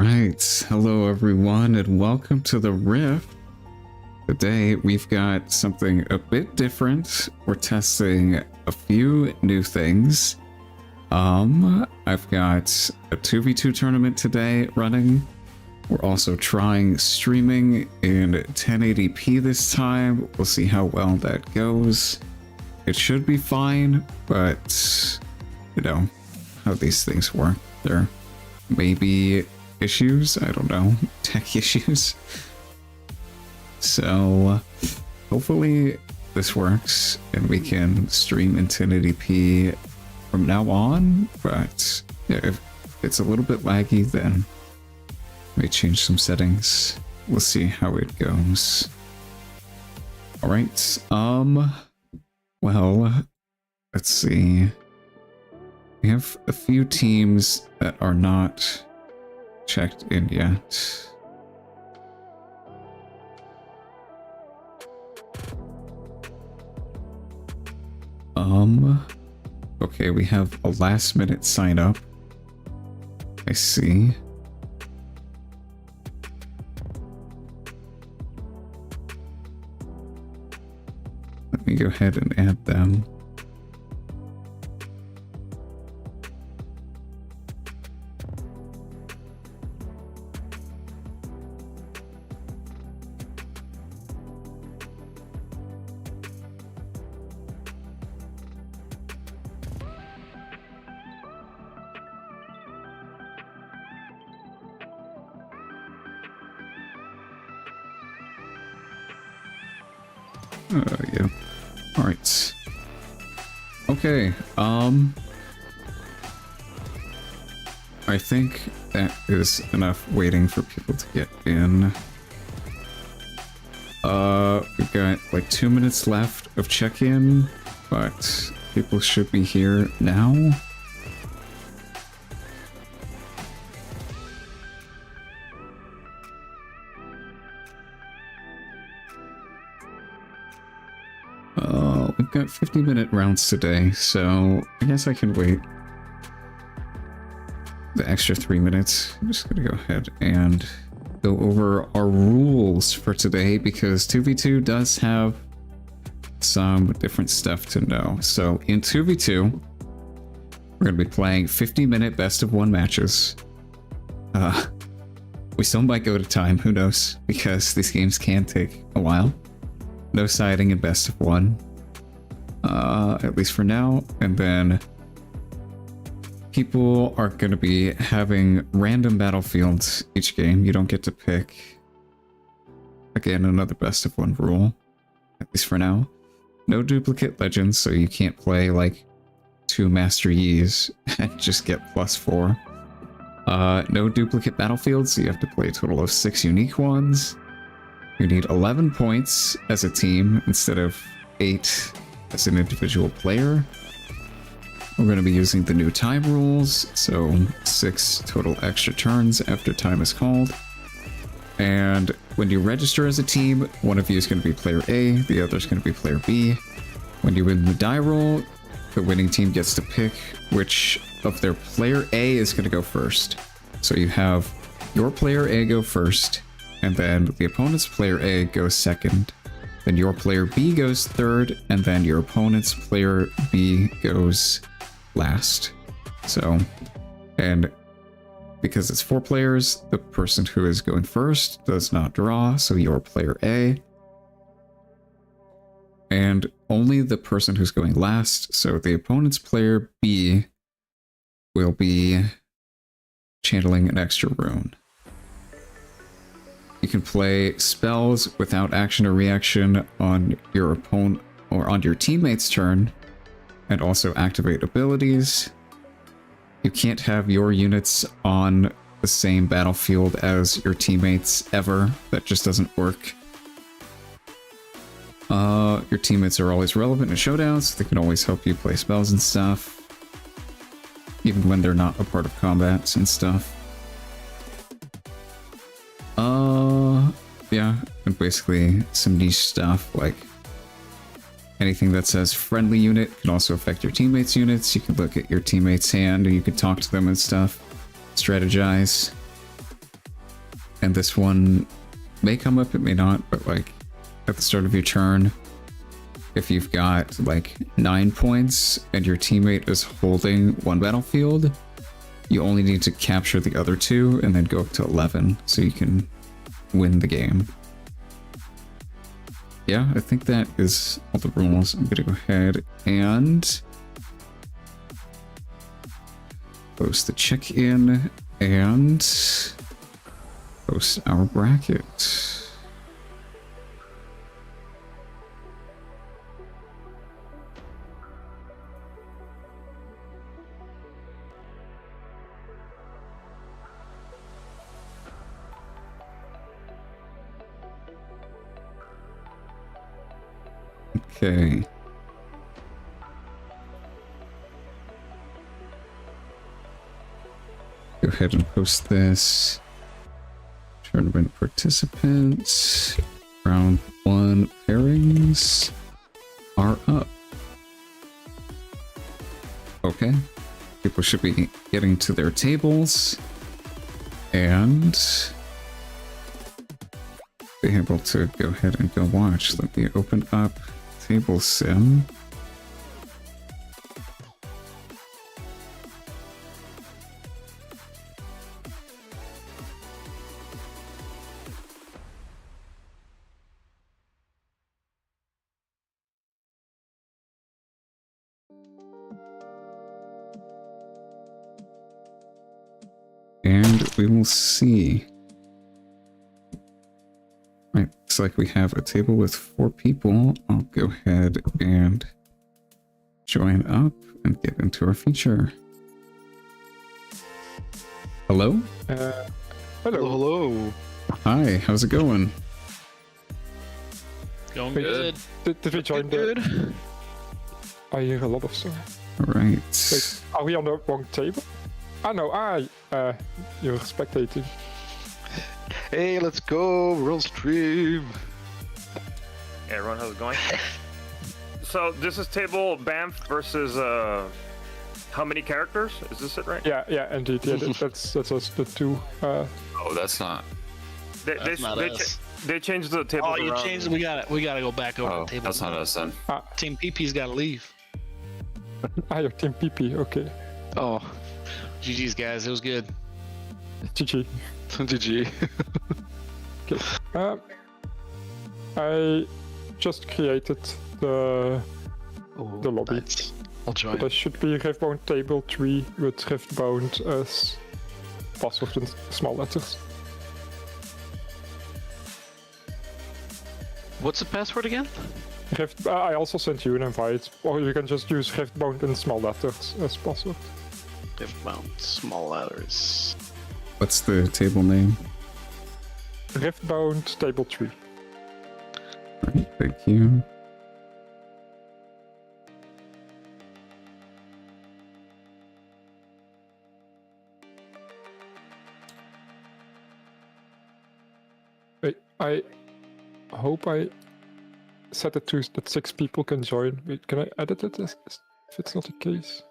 right, hello everyone and welcome to the Rift. Today we've got something a bit different. We're testing a few new things. I've got a 2v2 tournament today running. We're also trying streaming in 1080p this time. We'll see how well that goes. It should be fine, but you know how these things work. There may be issues, I don't know, tech issues. So hopefully this works and we can stream in 1080p from now on, but yeah, if it's a little bit laggy, then I may change some settings. We'll see how it goes. All right, well, let's see. We have a few teams that are not checked in yet. Okay, we have a last minute sign up. I see. Let me go ahead and add them. Yeah. All right. Okay. I think that is enough waiting for people to get in. We've got like 2 minutes left of check-in, but people should be here now. We've got 50-minute rounds today, so I guess I can wait the extra 3 minutes. I'm just gonna go ahead and go over our rules for today because 2v2 does have some different stuff to know. So in 2v2, we're gonna be playing 50-minute best of one matches. We still might go to time, who knows, because these games can take a while. No siding in best of one. At least for now, and then people are going to be having random battlefields each game. You don't get to pick. Again, another best of one rule, at least for now. No duplicate legends, so you can't play like 2 Master Yis and just get +4. No duplicate battlefields, so you have to play a total of 6 unique ones. You need 11 points as a team instead of 8 as an individual player. We're going to be using the new time rules, so 6 total extra turns after time is called. And when you register as a team, one of you is going to be player A, the other is going to be player B. When you win the die roll, the winning team gets to pick which of their player A is going to go first. So you have your player A go first, and then the opponent's player A goes second. Then your player B goes third, and then your opponent's player B goes last. So, and because it's 4 players, the person who is going first does not draw, so your player A. And only the person who's going last, so the opponent's player B, will be channeling an extra rune. You can play spells without action or reaction on your opponent or on your teammate's turn, and also activate abilities. You can't have your units on the same battlefield as your teammates ever. That just doesn't work. Your teammates are always relevant in showdowns. They can always help you play spells and stuff, even when they're not a part of combats and stuff. Yeah, and basically some niche stuff like anything that says friendly unit can also affect your teammates' units. You can look at your teammate's hand and you can talk to them and stuff, strategize. and this one may come up, it may not, but like at the start of your turn, if you've got like 9 points and your teammate is holding one battlefield, you only need to capture the other 2 and then go up to 11 so you can win the game. Yeah, I think that is all the rules. I'm gonna go ahead and post the check-in and post our bracket. Okay. Go ahead and post this. Tournament participants. Round 1 pairings are up. Okay. People should be getting to their tables and be able to go ahead and go watch. Let me open up Table Sim. And we will see. Right, looks like we have a table with 4 people. I'll go ahead and join up and get into our feature. Hello? Hello. Hi, how's it going? Going good. Did we join the... I hear a lot of stuff. Alright. Wait, are we on the wrong table? Ah no, you're spectating. Hey, let's go! We're on stream! Hey everyone, how's it going? So this is table Banff versus how many characters? Is this it, right? Yeah, indeed. Yeah, that's us, the 2. Oh, that's not. That's not us. They changed the table. Oh, you around. changed. We gotta go back over the table. That's not us then. Team PP's gotta leave. Your Team PP, okay. Oh, GG's guys, it was good. GG. GG. Okay. I just created the lobby. Nice. I'll join. There should be Riftbound table 3 with Riftbound as password in small letters. What's the password again? I also sent you an invite, or you can just use Riftbound in small letters as password. Riftbound, small letters. What's the table name? Riftbound table 3. Alright, thank you. Wait, I hope I set it to that 6 people can join. Wait, can I edit it if it's not the case?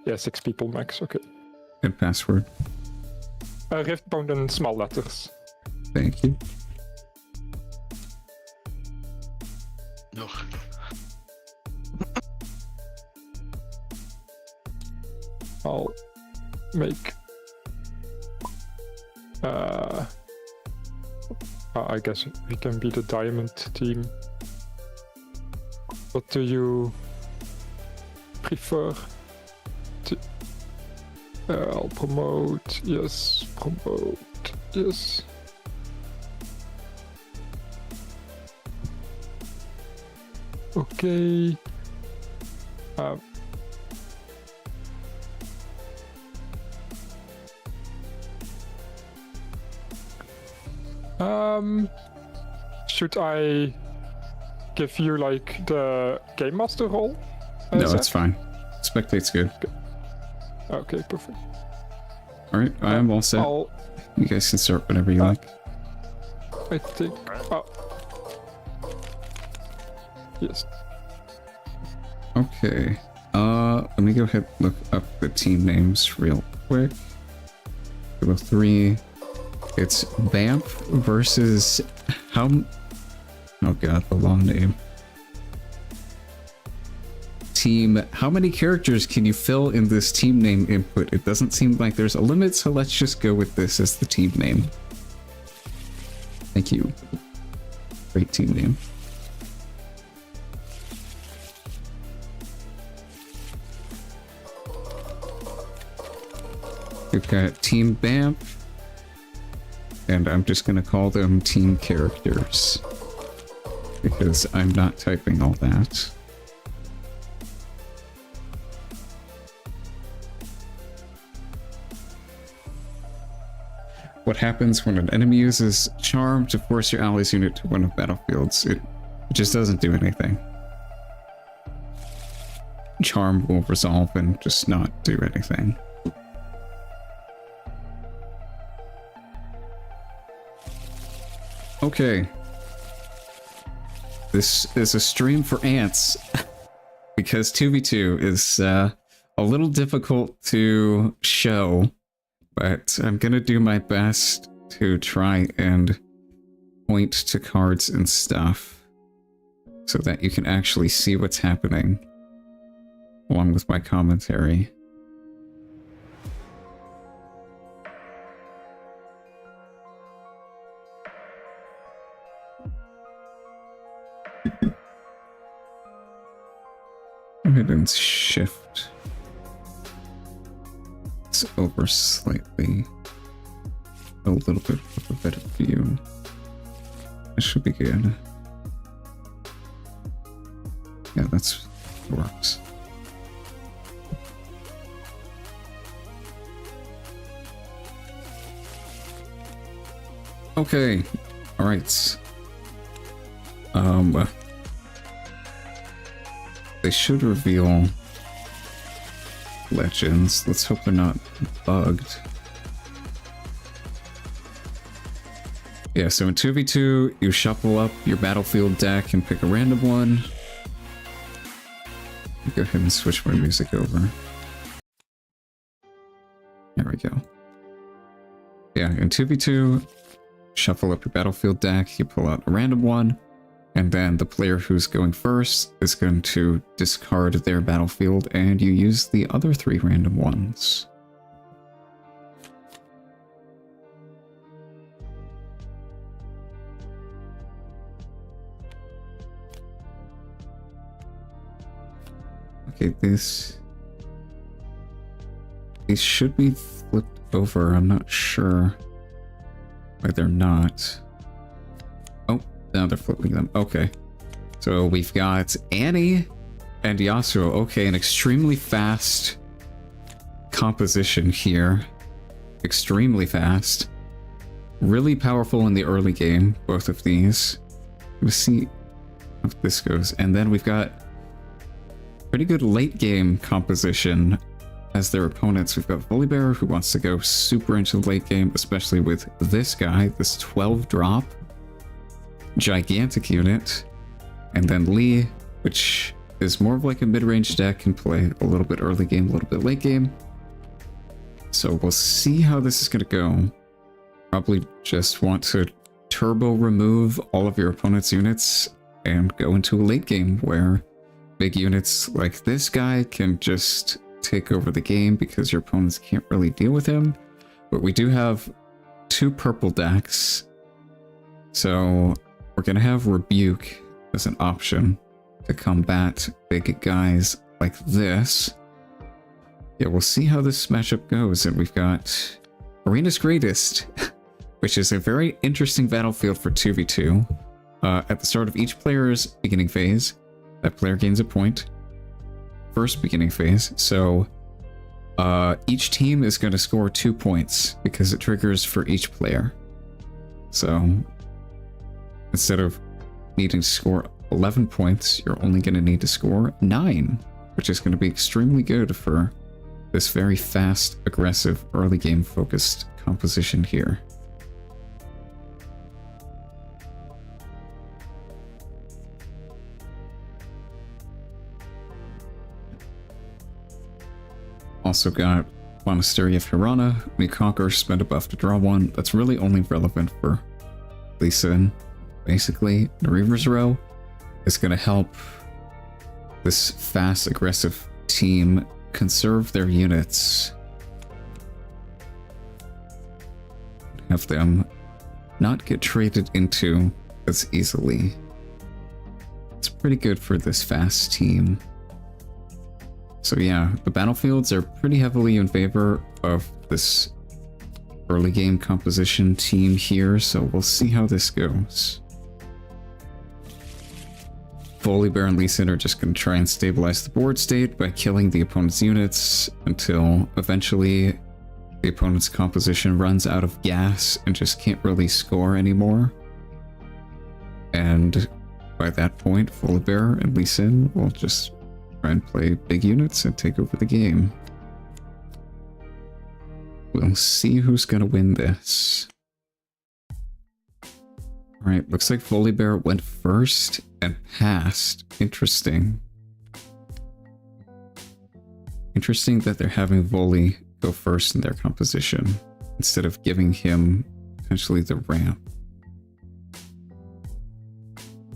Yeah, 6 people max, okay. Good password. Riftbound in small letters. Thank you. No. I'll make I guess we can be the diamond team. What do you prefer? I'll promote, yes, yes. Okay. Should I give you like the game master role? No, it's fine. Spectate's good. Okay, perfect. Alright, I am all set. You guys can start whenever you like. I think. Yes. Okay. Let me go ahead and look up the team names real quick. Table 3. It's Vamp versus how... Oh god, the long name. Team, how many characters can you fill in this team name input? It doesn't seem like there's a limit, so let's just go with this as the team name. Thank you. Great team name. We've got Team Bamp, and I'm just gonna call them team characters because I'm not typing all that. What happens when an enemy uses Charm to force your allies unit to one of battlefields? It just doesn't do anything. Charm will resolve and just not do anything. Okay. This is a stream for ants because 2v2 is a little difficult to show. But I'm gonna do my best to try and point to cards and stuff so that you can actually see what's happening along with my commentary. Go ahead and shift over slightly, a little bit of a better view. That should be good. Yeah, that's works. Okay, all right. They should reveal legends. Let's hope they're not bugged. Yeah, so in 2v2, you shuffle up your battlefield deck and pick a random one. Go ahead and switch my music over. There we go. Yeah, in 2v2, shuffle up your battlefield deck, you pull out a random one, and then the player who's going first is going to discard their battlefield, and you use the other 3 random ones. Okay, these should be flipped over. I'm not sure why they're not. Oh, now they're flipping them. Okay. So we've got Annie and Yasuo. Okay, an extremely fast composition here. Extremely fast. Really powerful in the early game, both of these. Let's see how this goes. And then we've got pretty good late game composition as their opponents. We've got Volibear, who wants to go super into the late game, especially with this guy, this 12 drop gigantic unit. And then Lee, which is more of like a mid-range deck, can play a little bit early game, a little bit late game. So we'll see how this is going to go. Probably just want to turbo remove all of your opponent's units and go into a late game where big units like this guy can just take over the game because your opponents can't really deal with him. But we do have 2 purple decks, so we're going to have Rebuke as an option to combat big guys like this. Yeah, we'll see how this matchup goes. And we've got Arena's Greatest, which is a very interesting battlefield for 2v2. At the start of each player's beginning phase, that player gains a point. First beginning phase. So each team is going to score 2 points because it triggers for each player. So instead of needing to score 11 points, you're only going to need to score 9, which is going to be extremely good for this very fast, aggressive, early game focused composition here. Also got Monastery of Hirana. When you conquer, spend a buff to draw one. That's really only relevant for Lee Sin. Basically, the Reaver's Row is going to help this fast, aggressive team conserve their units. Have them not get traded into as easily. It's pretty good for this fast team. So yeah, the battlefields are pretty heavily in favor of this early game composition team here, so we'll see how this goes. Volibear and Lee Sin are just going to try and stabilize the board state by killing the opponent's units until eventually the opponent's composition runs out of gas and just can't really score anymore. And by that point, Volibear and Lee Sin will just try and play big units and take over the game. We'll see who's going to win this. Alright, looks like Volibear went first and passed. Interesting. Interesting that they're having Voli go first in their composition instead of giving him potentially the ramp.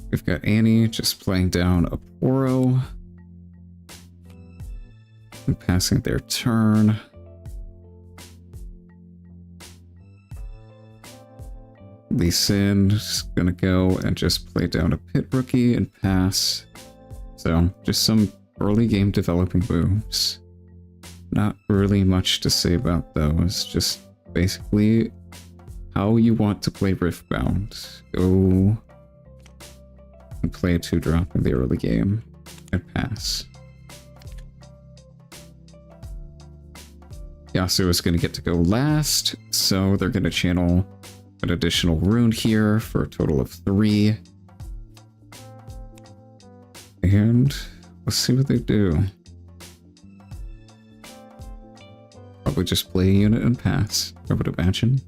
We've got Annie just playing down a Poro and passing their turn. Lee Sin is gonna go and just play down a Pit Rookie and pass. So just some early game developing moves. Not really much to say about those, just basically how you want to play Riftbound. Go and play a 2-drop in the early game and pass. Yasuo is going to get to go last, so they're going to channel an additional rune here for a total of 3. And let's see what they do. Probably just play a unit and pass, I would imagine.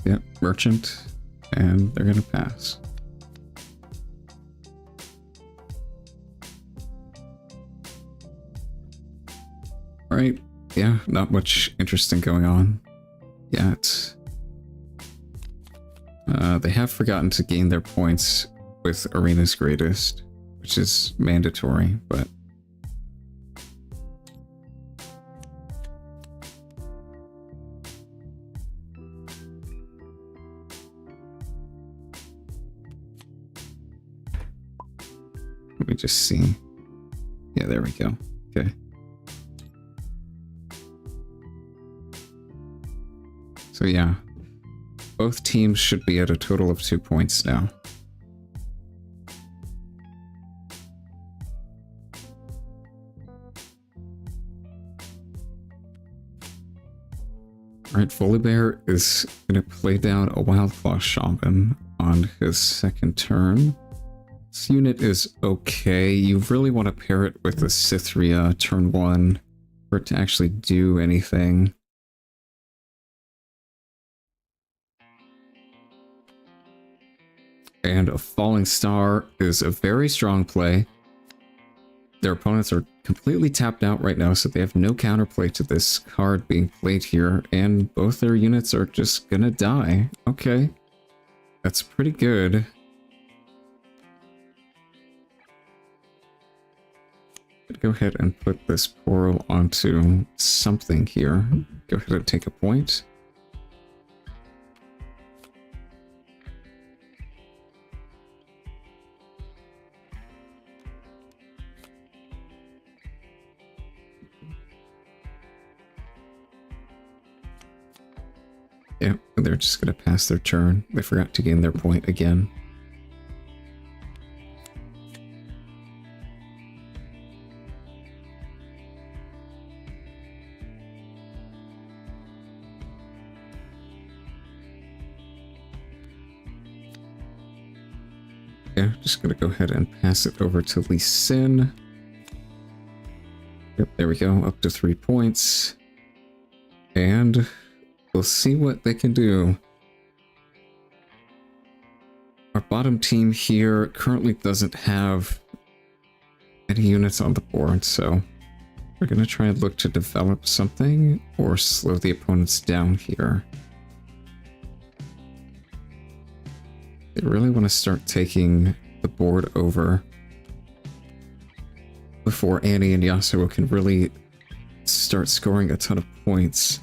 Yep, merchant, and they're gonna pass. Alright, yeah, not much interesting going on yet. They have forgotten to gain their points with Arena's Greatest, which is mandatory, but let me just see. Yeah, there we go. Okay. So yeah, both teams should be at a total of 2 points now. Alright, Volibear is going to play down a Wildclaw Shaman on his second turn. This unit is okay. You really want to pair it with a Cythria turn 1 for it to actually do anything. And a Falling Star is a very strong play. Their opponents are completely tapped out right now, so they have no counterplay to this card being played here, and both their units are just gonna die. Okay. That's pretty good. Go ahead and put this Poro onto something here. Go ahead and take a point. Yeah, they're just going to pass their turn. They forgot to gain their point again. Yeah, just going to go ahead and pass it over to Lee Sin. Yep, there we go, up to 3 points. And we'll see what they can do. Our bottom team here currently doesn't have any units on the board, so we're going to try and look to develop something or slow the opponents down here. They really want to start taking the board over before Annie and Yasuo can really start scoring a ton of points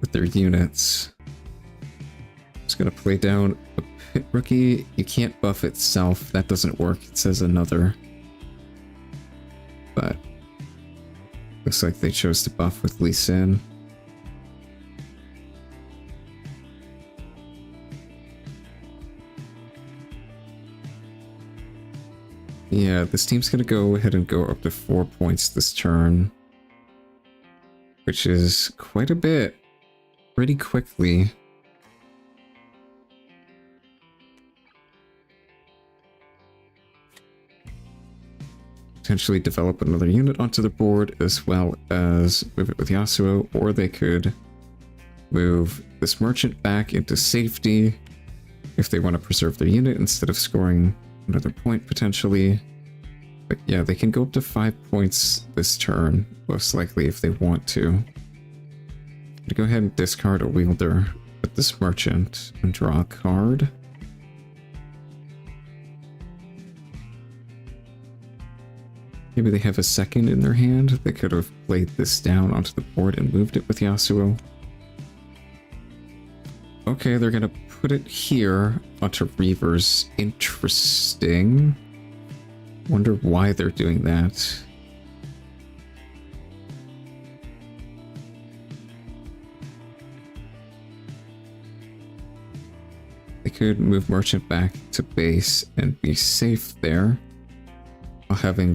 with their units. Just gonna play down a pit rookie. You can't buff itself. That doesn't work. It says another. But looks like they chose to buff with Lee Sin. Yeah, this team's gonna go ahead and go up to 4 points this turn, which is quite a bit, pretty quickly. Potentially develop another unit onto the board, as well as move it with Yasuo, or they could move this merchant back into safety if they want to preserve their unit instead of scoring another point potentially. But yeah, they can go up to 5 points this turn, most likely if they want to. I'm gonna go ahead and discard a wielder with this merchant and draw a card. Maybe they have a second in their hand. They could have played this down onto the board and moved it with Yasuo. Okay, they're gonna put it here onto Reavers. Interesting. Wonder why they're doing that. They could move Merchant back to base and be safe there, while having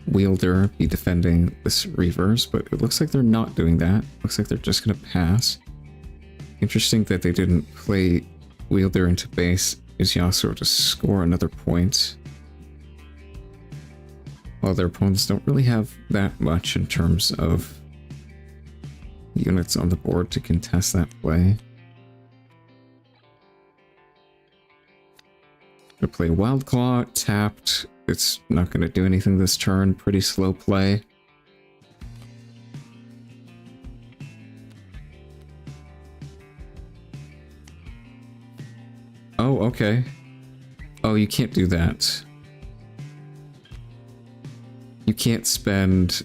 Wielder be defending this Reavers, but it looks like they're not doing that. Looks like they're just gonna pass. Interesting that they didn't play Wielder into base is Yasuo to score another point. While their opponents don't really have that much in terms of units on the board to contest that play. Gonna play Wildclaw, tapped. It's not gonna do anything this turn. Pretty slow play. Oh, okay. Oh, you can't do that. You can't spend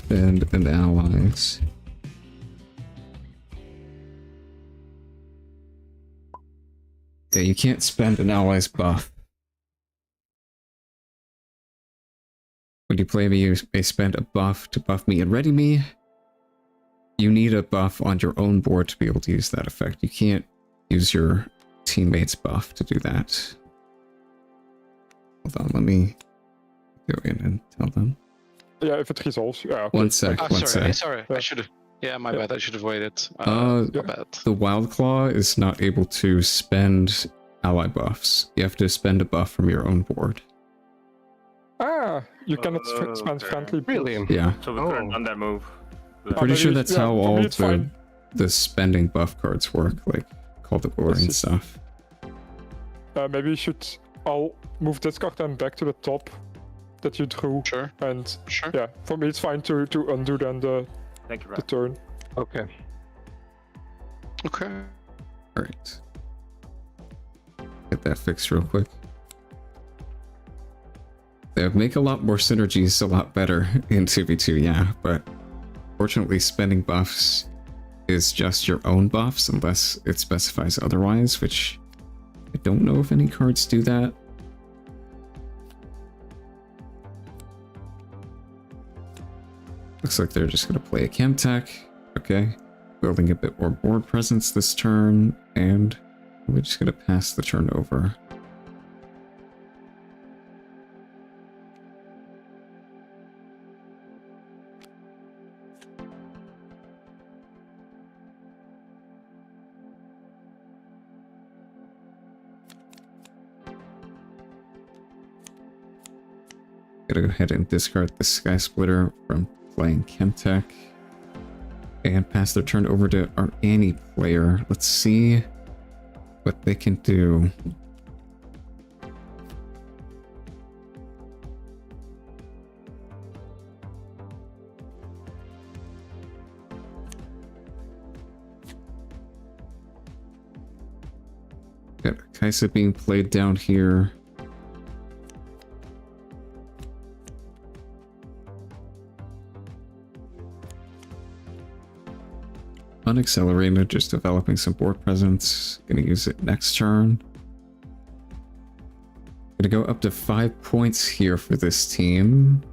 an allies. Yeah, you can't spend an ally's buff. When you play me, you may spend a buff to buff me and ready me. You need a buff on your own board to be able to use that effect. You can't use your teammate's buff to do that. Hold on, let me go in and tell them. Yeah, if it resolves. Yeah, okay. One sec, one sorry, sec. sorry. Yeah. I should have. Yeah, my bad. I should have waited. Yeah. My bad. The Wildclaw is not able to spend ally buffs. You have to spend a buff from your own board. Ah, you cannot spend Okay. friendly. Really? Yeah. So we couldn't on that move. Pretty maybe sure it's- that's yeah, how for me all it's fine. the spending buff cards work, like Call the Glory and Let's see. stuff. Maybe you should. I'll move this card then back to the top that you drew, Sure. and Sure. yeah, for me it's fine to undo then the Thank you, the Brad. turn. Okay. Okay. Alright. Get that fixed real quick. They would make a lot more synergies a lot better in 2v2, yeah, but fortunately spending buffs is just your own buffs unless it specifies otherwise, which I don't know if any cards do that. Looks like they're just going to play a Chemtech. Okay. Building a bit more board presence this turn, and we're just going to pass the turn over. Gotta go ahead and discard the Sky Splitter from playing Chemtech. And pass their turn over to our Annie player. Let's see what they can do. Kaisa being played down here. Unaccelerated, just developing some board presence. Gonna use it next turn. Gonna go up to 5 points here for this team.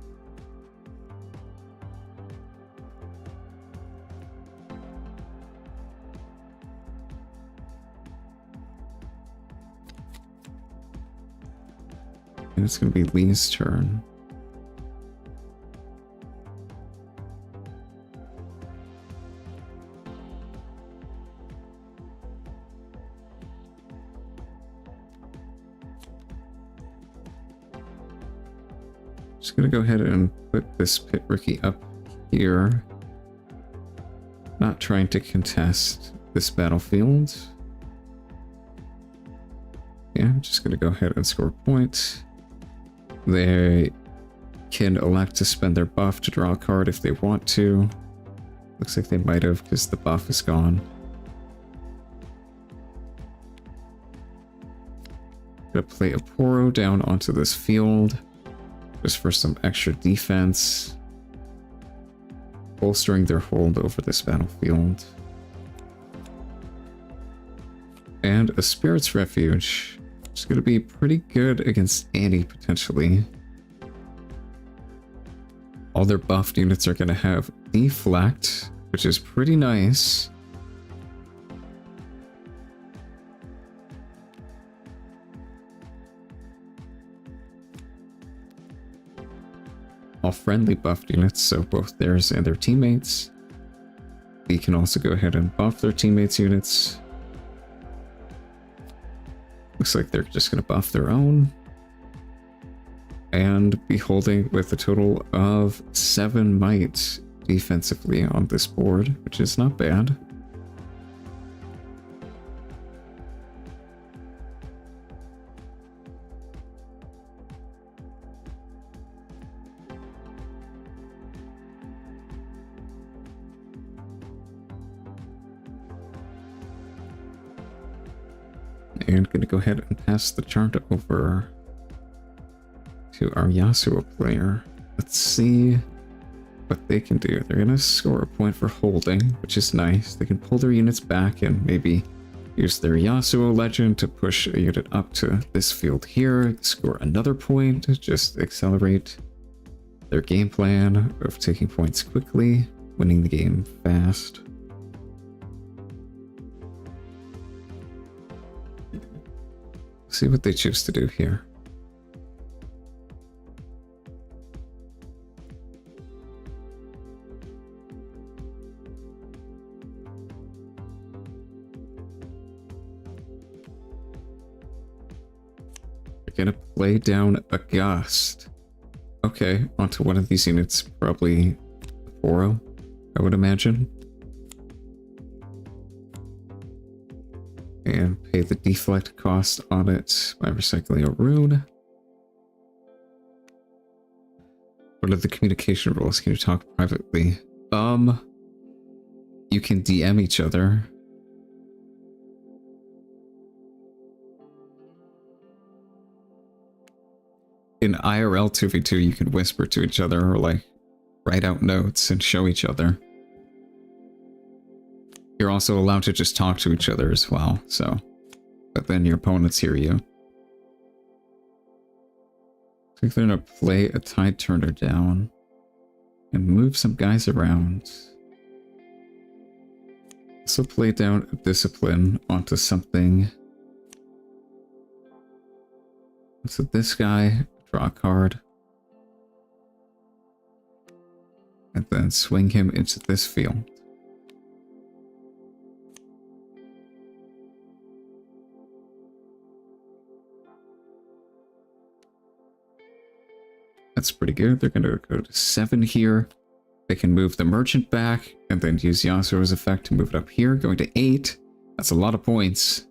And it's gonna be Lee's turn. Just gonna go ahead and put this Pit Rookie up here. Not trying to contest this battlefield. Yeah, I'm just gonna go ahead and score a point. They can elect to spend their buff to draw a card if they want to. Looks like they might have because the buff is gone. Gonna play a Poro down onto this field just for some extra defense, bolstering their hold over this battlefield. And a Spirit's Refuge. It's going to be pretty good against Annie, potentially. All their buffed units are going to have Deflect, which is pretty nice. All friendly buffed units, so both theirs and their teammates. We can also go ahead and buff their teammates' units. Looks like they're just going to buff their own. And be holding with a total of 7 might defensively on this board, which is not bad. And gonna go ahead and pass the chart over to our Yasuo player. Let's see what they can do. They're gonna score a point for holding, which is nice. They can pull their units back and maybe use their Yasuo legend to push a unit up to this field here, score another point, just accelerate their game plan of taking points quickly, winning the game fast. See what they choose to do here. They're gonna play down a Gust. Okay, onto one of these units, probably Oro, I would imagine. And pay the deflect cost on it by recycling a rune. What are the communication rules? Can you talk privately? You can DM each other. In IRL 2v2, you can whisper to each other or like write out notes and show each other. You're also allowed to just talk to each other as well, so. But then your opponents hear you. I think they're gonna play a Tide Turner down and move some guys around. Also play down a Discipline onto something. So this guy, draw a card. And then swing him into this field. That's pretty good. They're going to go to 7 here. They can move the merchant back and then use Yasuo's effect to move it up here. Going to 8. That's a lot of points.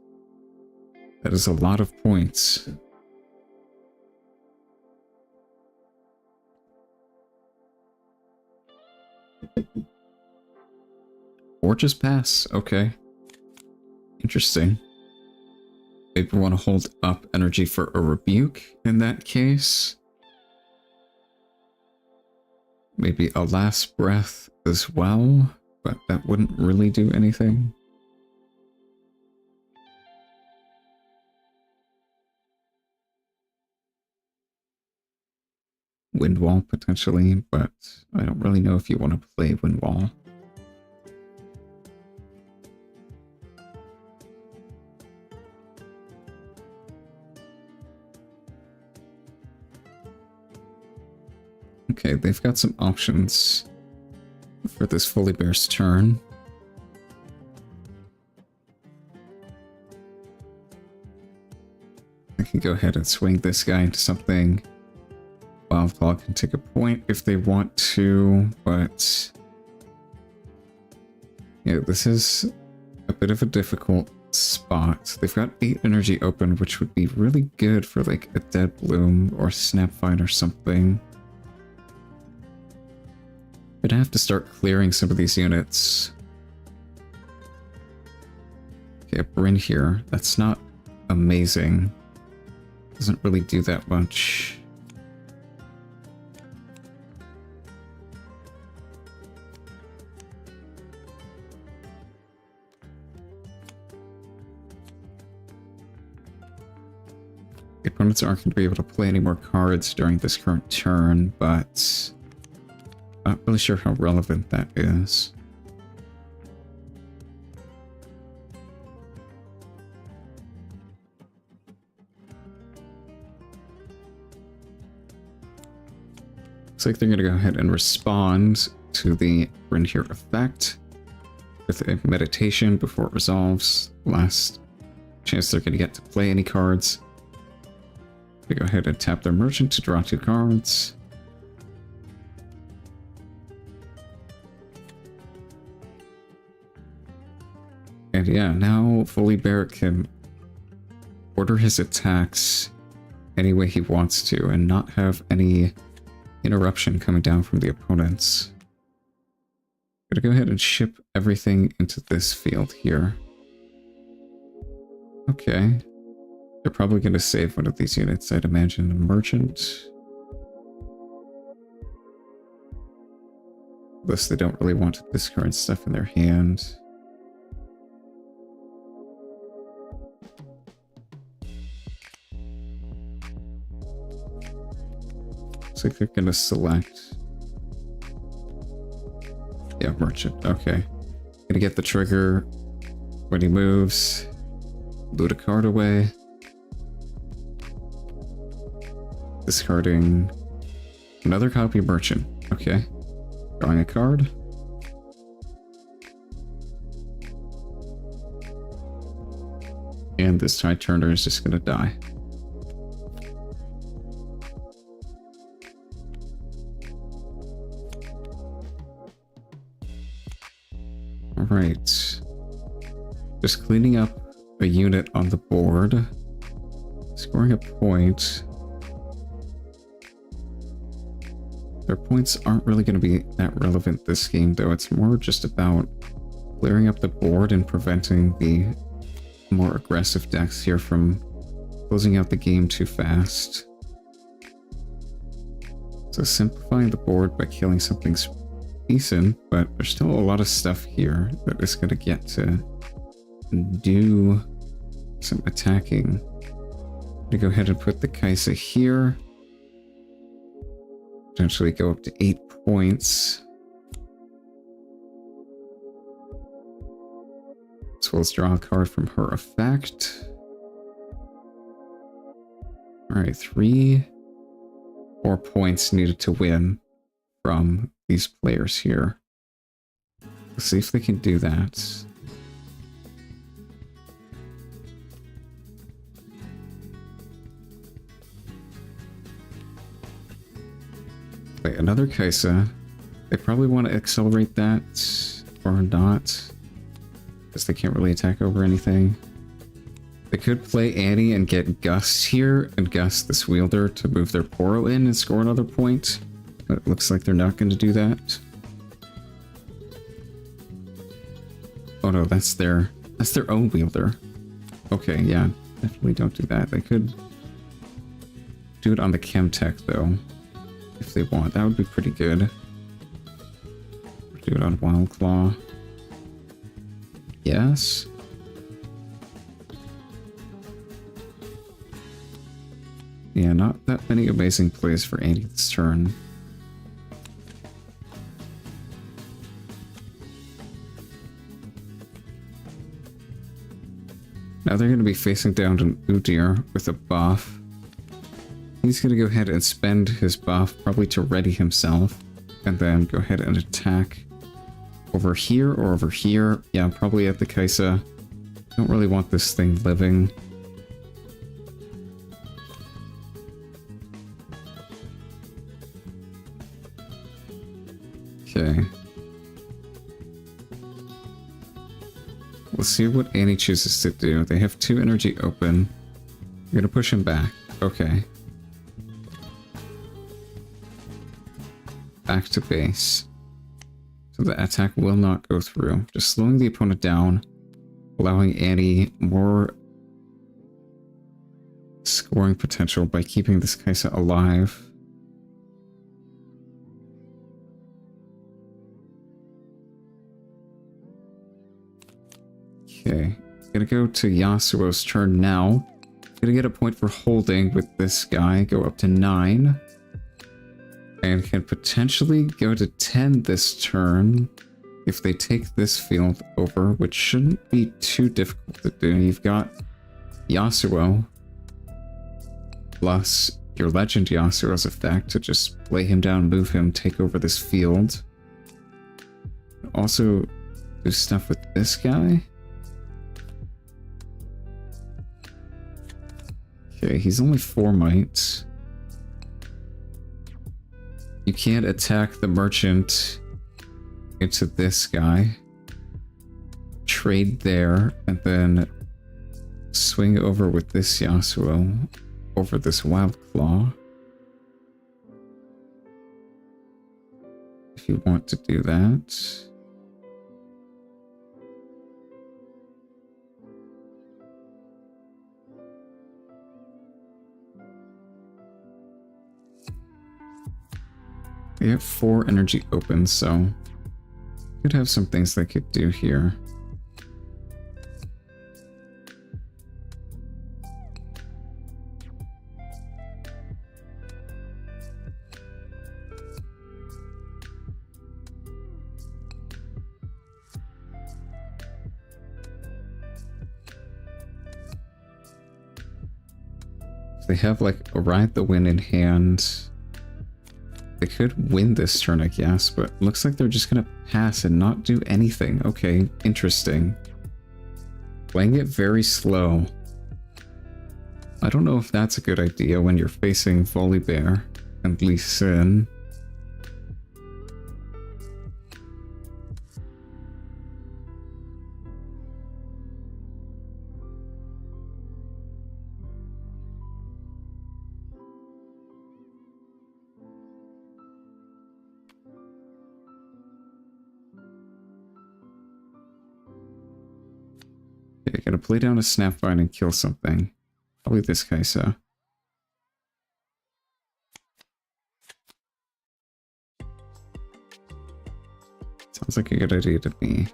That is a lot of points. Or just pass. Okay. Interesting. maybe want to hold up energy for a rebuke in that case. Maybe a last breath as well, but that wouldn't really do anything. Wind wall potentially, but I don't really know if you want to play wind wall. Okay, they've got some options for this Fully Bear's turn. I can go ahead and swing this guy into something. Wildclaw can take a point if they want to, but yeah, this is a bit of a difficult spot. They've got 8 energy open, which would be really good for like a Dead Bloom or Snapvine or something. I'd have to start clearing some of these units. Okay, Bryn here. That's not amazing. Doesn't really do that much. The opponents aren't going to be able to play any more cards during this current turn, but not really sure how relevant that is. Looks like they're going to go ahead and respond to the Bryn here effect with a meditation before it resolves. Last chance they're going to get to play any cards. They go ahead and tap their merchant to draw 2 cards. And yeah, now Fully Bear can order his attacks any way he wants to and not have any interruption coming down from the opponents. Gonna go ahead and ship everything into this field here. Okay. They're probably going to save one of these units, I'd imagine. A merchant. Unless they don't really want to discard stuff in their hand. Looks like they're going to select... Yeah, merchant. Okay. Gonna get the trigger when he moves. Loot a card away. Discarding another copy merchant. Okay. Drawing a card. And this Tide Turner is just gonna die. Alright. Just cleaning up a unit on the board. Scoring a point. Their points aren't really going to be that relevant this game, though. It's more just about clearing up the board and preventing the more aggressive decks here from closing out the game too fast. So simplifying the board by killing something decent, but there's still a lot of stuff here that is going to get to do some attacking. I'm going to go ahead and put the Kaisa here. Potentially go up to 8 points. As well as draw a card from her effect. Alright, 4 points needed to win from these players here. Let's see if they can do that. Wait, another Kaisa. They probably want to accelerate that or not, because they can't really attack over anything. They could play Annie and get Gust here and Gust this wielder to move their Poro in and score another point, but it looks like they're not going to do that. Oh no, that's their own wielder. Okay, yeah, Definitely don't do that. They could do it on the Chemtech though, if they want. That would be pretty good. Do it on Wildclaw. Yes. Yeah, not that many amazing plays for Andy this turn. Now they're going to be facing down an Udyr with a buff. He's going to go ahead and spend his buff, probably to ready himself, and then go ahead and attack over here or over here. Yeah, probably at the Kaisa. Don't really want this thing living. Okay. Let's see what Annie chooses to do. They have 2 energy open. I'm gonna push him back. Okay. Back to base. So the attack will not go through. Just slowing the opponent down, allowing Annie more scoring potential by keeping this Kaisa alive. Okay, gonna go to Yasuo's turn now. Gonna get a point for holding with this guy, go up to 9. And can potentially go to 10 this turn if they take this field over, which shouldn't be too difficult to do. You've got Yasuo plus your Legend Yasuo's effect to just lay him down, move him, take over this field. Also do stuff with this guy. Okay, he's only 4 might. You can't attack the merchant into this guy. Trade there, and then swing over with this Yasuo over this Wildclaw. If you want to do that. They have 4 energy open, so could have some things they could do here. They have like a Ride the Wind in hand. They could win this turn, I guess, but looks like they're just gonna pass and not do anything. Okay, interesting. Playing it very slow. I don't know if that's a good idea when you're facing Volibear and Lee Sin. Okay, gotta play down a Snapvine and kill something. Probably this Kaisa. Sounds like a good idea to me.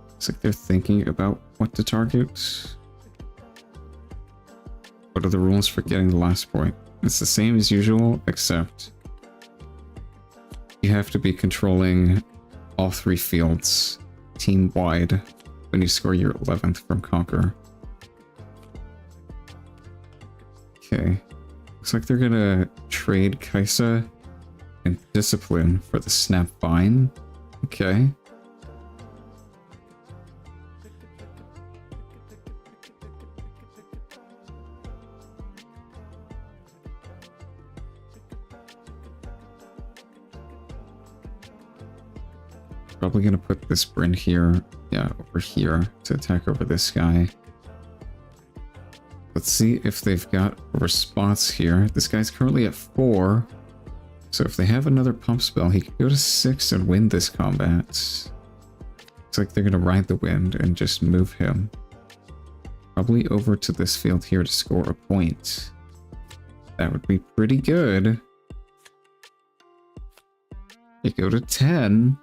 Looks like they're thinking about what to target. What are the rules for getting the last point? It's the same as usual, except you have to be controlling all 3 fields team-wide when you score your 11th from Conquer. Okay. Looks like they're gonna trade Kaisa and Discipline for the Snapvine. Okay. Probably gonna put this Bryn here, yeah, over here to attack over this guy. Let's see if they've got a response here. This guy's currently at 4. So if they have another pump spell, he could go to 6 and win this combat. Looks like they're gonna ride the wind and just move him. Probably over to this field here to score a point. That would be pretty good. You go to 10.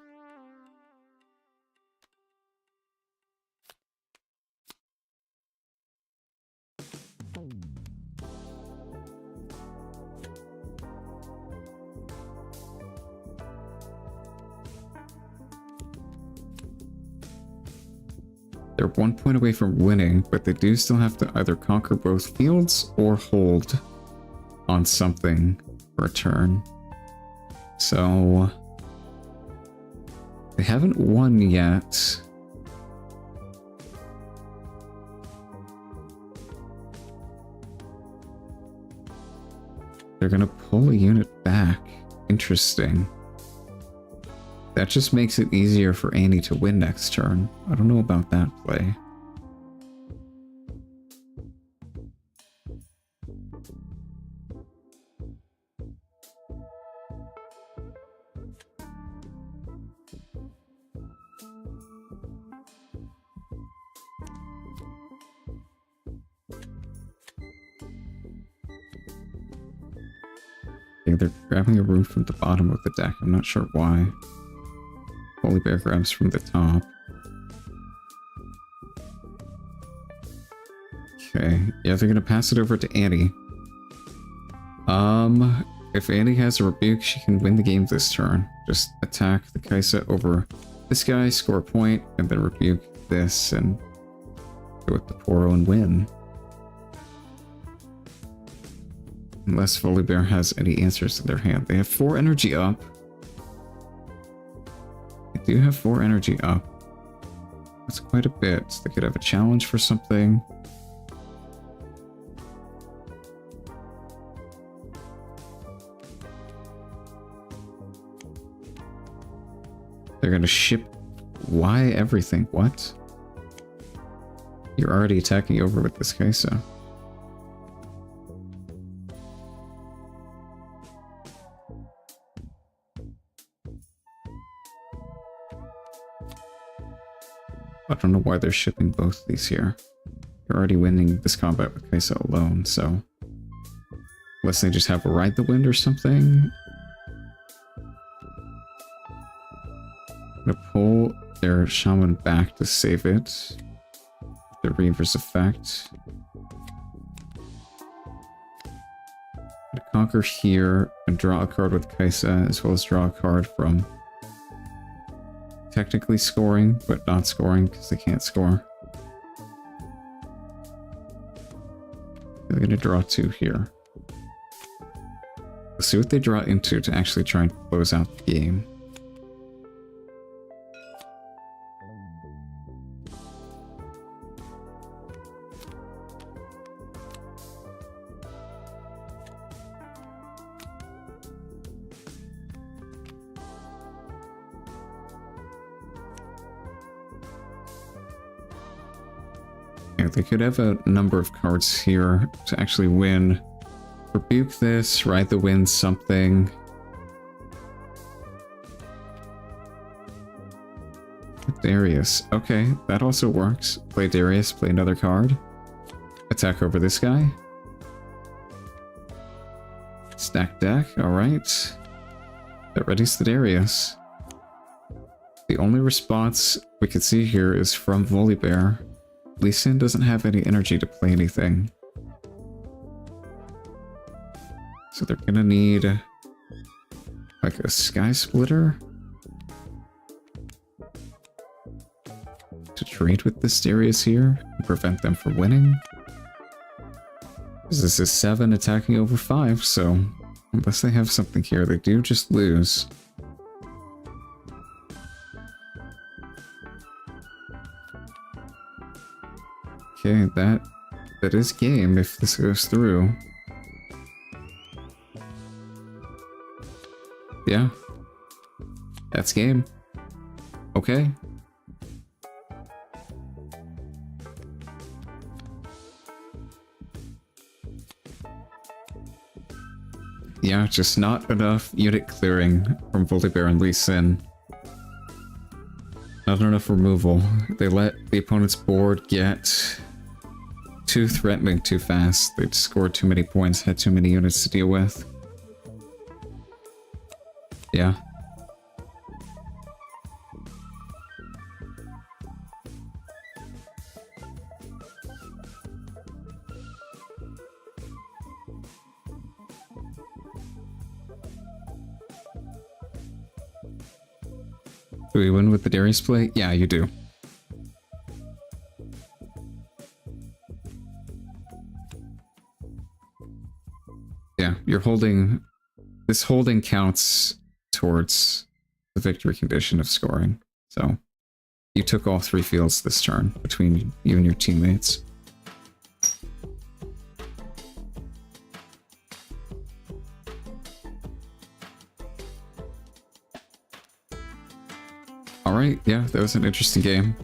They're 1 point away from winning, but they do still have to either conquer both fields or hold on something for a turn. So they haven't won yet. They're gonna pull a unit back. Interesting. That just makes it easier for Annie to win next turn. I don't know about that play. Okay, they're grabbing a room from the bottom of the deck. I'm not sure why. Holy Bear grabs from the top. Okay, yeah, they're gonna pass it over to Annie. If Annie has a rebuke, she can win the game this turn. Just attack the Kaisa over this guy, score a point, and then rebuke this, and go with the Poro and win. Unless Holy Bear has any answers in their hand. They have 4 energy up. They do have 4 energy up. That's quite a bit. They could have a challenge for something. They're gonna ship... Why everything? What? You're already attacking over with this Kaisa. I don't know why they're shipping both these here. You're already winning this combat with Kaisa alone, so... Unless they just have a ride the wind or something. I'm gonna pull their shaman back to save it. The Reaver's effect. I'm gonna conquer here and draw a card with Kaisa, as well as draw a card from technically scoring, but not scoring because they can't score. They're gonna draw 2 here. Let's see what they draw into to actually try and close out the game. They could have a number of cards here to actually win. Rebuke this, ride the wind something. Darius. Okay, that also works. Play Darius, play another card. Attack over this guy. Stack deck, alright. That readies the Darius. The only response we could see here is from Volibear. Lee Sin doesn't have any energy to play anything. So they're gonna need like a Sky Splitter to trade with this Darius here and prevent them from winning. This is 7 attacking over 5, so unless they have something here, they do just lose. Okay, that is game if this goes through. Yeah. That's game. Okay. Yeah, just not enough unit clearing from Volibear and Lee Sin. Not enough removal. They let the opponent's board get too threatening too fast. They scored too many points, had too many units to deal with. Yeah. Do we win with the Darius play? Yeah, you do. Yeah, you're holding... This holding counts towards the victory condition of scoring. So, you took all 3 fields this turn between you and your teammates. Alright, yeah, that was an interesting game.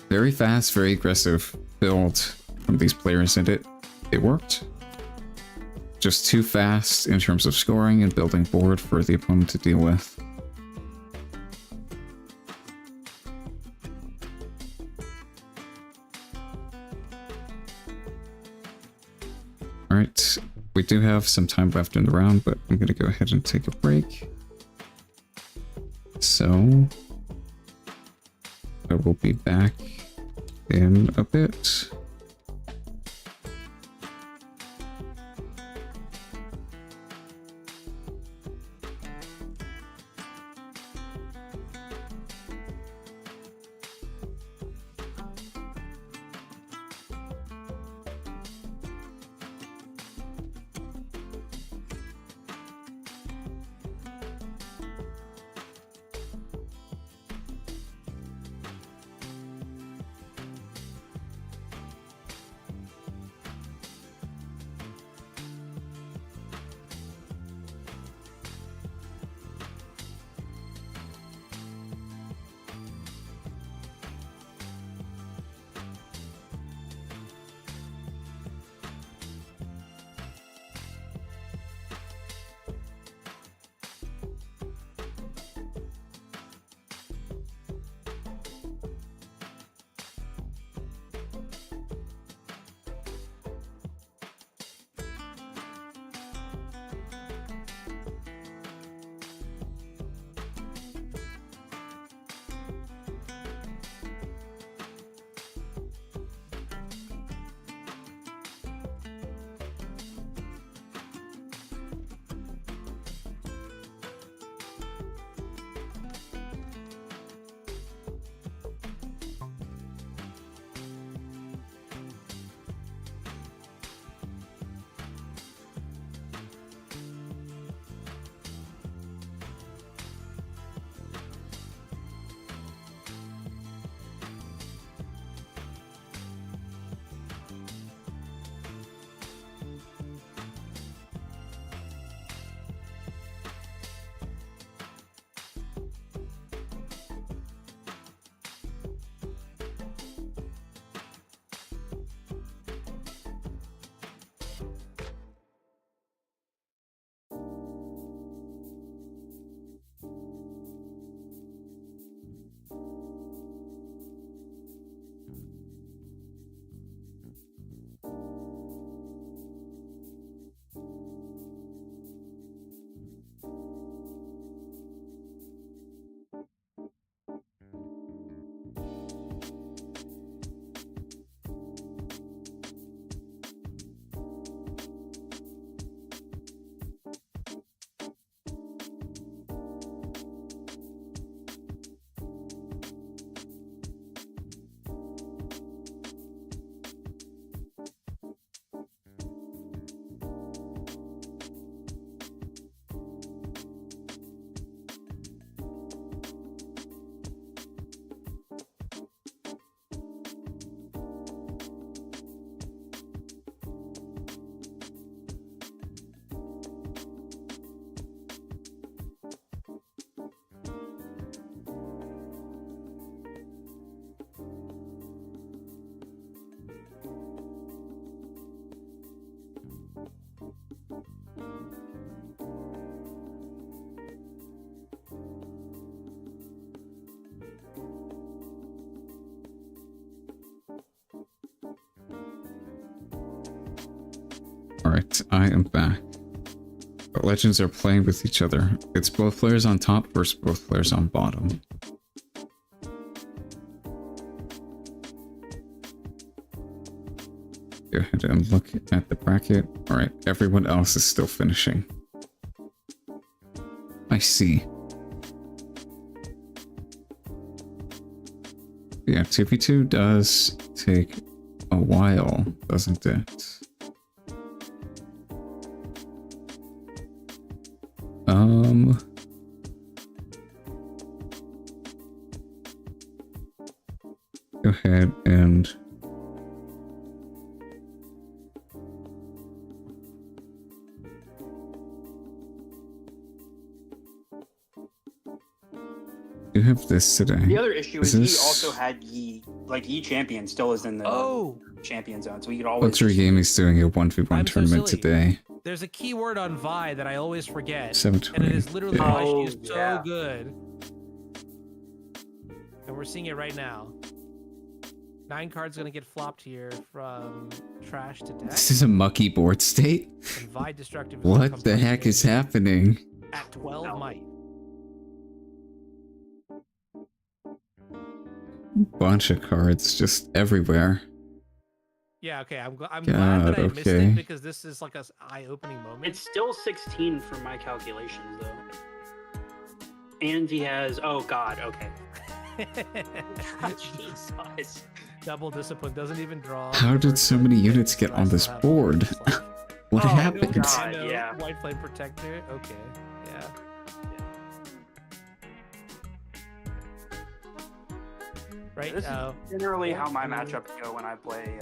Very fast, very aggressive build from these players, and it worked. Just too fast in terms of scoring and building board for the opponent to deal with. Alright, we do have some time left in the round, but I'm gonna go ahead and take a break. So... I will be back in a bit. Alright, I am back. The legends are playing with each other. It's both players on top versus both players on bottom. Go ahead and look at the bracket. Alright, everyone else is still finishing. I see. Yeah, 2v2 does take a while, doesn't it? Go ahead and you have this today. The other issue is this... he also had Yi, like Yi champion still is in the champion zone, so we could always. Ultra Game is doing a 1v1 tournament today. There's a keyword on Vi that I always forget, 720. and it is literally why she is so yeah. good. And we're seeing it right now. 9 cards gonna get flopped here from trash to deck. This is a mucky board state? And Vi Destructive. What the heck is happening? At 12 might. Bunch of cards just everywhere. Yeah, okay. I'm glad that I missed it because this is like a eye-opening moment. It's still 16 from my calculations, though. And he has. Oh God. Okay. Jesus. Double discipline doesn't even draw. How did so many units get on this board? What happened? God, yeah. White Flame Protector. Okay. Yeah. Right. This is generally how my matchups go when I play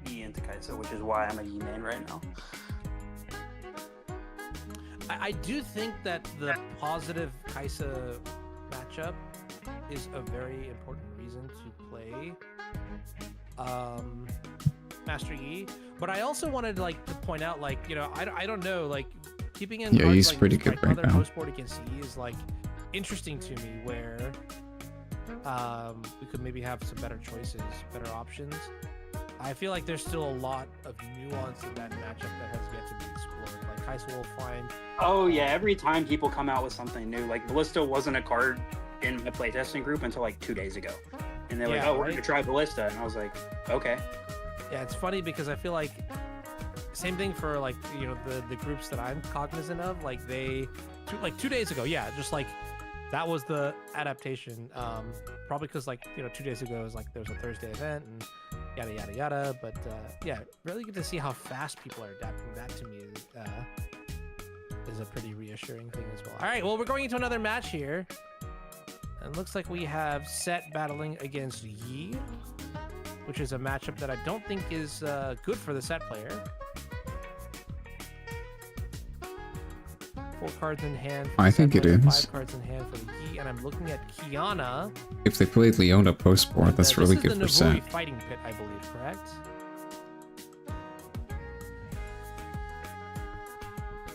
Yi into Kaisa, which is why I'm a Yi main right now. I do think that the positive Kaisa matchup is a very important reason to play Master Yi. But I also wanted to point out, I don't know, keeping in cards he's like pretty good right now. Post board against Yi is interesting to me, where we could maybe have some better choices, better options. I feel like there's still a lot of nuance in that matchup that has yet to be explored. Like Kaisa will find. Oh yeah, every time people come out with something new, like Ballista wasn't a card in my playtesting group until 2 days ago, and they're like, "Oh, we're gonna try Ballista," and I was like, "Okay." Yeah, it's funny because I feel like same thing for the groups that I'm cognizant of. They 2 days ago, that was the adaptation. Probably because 2 days ago was there was a Thursday event and yada yada yada. But yeah, really good to see how fast people are adapting. That to me is a pretty reassuring thing as well. All right, well, we're going into another match here. And it looks like we have Set battling against Yi, which is a matchup that I don't think is good for the Set player. 4 cards in hand. I think it is. 5 cards in hand for the Yi, and I'm looking at Kiana. If they played Leona post board, that's really good for Set. This is the Navui Fighting Pit, I believe, correct?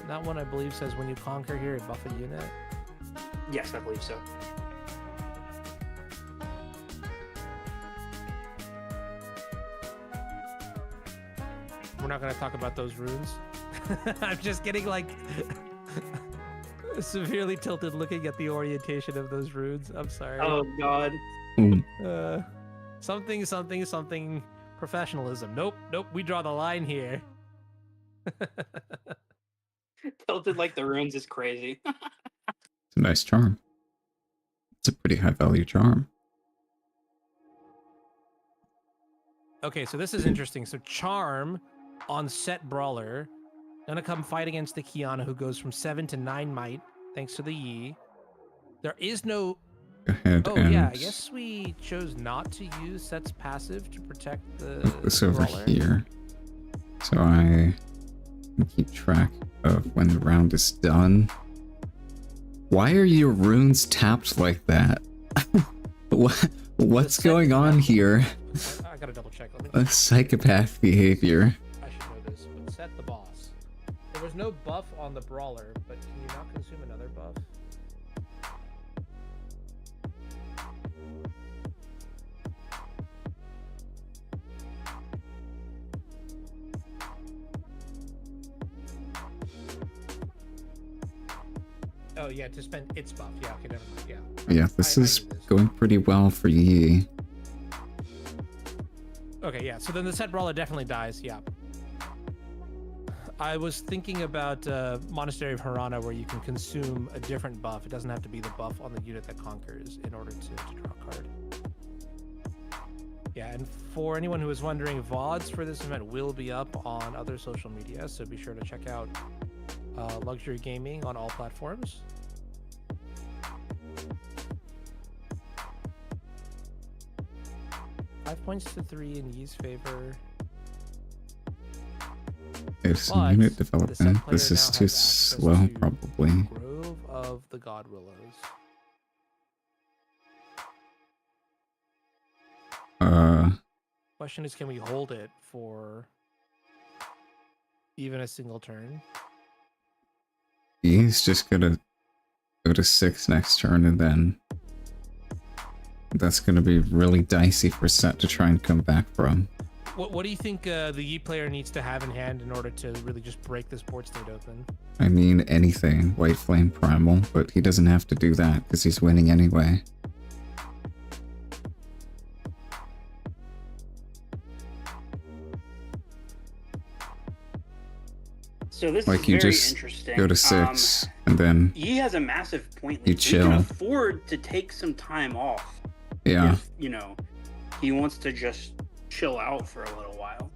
And that one, I believe, says when you conquer here, buff a unit. Yes, I believe so. We're not going to talk about those runes. I'm just getting severely tilted looking at the orientation of those runes. I'm sorry. Oh God. Something professionalism. Nope. We draw the line here. Tilted like the runes is crazy. It's a nice charm. It's a pretty high value charm. Okay, so this is interesting. So Charm on Set Brawler gonna come fight against the Kiana, who goes from 7 to 9 might thanks to the Yi. There is no. Go ahead and yeah, I guess we chose not to use Set's passive to protect the. Put this over brawler. here, so I can keep track of when the round is done. Why are your runes tapped like that? What's going on here? I gotta double check. A psychopath behavior. I should know this, but Set the boss. There was no buff on the brawler, but can you not consume another buff? Oh yeah, to spend its buff. Yeah, okay, never mind. Yeah. Yeah, this I is knew this. going pretty well for Yi. Okay, yeah. So then the set brawler definitely dies. Yeah. I was thinking about Monastery of Harana, where you can consume a different buff. It doesn't have to be the buff on the unit that conquers in order to draw a card. Yeah, and for anyone who is wondering, VODs for this event will be up on other social media, so be sure to check out Luxury Gaming on all platforms. Five points to 3 in Yi's favor. There's some But unit the set development. player This is now too has access slow, to probably. Grove of the God Willows. Question is, can we hold it for even a single turn? He's just gonna go to 6 next turn, and then that's gonna be really dicey for Set to try and come back from. What do you think the Yi player needs to have in hand in order to really just break this board state open? I mean, anything. White Flame Primal, but he doesn't have to do that because he's winning anyway. So this Like, is you very just interesting. go to 6, and then, He has a massive point. You lead. He chill. can afford to take some time off. yeah, If, he wants to just chill out for a little while.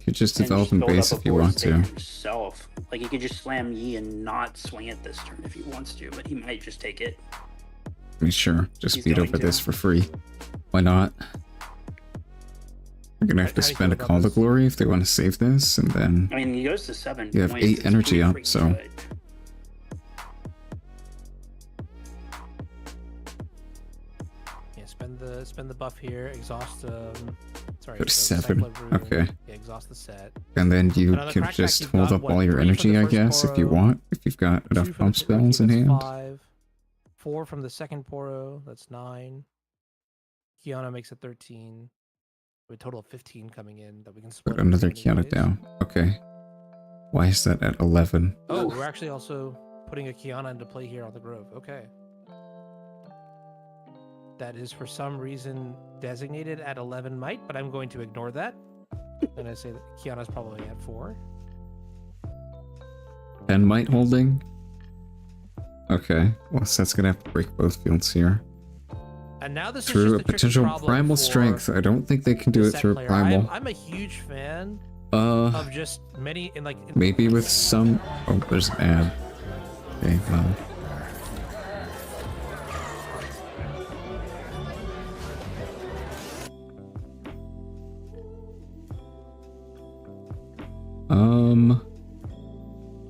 you just and develop just in build base up a if you board want state to. himself. Like, he could just slam Yi and not swing it this turn if he wants to, but he might just take it. I mean, sure, just He's beat going over to. this for free. Why not? We're gonna have to How do you spend a feel about Call to this? Glory if they want to save this, and then I mean, he goes to 7 You have points. 8 It's energy pretty up, freaking so- good. Yeah, spend the buff here. Exhaust. Sorry. Go to the 7. Cycler Rune. Okay. Yeah, exhaust the set. and then you And on the can crackback, just you've hold got, up what, all your 3 from energy, the I first guess, if you Poro, want, if you've got 2 enough from the pump third spells in key, that's hand. 5. 4 from the second Poro, that's 9. Kiana makes it 13. We have a total of 15 coming in that we can split. Put up another into Kiana ways. down. Okay. Why is that at 11? Oh, we're actually also putting a Kiana into play here on the Grove. Okay. That is for some reason designated at 11 might, but I'm going to ignore that. And I say that Kiana's probably at 4. 10 might holding? Okay. Well, Set's gonna have to break both fields here. And now this is Through just a the tricky potential problem primal for strength. I don't think they can do the it set through player. primal. I'm a huge fan Uh, of just many in like maybe with some... Oh, there's an ad. Okay, well...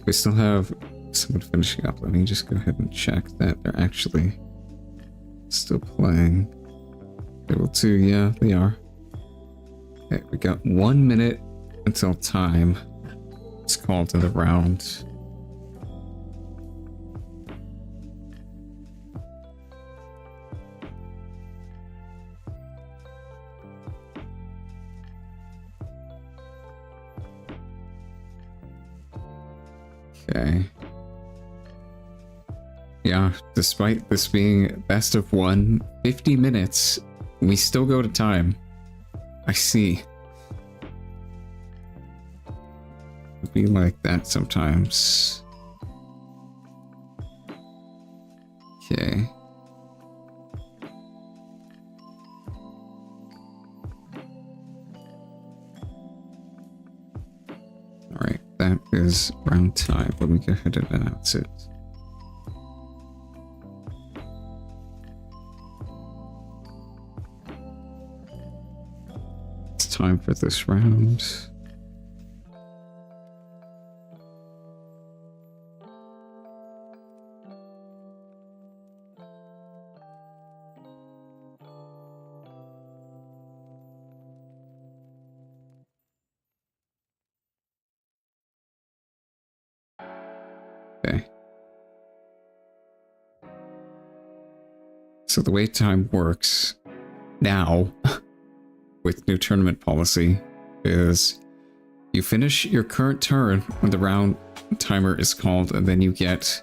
We still have someone finishing up. Let me just go ahead and check that they're actually still playing. Table 2, yeah, they are. Okay, we got 1 minute until time. It's called to the round. Okay. Yeah, despite this being best of 1, 50 minutes, we still go to time. I see. It'd be like that sometimes. Okay. Alright, that is round time. Let me go ahead and announce it. It's time for this round. Okay. So the way time works now with new tournament policy is you finish your current turn when the round timer is called, and then you get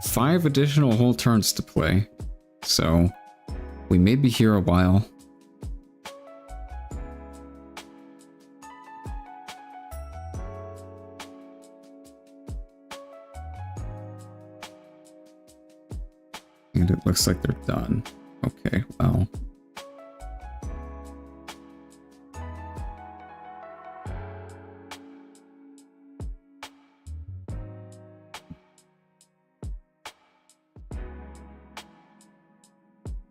5 additional whole turns to play, so we may be here a while. And it looks like they're done. Okay, well.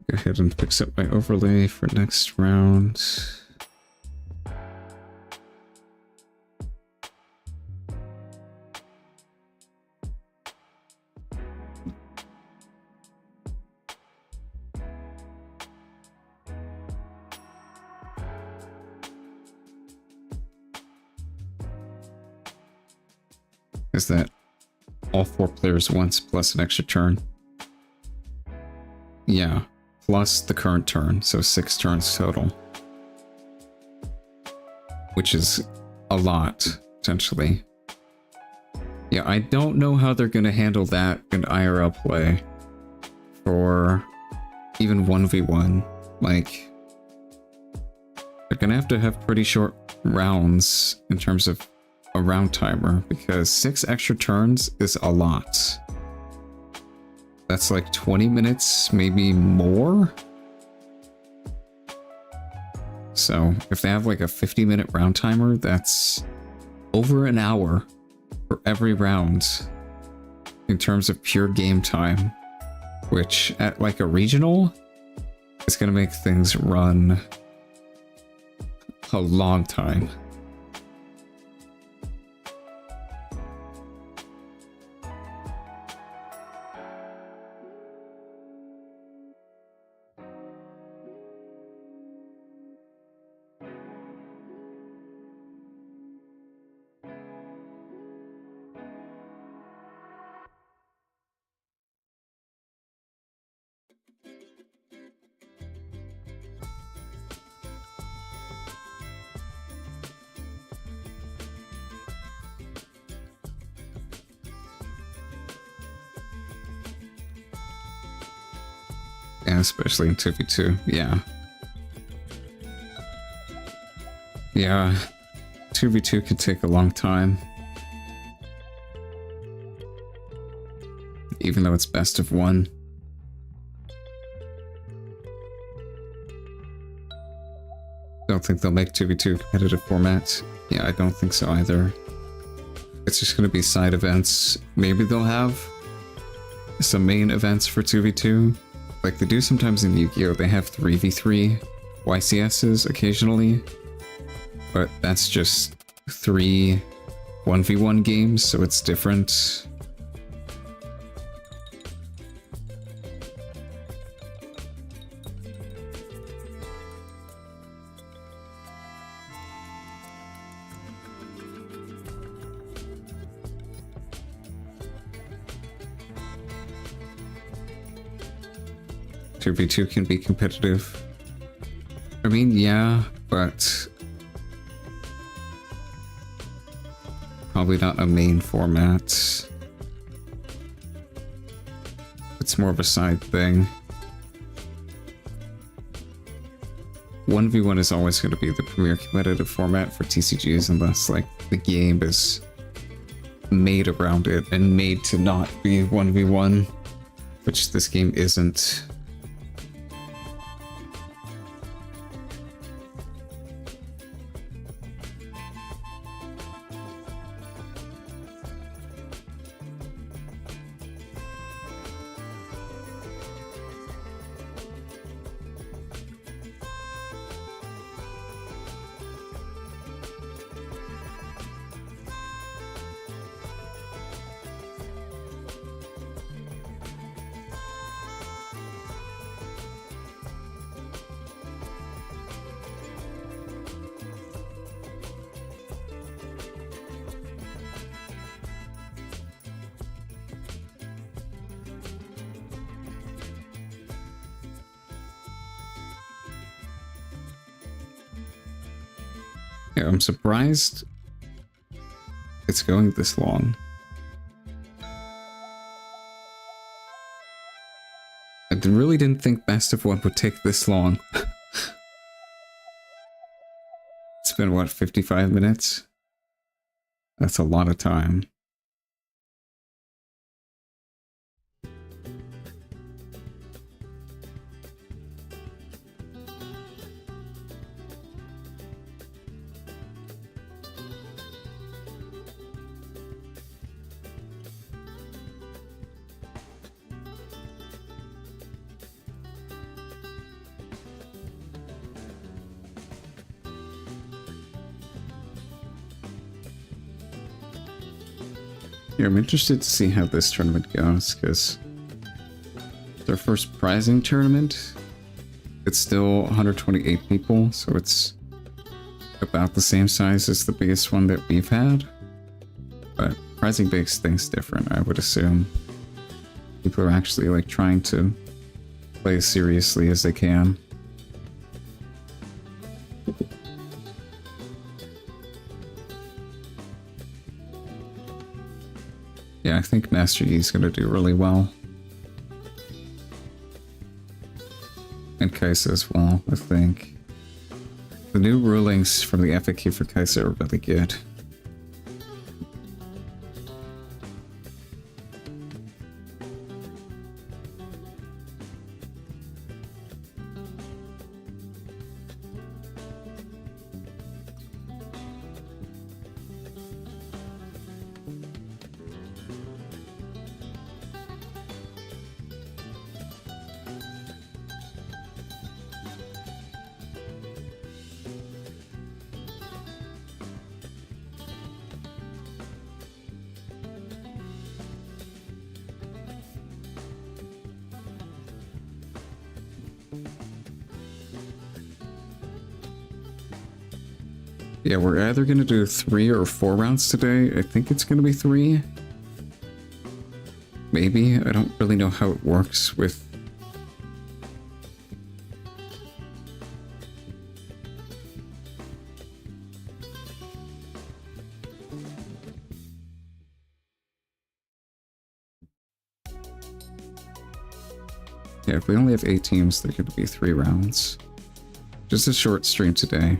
Go ahead and fix up my overlay for next round. Is that all 4 players once plus an extra turn? Yeah, plus the current turn, so 6 turns total. Which is a lot, potentially. Yeah, I don't know how they're going to handle that in IRL play for even 1v1. Like, they're going to have pretty short rounds in terms of a round timer, because 6 extra turns is a lot. That's like 20 minutes, maybe more. So if they have like a 50-minute round timer, that's over an hour for every round in terms of pure game time, which at like a regional is going to make things run a long time. Yeah, especially in 2v2, yeah. Yeah, 2v2 could take a long time. Even though it's best of 1. Don't think they'll make 2v2 a competitive format. Yeah, I don't think so either. It's just going to be side events. Maybe they'll have some main events for 2v2. Like they do sometimes in Yu-Gi-Oh! They have 3v3 YCSs occasionally. But that's just 3 1v1 games, so it's different. 2v2 can be competitive. I mean, yeah, but probably not a main format. It's more of a side thing. 1v1 is always going to be the premier competitive format for TCGs unless, like, the game is made around it and made to not be 1v1, which this game isn't. 'em. Yeah, I'm surprised it's going this long. really didn't think Best of One would take this long. It's been, what, 55 minutes? That's a lot of time. Yeah, I'm interested to see how this tournament goes, because their first prizing tournament, it's still 128 people, so it's about the same size as the biggest one that we've had. But prizing makes things different, I would assume. People are actually like trying to play as seriously as they can. Yeah, I think Master Yi is going to do really well. And Kaisa as well, I think. The new rulings from the FAQ for Kaisa are really good. Yeah, we're either going to do 3 or 4 rounds today. I think it's going to be 3. Maybe. I don't really know how it works with... Yeah, if we only have 8 teams, there could be 3 rounds. Just a short stream today.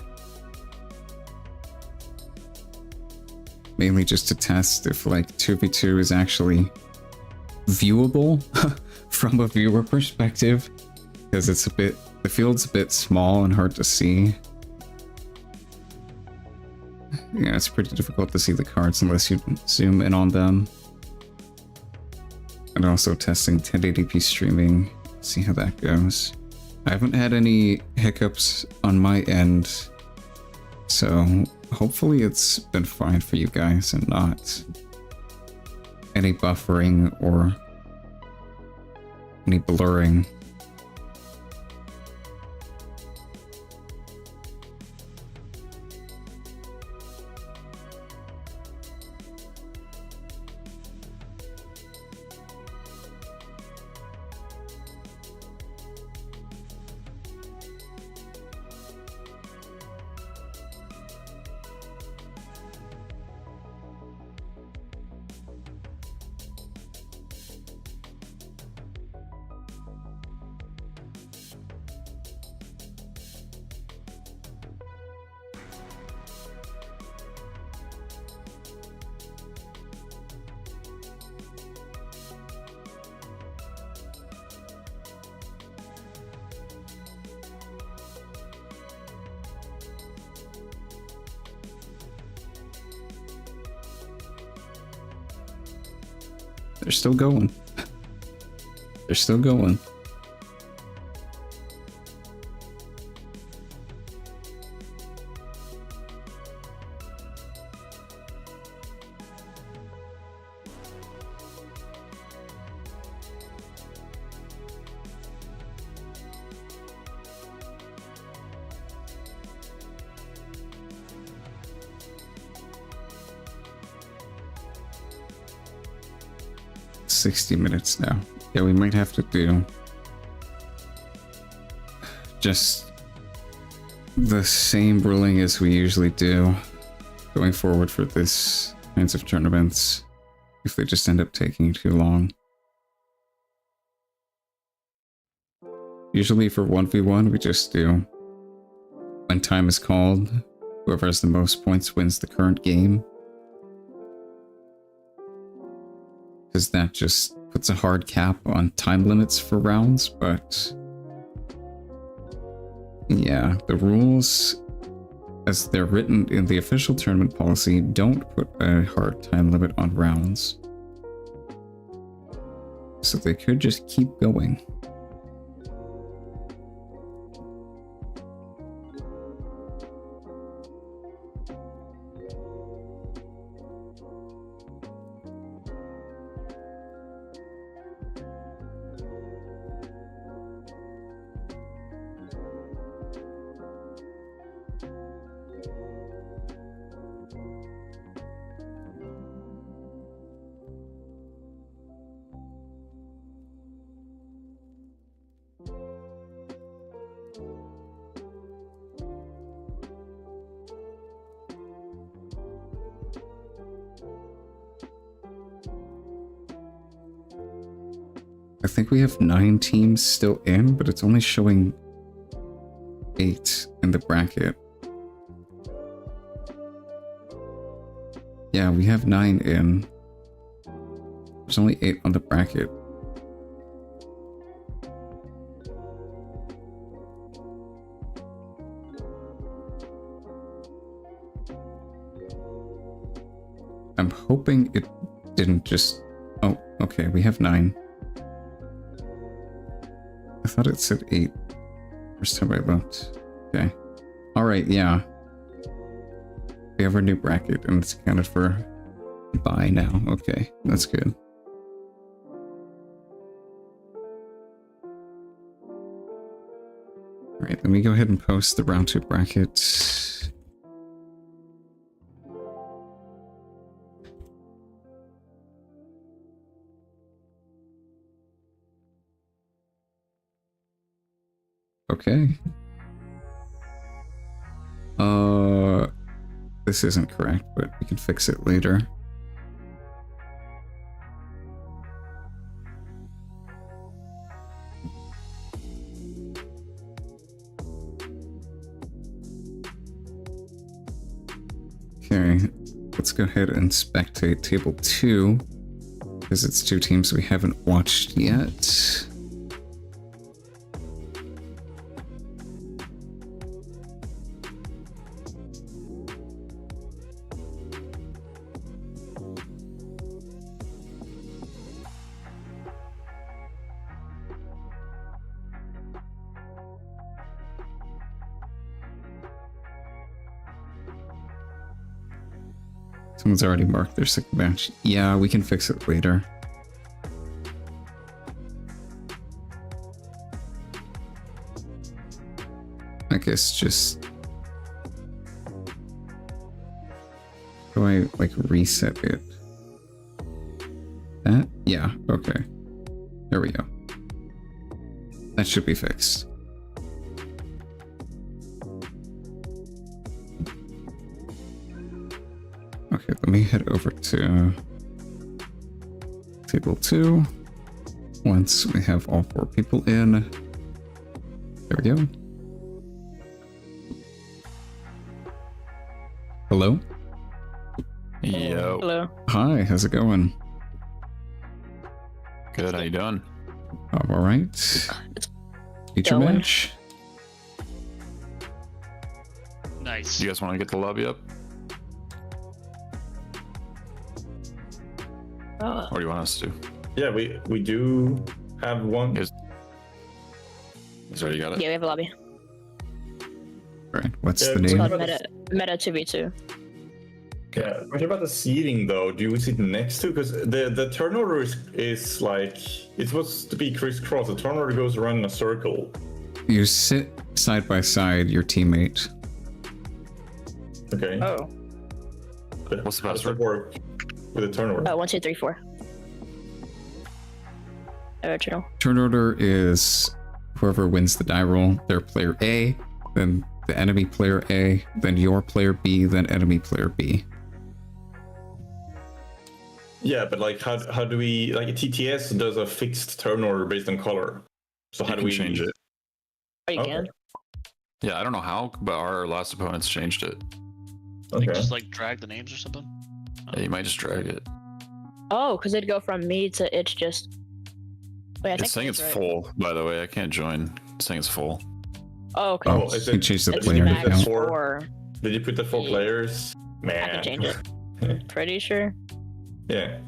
Mainly just to test if like 2v2 is actually viewable from a viewer perspective, because it's a bit, the field's a bit small and hard to see. Yeah, it's pretty difficult to see the cards unless you zoom in on them. And also testing 1080p streaming, see how that goes. I haven't had any hiccups on my end, so hopefully it's been fine for you guys and not any buffering or any blurring. They're still going. They're still going. $60 now. Yeah, we might have to do just the same ruling as we usually do going forward for this kinds of tournaments if they just end up taking too long. Usually for 1v1, we just do when time is called, whoever has the most points wins the current game. Because that just puts a hard cap on time limits for rounds, but yeah, the rules as they're written in the official tournament policy don't put a hard time limit on rounds. So they could just keep going. I think we have 9 teams still in, but it's only showing 8 in the bracket. Yeah, we have 9 in. There's only 8 on the bracket. I'm hoping it didn't just... Oh, okay, we have 9. I thought it said 8. First time I looked. Okay. Alright, yeah. We have our new bracket and it's accounted for by now. Okay, that's good. Alright, let me go ahead and post the round 2 bracket. Okay. This isn't correct, but we can fix it later. Okay, let's go ahead and spectate table 2, because it's 2 teams we haven't watched yet. Someone's already marked their second match. Yeah, we can fix it later. I guess just... do I, like, reset it? That? Yeah, okay. There we go. That should be fixed. Okay, let me head over to table 2. Once we have all 4 people in. There we go. Hello? Yo. Hello. Hi, how's it going? Good, how you doing? I'm alright. Feature going. match? Nice. You guys want to get the lobby up? Or do you want us to? Yeah, we do have one. He's already got it. Yeah, we have a lobby. Alright, what's Yeah, the It's name? called Meta 2v2. Yeah, what about the seating though? Do you sit next to? Because the turn order is like it's supposed to be crisscross. The turn order goes around in a circle. You sit side by side your teammate. Okay. Oh. But What's the how does password? that work with the turn order? 1, 2, 3, 4. Original. Turn order is whoever wins the die roll, their player A, then the enemy player A, then your player B, then enemy player B. Yeah, but like how do we like TTS does a fixed turn order based on color? So how You do can we change it. Oh, you Okay. can? Yeah, I don't know how, but our last opponents changed it. Like, Okay. just like drag the names or something. Yeah, you might just drag it. Oh, because it'd go from me to it's just. Wait, I think It's saying it's that's right. full, by the way. I can't join. It's saying it's full. Oh, okay. Oh, Oh, is you can it- change the It's player max count. Four. 4. Did you put the 4 Yeah. players? Man. I can change it. Pretty sure. Yeah.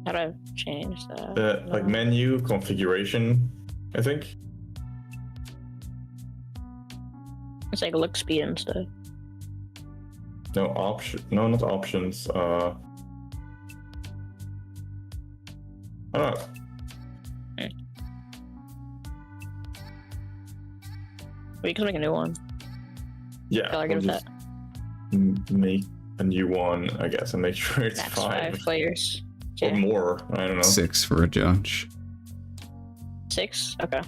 How do I change that? The like menu configuration, I think. It's like look speed and stuff. No option. No, not options. I don't know. We can make a new one. Yeah. Color we'll give just that. make a new one, I guess, and make sure it's Max 5 5 players. or Okay. more. I don't know. 6 for a judge. 6? Okay.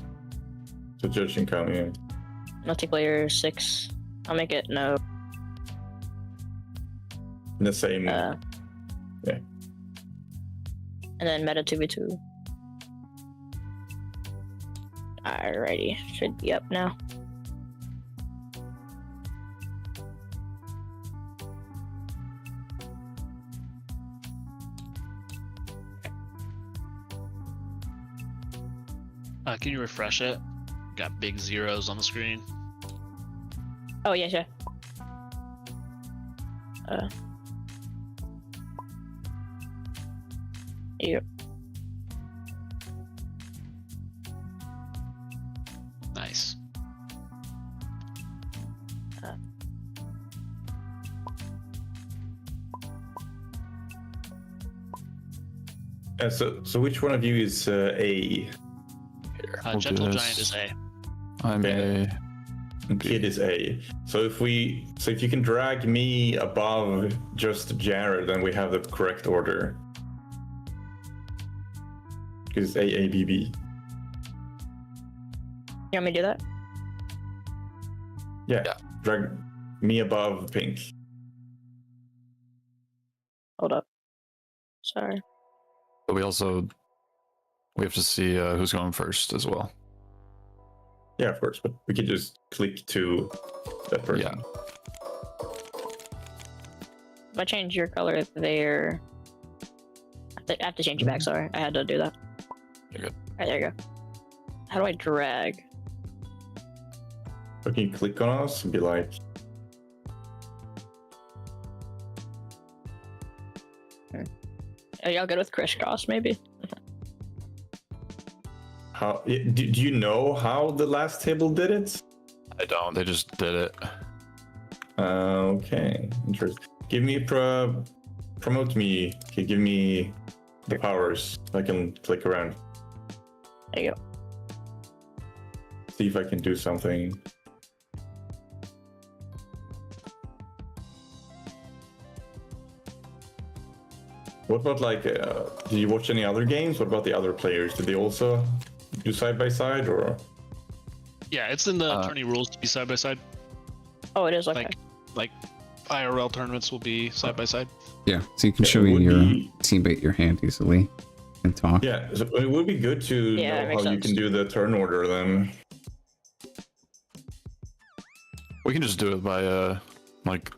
So judge can come in. Multiplayer 6. I'll make it no. In the same. Yeah. Yeah. And then meta 2v2. Alrighty. Should be up now. Can you refresh it? Got big zeros on the screen. Oh, yeah, yeah. Yep. Nice. So which one of you is A? Here, we'll do Gentle this. Giant is A. I'm Okay. a. Kid is A. So if you can drag me above just Jared, then we have the correct order. Because it's AABB. You want me to do that? Yeah. Yeah. Drag me above Pink. Hold up. Sorry. But we have to see who's going first as well. Yeah, of course, but we can just click to that person. Yeah. If I change your color there, I have to change you back. Sorry, I had to do that. You're good. Alright, there you go. How do I drag? So can you click on us and be like, Are y'all good with crisscross, maybe? how? Do you know how the last table did it? I don't. They just did it. Okay, interesting. Give me promote me. Okay, give me the powers so I can click around. There you go. See if I can do something. What about like, did you watch any other games? What about the other players? Did they also do side by side or? Yeah, it's in the tourney rules to be side by side. Oh, it is okay. Like IRL tournaments will be side by side. Yeah, so you can Yeah, show it would your be- teammate your hand easily and talk. Yeah, so it would be good to Yeah, that know makes how you sense. can do the turn order then. We can just do it by like,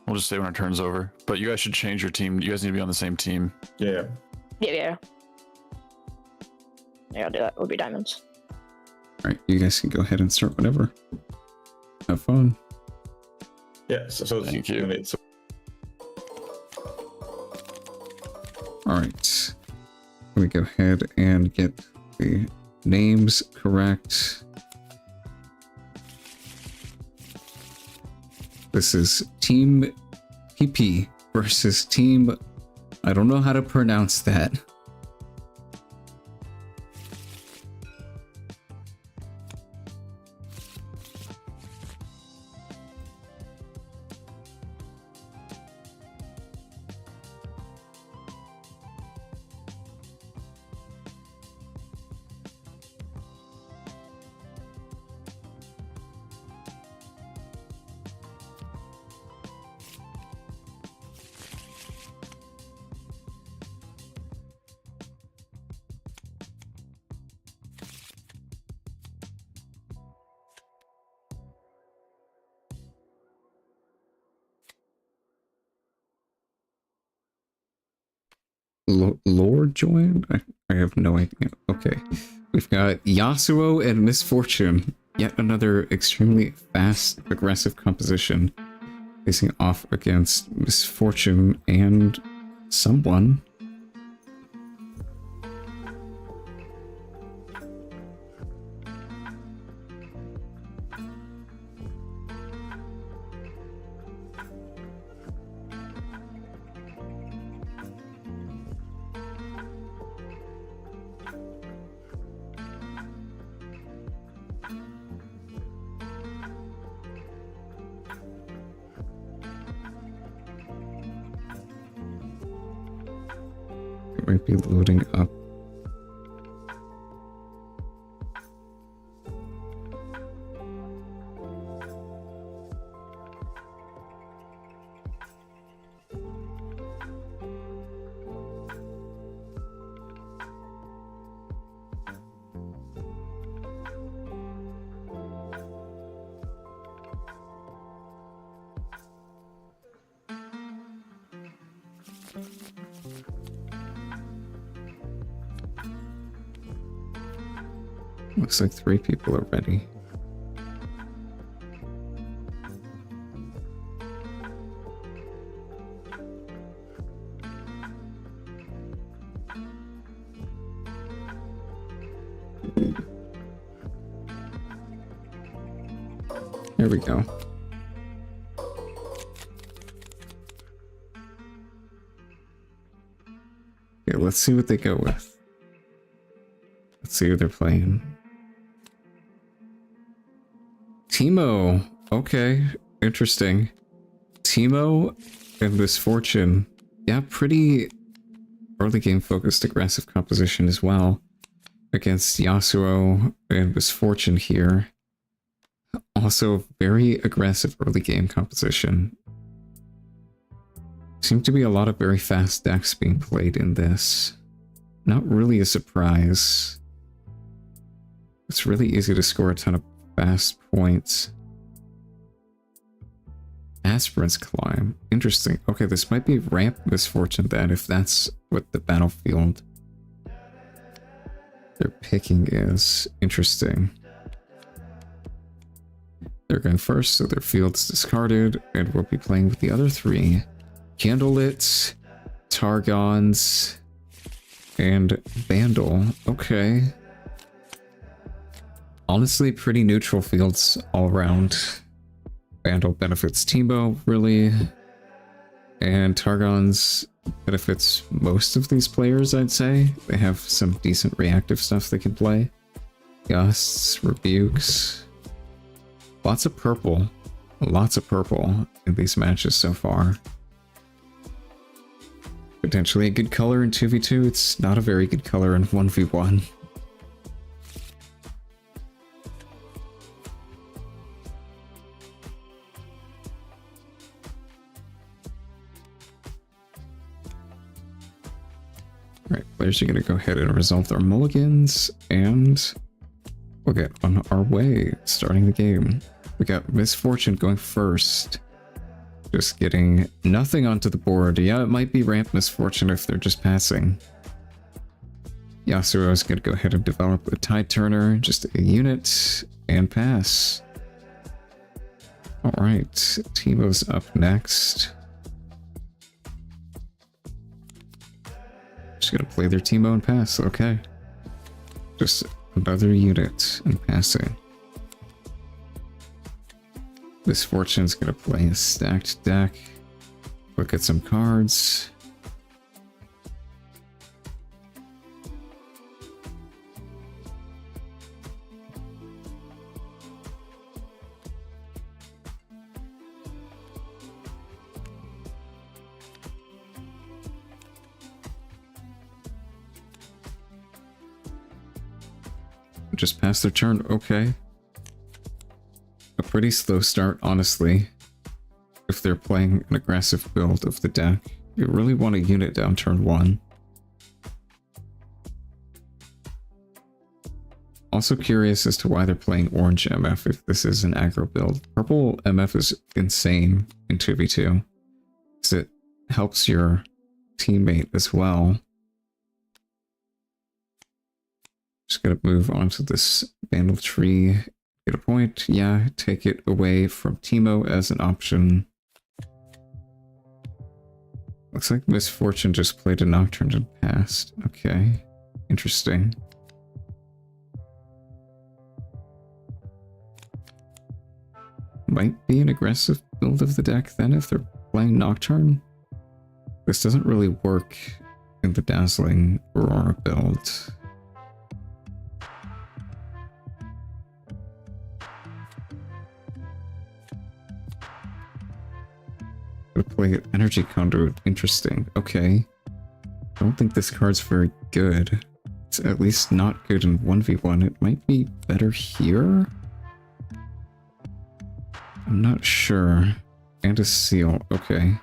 we'll just say when our turn's over. But you guys should change your team. You guys need to be on the same team. Yeah. Yeah. Yeah, I'll do that. We'll be diamonds. Alright, you guys can go ahead and start whatever. Have fun. Yeah, so Thank you. So Alright. Let me go ahead and get the names correct. This is Team PP versus Team... I don't know how to pronounce that. Lord joined? I have no idea. Okay. We've got Yasuo and Misfortune. Yet another extremely fast, aggressive composition. Facing off against Misfortune and someone. It might be loading up. Looks like 3 people are ready. There we go. Okay, let's see what they go with. Let's see who they're playing. Teemo. Okay, interesting. Teemo and Misfortune. Yeah, pretty early game focused aggressive composition as well. Against Yasuo and Misfortune here. Also very aggressive early game composition. Seem to be a lot of very fast decks being played in this. Not really a surprise. It's really easy to score a ton of fast points. Aspirant's Climb. Interesting. Okay, this might be Ramp Misfortune then, if that's what the battlefield they're picking is. Interesting. They're going first, so their field's discarded, and we'll be playing with the other 3. Candlelit, Targons, and Vandal. Okay. Honestly, pretty neutral fields all around. Vandal benefits Teemo, really. And Targons benefits most of these players, I'd say. They have some decent reactive stuff they can play. Gusts, Rebukes. Lots of purple. Lots of purple in these matches so far. Potentially a good color in 2v2. It's not a very good color in 1v1. Alright, players are going to go ahead and resolve their mulligans, and we'll get on our way, starting the game. We got Misfortune going first. Just getting nothing onto the board. Yeah, it might be Ramp Misfortune if they're just passing. Yasuo is going to go ahead and develop a Tide Turner, just a unit, and pass. Alright, Teemo's up next. Just gonna play their Teemo and pass, okay. Just another unit and passing. Misfortune's gonna play a stacked deck. Look at some cards. Just pass their turn, okay. A pretty slow start, honestly. If they're playing an aggressive build of the deck, you really want a unit down turn 1. Also curious as to why they're playing orange MF if this is an aggro build. Purple MF is insane in 2v2, because it helps your teammate as well. Just gotta move on to this vandal tree. Get a point. Yeah, take it away from Teemo as an option. Looks like Misfortune just played a Nocturne and passed. Okay. Interesting. Might be an aggressive build of the deck then if they're playing Nocturne. This doesn't really work in the Dazzling Aurora build. Gonna play Energy Conduit. Interesting. Okay. I don't think this card's very good. It's at least not good in 1v1. It might be better here? I'm not sure. And a seal. Okay.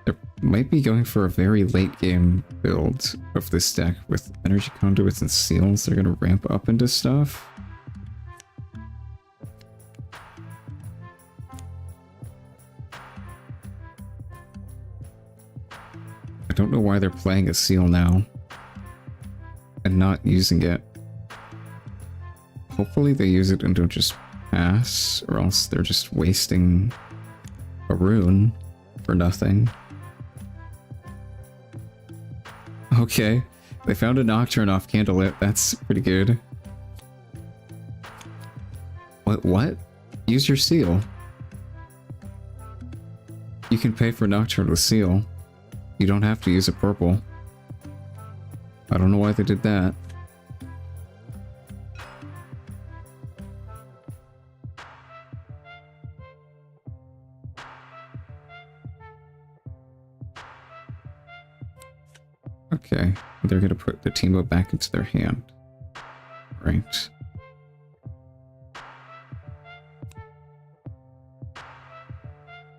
They might be going for a very late game build of this deck with Energy Conduits and seals. They're gonna ramp up into stuff. I don't know why they're playing a seal now and not using it. Hopefully they use it and don't just pass, or else they're just wasting a rune for nothing. Okay, they found a Nocturne off Candlelit. That's pretty good. What? Use your seal. You can pay for Nocturne with seal. You don't have to use a purple. I don't know why they did that. Okay, they're gonna put the Teemo back into their hand. Right.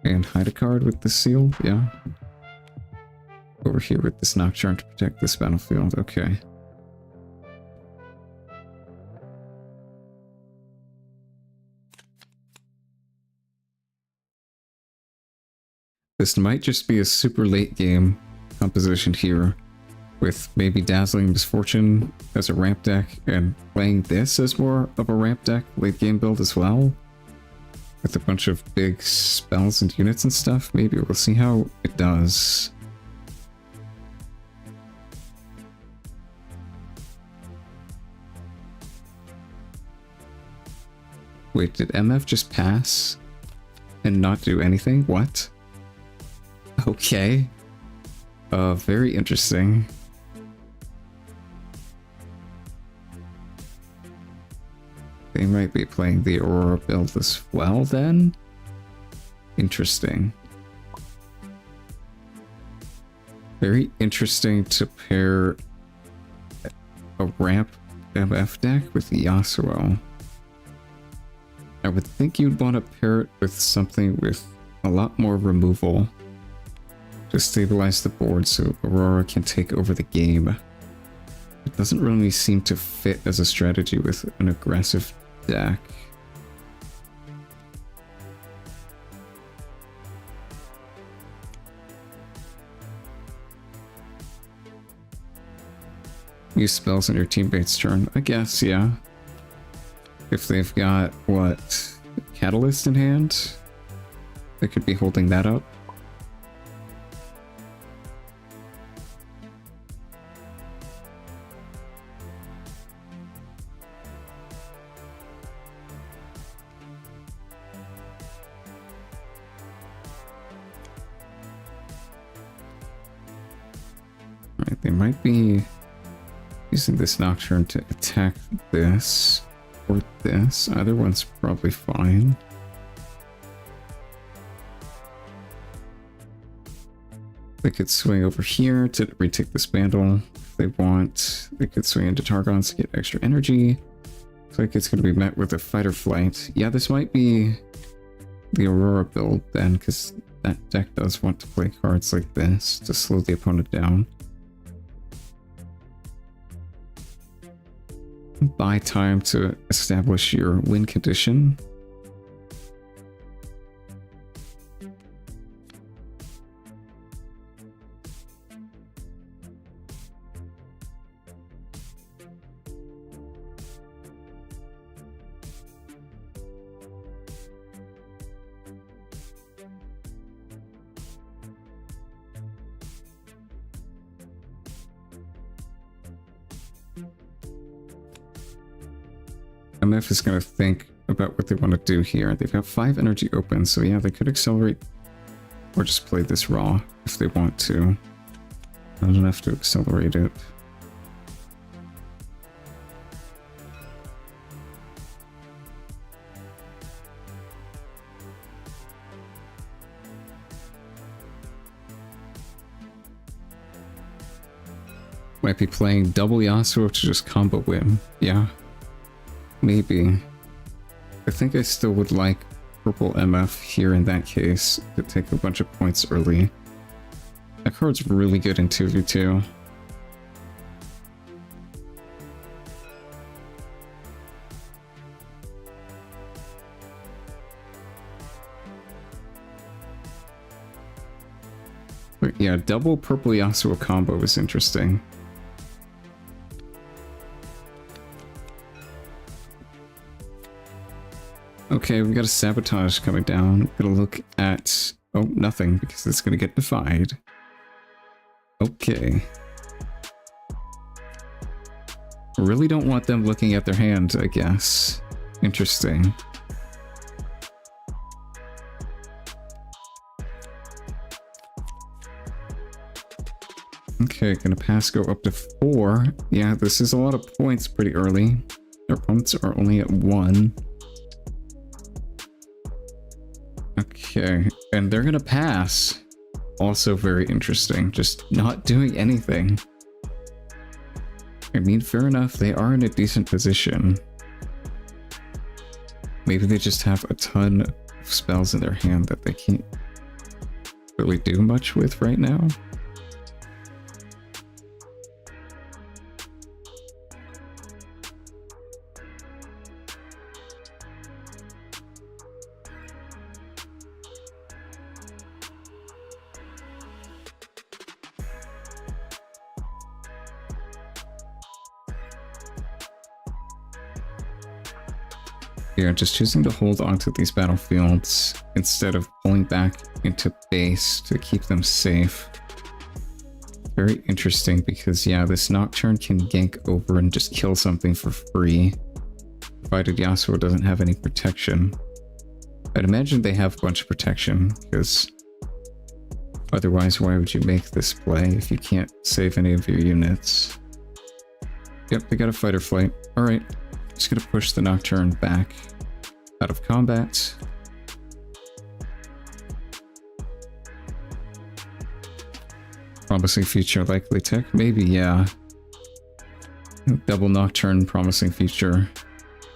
And hide a card with the seal, yeah. Over here with this Nocturne to protect this battlefield, okay. This might just be a super late game composition here, with maybe Dazzling Misfortune as a ramp deck and playing this as more of a ramp deck late game build as well. With a bunch of big spells and units and stuff. Maybe we'll see how it does. Wait, did MF just pass and not do anything? What? Okay. Very interesting. They might be playing the Aurora build as well then? Interesting. Very interesting to pair a ramp MF deck with Yasuo. I would think you'd want to pair it with something with a lot more removal to stabilize the board so Aurora can take over the game. It doesn't really seem to fit as a strategy with an aggressive deck. Use spells on your teammate's turn. I guess, yeah. If they've got, what, Catalyst in hand? They could be holding that up. Right, they might be using this Nocturne to attack this. Or this. Either one's probably fine. They could swing over here to retake this Vandal if they want. They could swing into Targons to get extra energy. Looks like it's going to be met with a fight or flight. Yeah, this might be the Aurora build then, because that deck does want to play cards like this to slow the opponent down. Buy time to establish your win condition. MF is going to think about what they want to do here. They've got 5 energy open, so yeah, they could accelerate or just play this raw if they want to. I don't have to accelerate it. Might be playing double Yasuo to just combo win. Yeah. Maybe. I think I still would like purple MF here in that case to take a bunch of points early. That card's really good in 2v2. But yeah, double purple Yasuo combo is interesting. Okay, we got a sabotage coming down. Gonna look at... oh, nothing, because it's gonna get defied. Okay. Really don't want them looking at their hand, I guess. Interesting. Okay, gonna pass go up to 4. Yeah, this is a lot of points pretty early. Their opponents are only at 1. Okay, and they're gonna pass. Also very interesting, just not doing anything. I mean, fair enough, they are in a decent position. Maybe they just have a ton of spells in their hand that they can't really do much with right now. Yeah, just choosing to hold onto these battlefields instead of pulling back into base to keep them safe. Very interesting because, yeah, this Nocturne can gank over and just kill something for free, provided Yasuo doesn't have any protection. I'd imagine they have a bunch of protection, because otherwise why would you make this play if you can't save any of your units? Yep, they got a fight or flight. Alright. Just gonna push the Nocturne back out of combat. Promising future, likely tech? Maybe, yeah. Double Nocturne, promising future.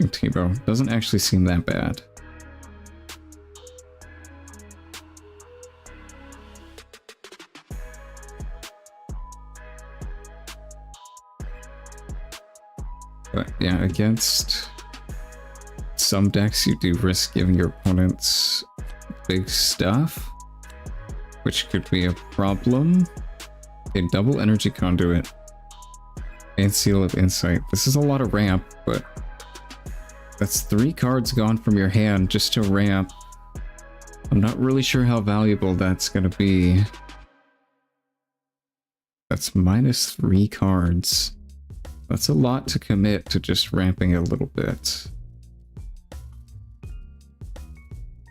Tebow doesn't actually seem that bad. But yeah, against some decks you do risk giving your opponents big stuff, which could be a problem. A double energy conduit and seal of insight. This is a lot of ramp, but that's 3 cards gone from your hand just to ramp. I'm not really sure how valuable that's going to be. That's minus 3 cards. That's a lot to commit to just ramping a little bit.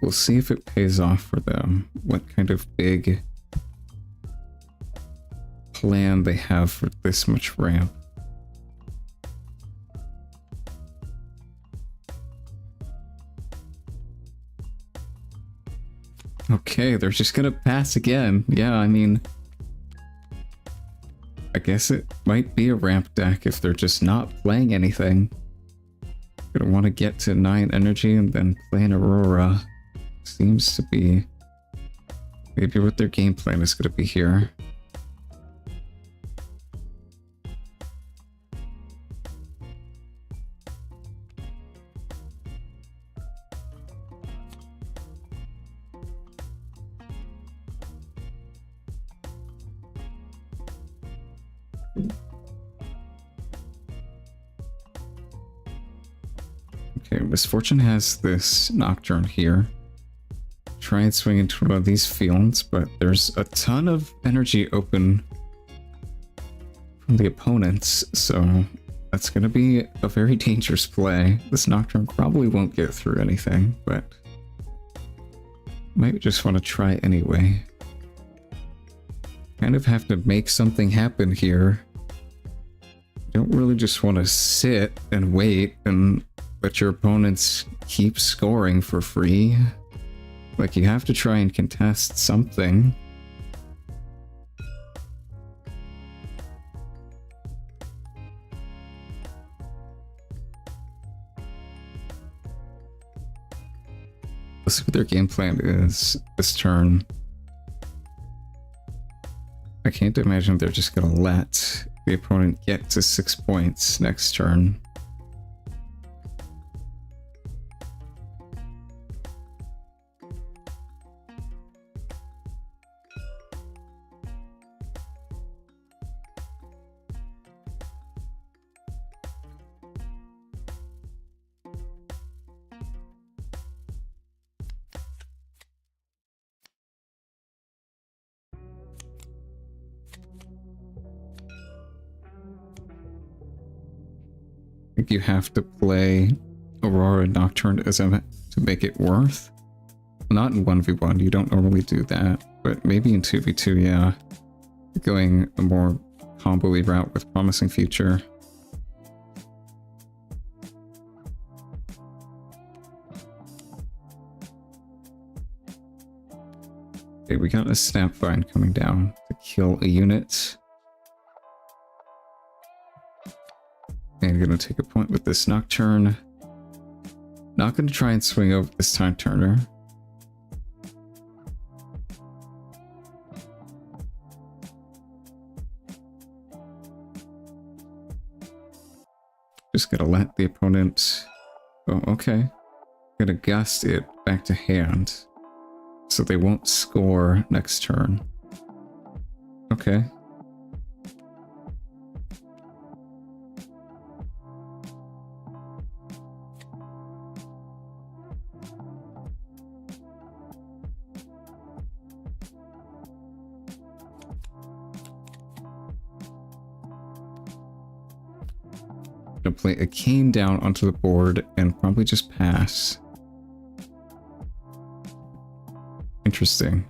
We'll see if it pays off for them. What kind of big plan they have for this much ramp. Okay, they're just gonna pass again. Yeah, I mean, I guess it might be a ramp deck if they're just not playing anything. Gonna want to get to 9 energy and then play an Aurora. Seems to be maybe what their game plan is gonna be here. Okay, Misfortune has this Nocturne here. Try and swing into one of these fields, but there's a ton of energy open from the opponents, so That's gonna be a very dangerous play. This Nocturne probably won't get through anything, but might just want to try anyway. Kind of have to make something happen here. Don't really just want to sit and wait and let your opponents keep scoring for free. Like, you have to try and contest something. Let's see what their game plan is this turn. I can't imagine they're just gonna let the opponent get to 6 points next turn. I think you have to play Aurora Nocturne as to make it worth. Not in 1v1, you don't normally do that, but maybe in 2v2, yeah. Going a more combo-y route with Promising Future. Okay, we got a Snapvine coming down to kill a unit. And gonna take a point with this Nocturne. Not gonna try and swing over this Time Turner. Just gonna let the opponent... Oh, okay. Gonna gust it back to hand. So they won't score next turn. Okay. Gonna play a cane down onto the board and probably just pass. Interesting.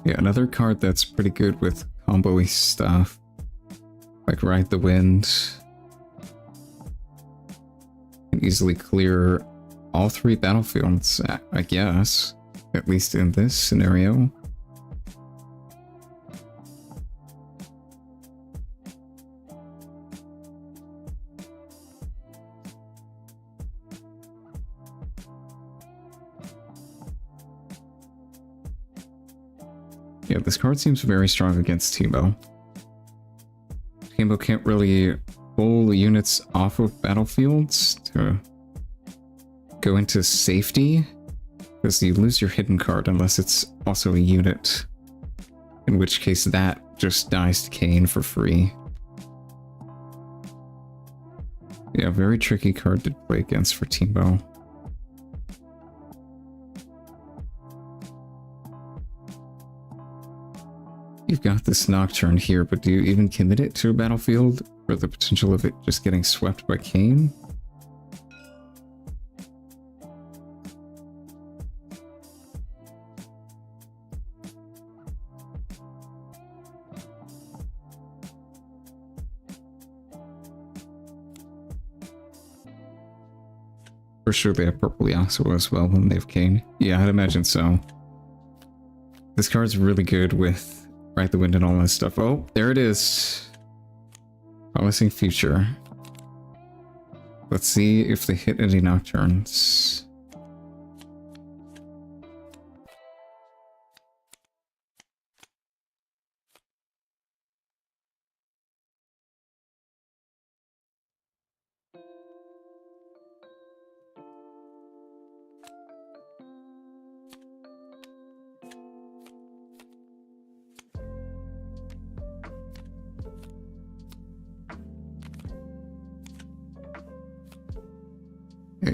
Yeah, another card that's pretty good with combo-y stuff. Like Ride the Wind. Can easily clear all 3 battlefields, I guess. At least in this scenario. Yeah, this card seems very strong against Teemo. Teemo can't really pull units off of battlefields to go into safety, because you lose your hidden card unless it's also a unit. In which case that just dies to Kane for free. Yeah, very tricky card to play against for Teemo. You've got this Nocturne here, but do you even commit it to a battlefield for the potential of it just getting swept by Kane? For sure they have Purple Yasuo as well when they have Kane. Yeah, I'd imagine so. This card's really good with Ride the Wind and all that stuff. Oh, there it is. Promising Future. Let's see if they hit any Nocturnes.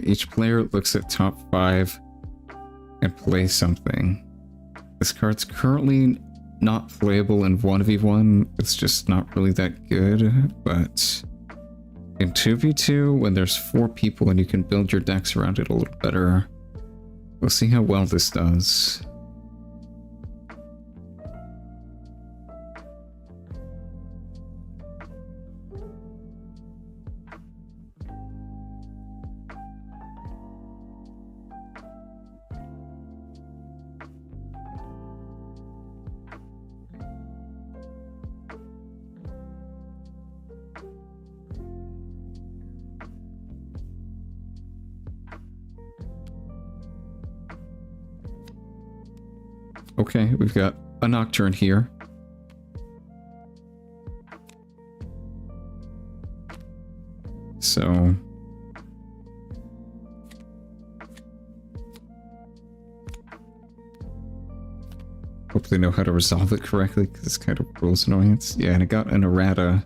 Each player looks at top 5 and plays something. This card's currently not playable in 1v1. It's just not really that good, but In 2v2, when there's 4 people and you can build your decks around it a little better, we'll see how well this does. Okay, we've got a Nocturne here. So... hope they know how to resolve it correctly, because it's kind of rules annoyance. Yeah, and it got an errata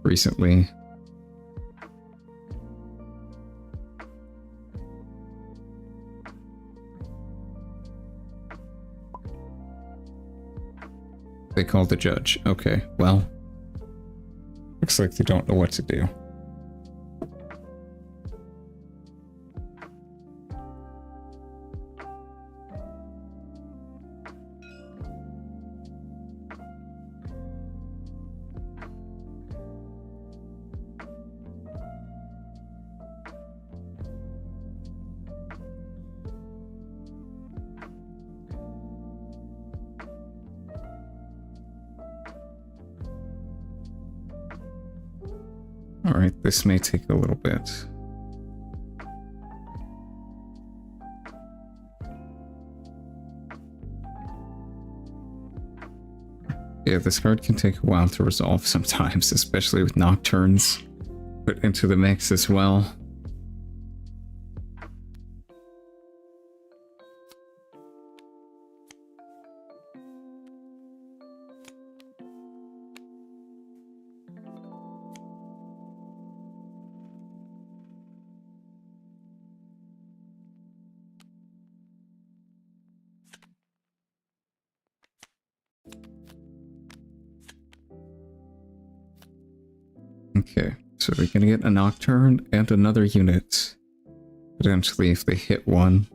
recently. They called the judge. Okay, well, looks like they don't know what to do. Alright, this may take a little bit. Yeah, this card can take a while to resolve sometimes, especially with Nocturnes put into the mix as well. Okay, so we're gonna get a Nocturne and another unit, potentially if they hit one.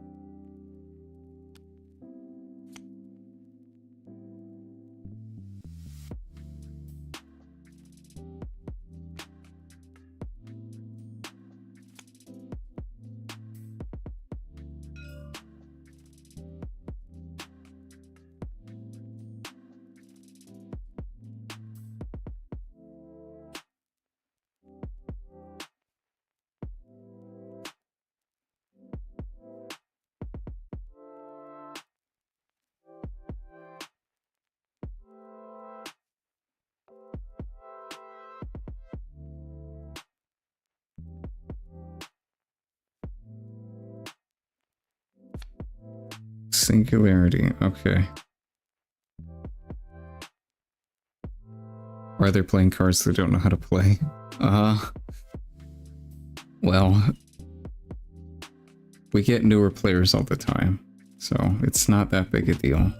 Singularity, okay. Or are they playing cards they don't know how to play? Well, we get newer players all the time, so it's not that big a deal.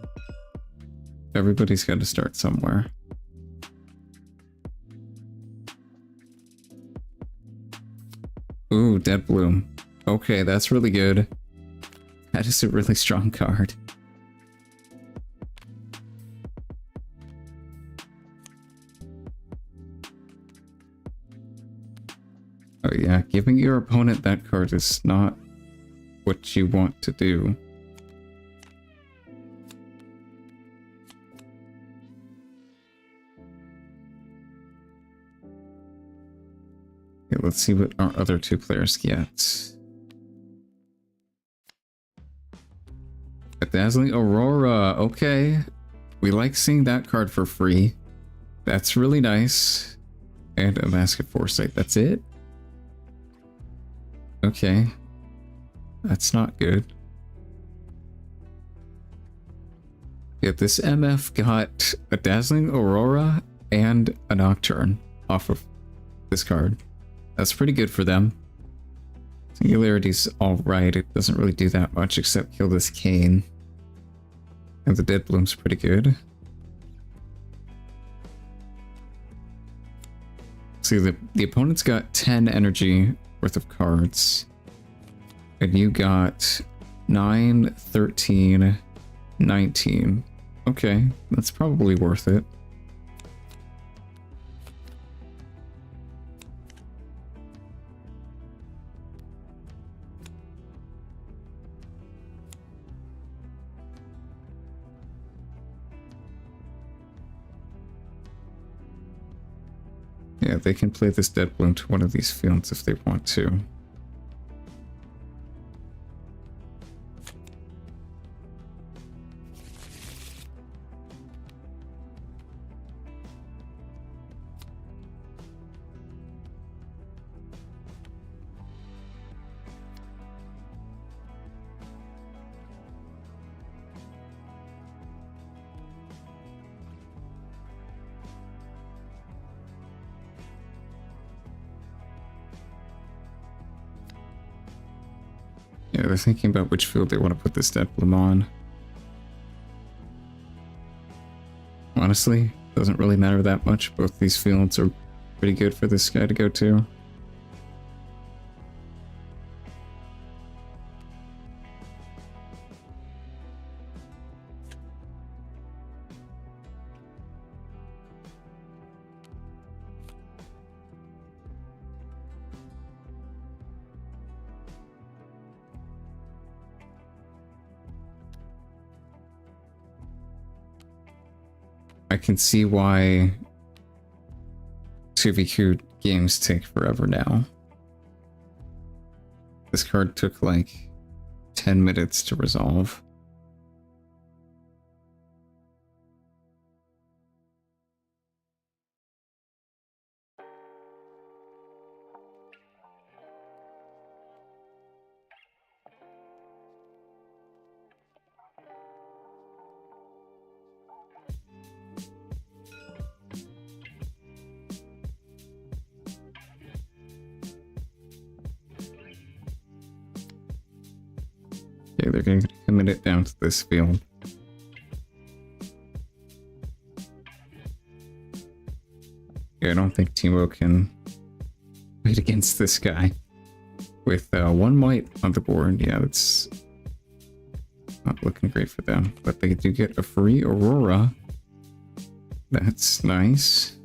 Everybody's got to start somewhere. Ooh, Dead Bloom. Okay, that's really good. That is a really strong card. Oh yeah, giving your opponent that card is not what you want to do. Okay, let's see what our other 2 players get. A Dazzling Aurora, okay. We like seeing that card for free. That's really nice. And a Mask of Foresight, that's it? Okay. That's not good. Yeah, this MF got a Dazzling Aurora and a Nocturne off of this card. That's pretty good for them. Singularity's alright, it doesn't really do that much except kill this Cane. And the Dead Bloom's pretty good. See, the opponent's got 10 energy worth of cards. And you got 9, 13, 19. Okay, that's probably worth it. Yeah, they can play this Dead Bloom to one of these fields if they want to. Yeah, they're thinking about which field they want to put this Dead Bloom on. Honestly, doesn't really matter that much. Both these fields are pretty good for this guy to go to. I can see why 2v2 games take forever now. This card took like 10 minutes to resolve. Okay, they're going to commit it down to this field. Yeah, I don't think Timo can fight against this guy. With one white on the board, yeah, that's not looking great for them. But they do get a free Aurora. That's nice.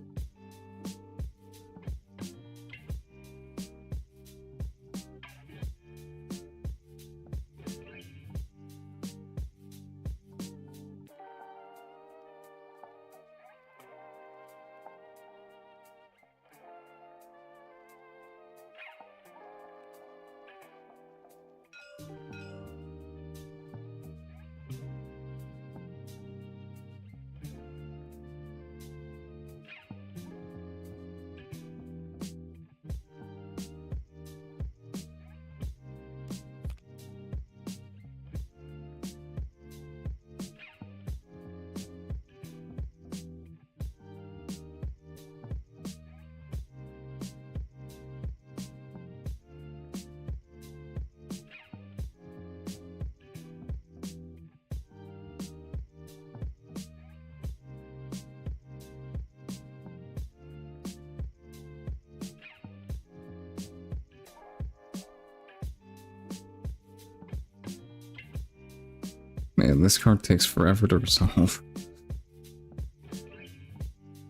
Man, this card takes forever to resolve.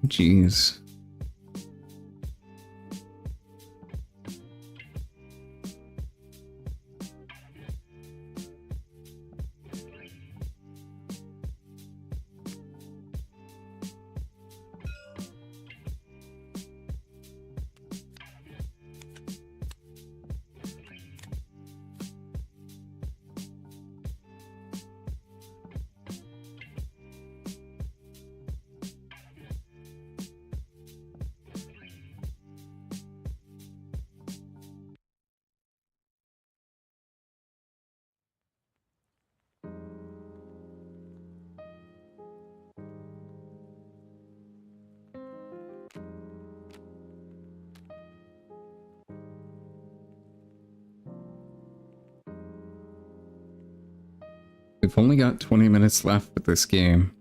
Jeez. We've only got 20 minutes left with this game.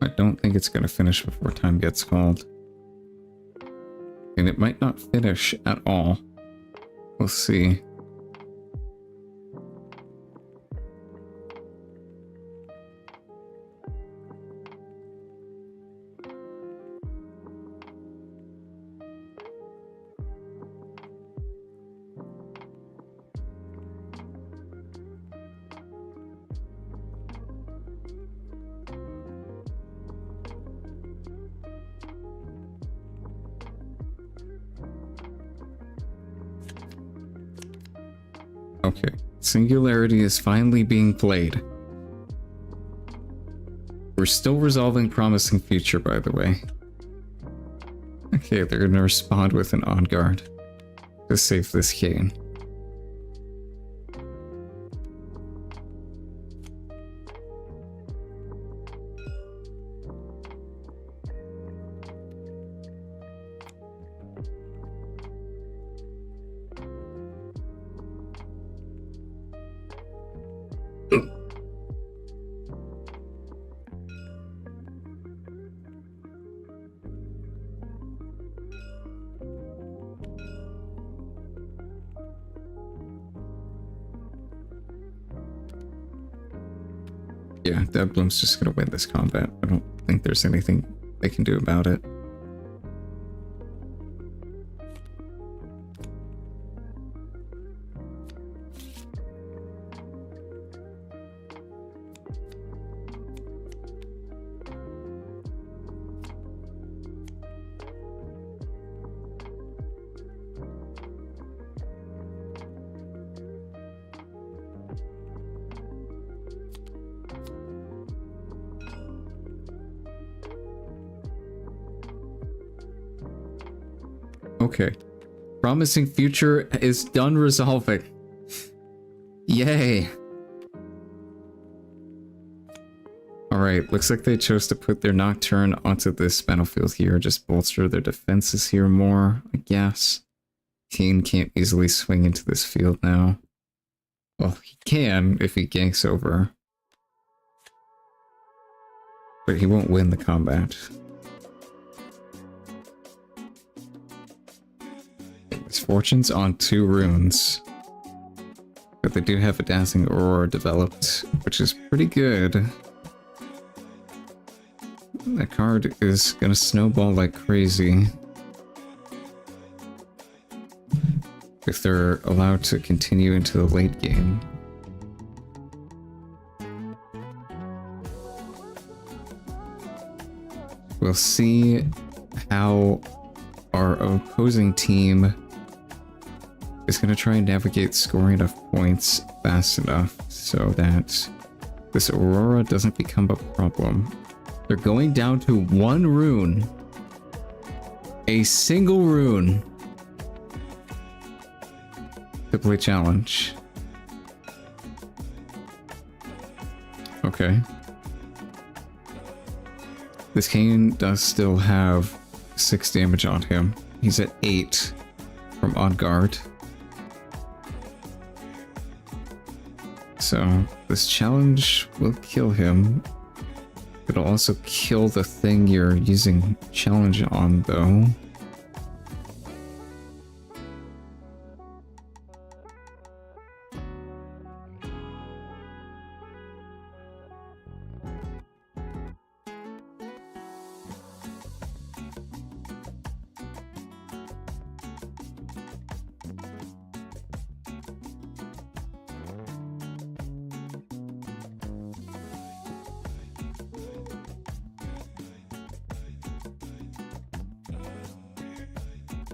I don't think it's going to finish before time gets called. And it might not finish at all. We'll see. Okay, Singularity is finally being played. We're still resolving Promising Future, by the way. Okay, they're gonna respond with an On Guard to save this cane. Yeah, Dead Bloom's just gonna win this combat. I don't think there's anything they can do about it. Okay. Promising Future is done resolving. Yay. Alright, looks like they chose to put their Nocturne onto this battlefield here, just bolster their defenses here more, I guess. Kane can't easily swing into this field now. Well, he can if he ganks over. But he won't win the combat. Misfortunes on 2 runes. But they do have a Dazzling Aurora developed, which is pretty good. That card is gonna snowball like crazy. If they're allowed to continue into the late game. We'll see how our opposing team is going to try and navigate scoring enough points fast enough so that this Aurora doesn't become a problem. They're going down to 1 rune. A single rune to play challenge. Okay. This Kane does still have 6 damage on him. He's at 8 from On Guard. So this challenge will kill him. It'll also kill the thing you're using challenge on, though.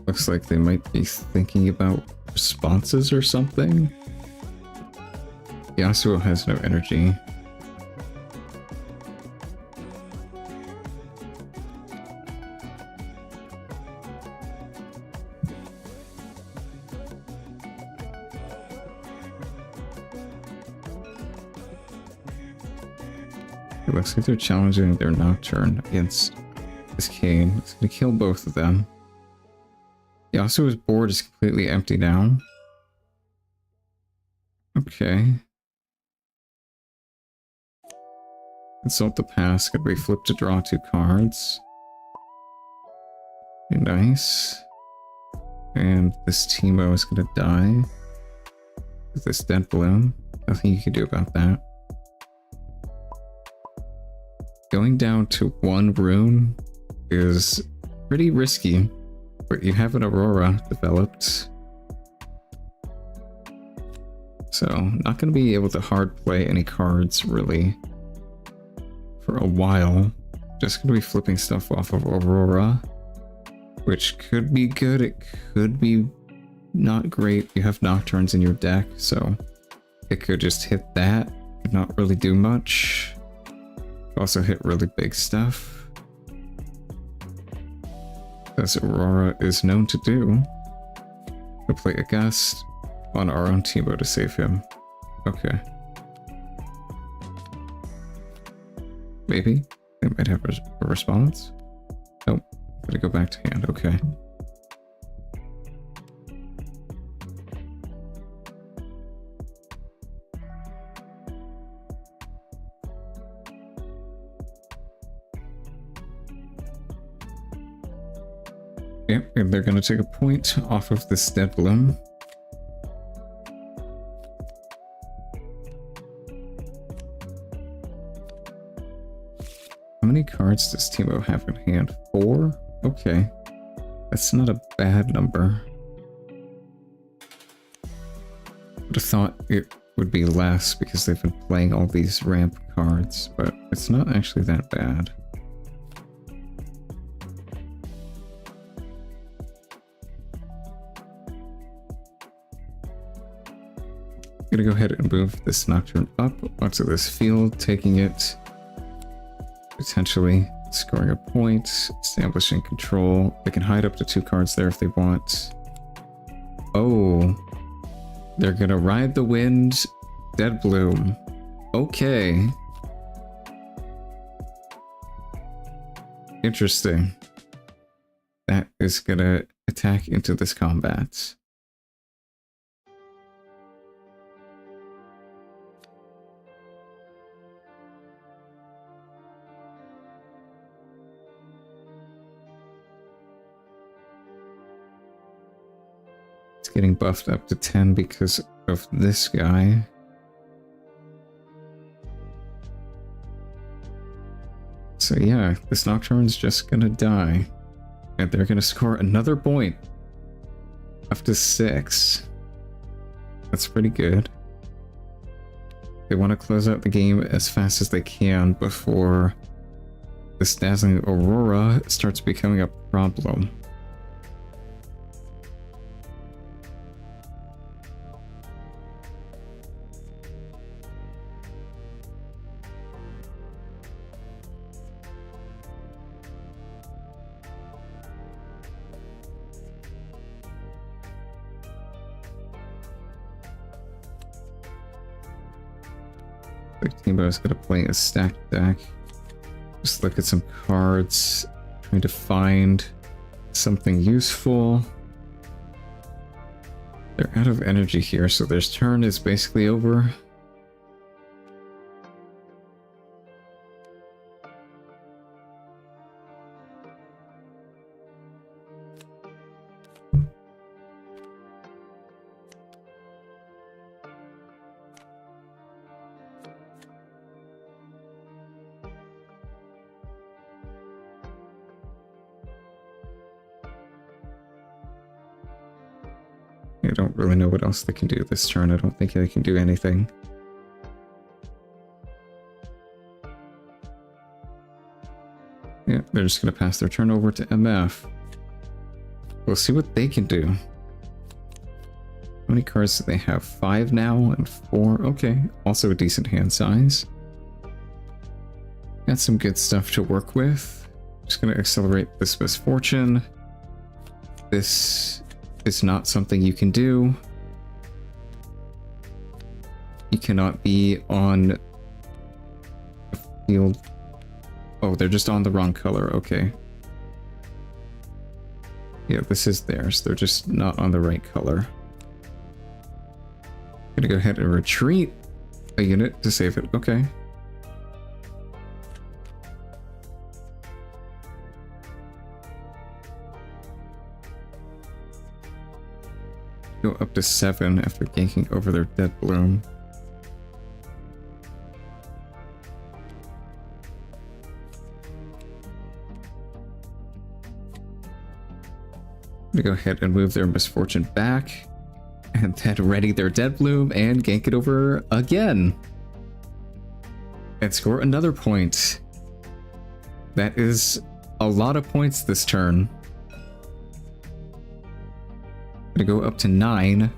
Looks like they might be thinking about responses or something. Yasuo has no energy. It looks like they're challenging their Nocturne against this Kane. It's gonna kill both of them. Yasuo's board is completely empty now. Okay. Consult the past. Could we flip to draw 2 cards? Very nice. And this Teemo is gonna die. With this dead bloom. Nothing you can do about that. Going down to 1 rune is pretty risky, but you have an Aurora developed. So, not going to be able to hard play any cards, really, for a while. Just going to be flipping stuff off of Aurora, which could be good, it could be not great. You have Nocturnes in your deck, so it could just hit that, could not really do much. Also hit really big stuff, as Aurora is known to do. We'll play a Gust on our own Teemo to save him. Okay. Maybe they might have a response. Nope. Gotta go back to hand. Okay. Yep, and they're gonna take a point off of this dead bloom. How many cards does Teemo have in hand? 4? Okay. That's not a bad number. Would have thought it would be less because they've been playing all these ramp cards, but it's not actually that bad. I'm gonna go ahead and move this Nocturne up onto this field, taking it, potentially scoring a point, establishing control. They can hide up to 2 cards there if they want. Oh, they're gonna ride the wind, dead bloom. Okay. Interesting. That is gonna attack into this combat. Getting buffed up to 10 because of this guy. So yeah, this Nocturne's just gonna die. And they're gonna score another point. Up to 6. That's pretty good. They want to close out the game as fast as they can before this dazzling Aurora starts becoming a problem. Teemo's gonna play a stacked deck. Just look at some cards, trying to find something useful. They're out of energy here, so their turn is basically over. I don't really know what else they can do this turn. I don't think they can do anything. Yeah, they're just going to pass their turn over to MF. We'll see what they can do. How many cards do they have? 5 now and 4. Okay, also a decent hand size. Got some good stuff to work with. Just going to accelerate this misfortune. This is not something you can do. You cannot be on the field. Oh, they're just on the wrong color. Okay. Yeah, this is theirs. They're just not on the right color. Gonna go ahead and retreat a unit to save it. Okay. go up to 7 after ganking over their dead bloom. I'm gonna go ahead and move their misfortune back, and then ready their dead bloom and gank it over again. And score another point. That is a lot of points this turn. Gonna go up to 9.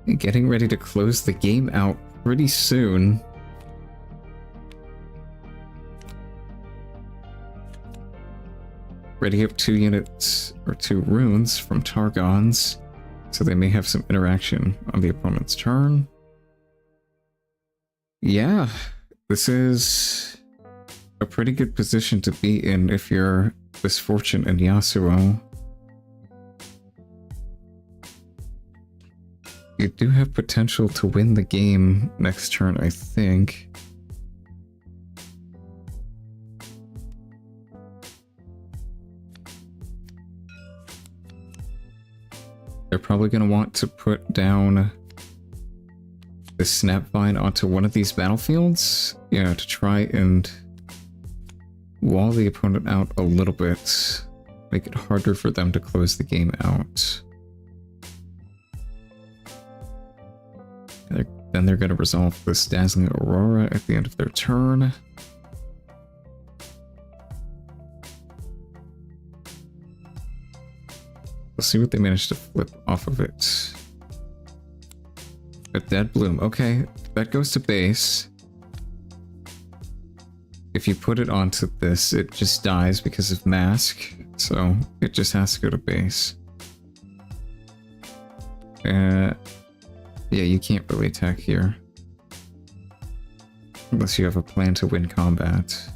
And getting ready to close the game out pretty soon. Ready up 2 units or 2 runes from Targons, so they may have some interaction on the opponent's turn. Yeah, this is a pretty good position to be in if you're Misfortune and Yasuo. You do have potential to win the game next turn, I think. They're probably going to want to put down the Snapvine onto one of these battlefields. Yeah, to try and wall the opponent out a little bit. Make it harder for them to close the game out. Then they're going to resolve this Dazzling Aurora at the end of their turn. Let's see what they managed to flip off of it. A dead bloom. Okay, that goes to base. If you put it onto this, it just dies because of mask. So it just has to go to base. Yeah, you can't really attack here. Unless you have a plan to win combat.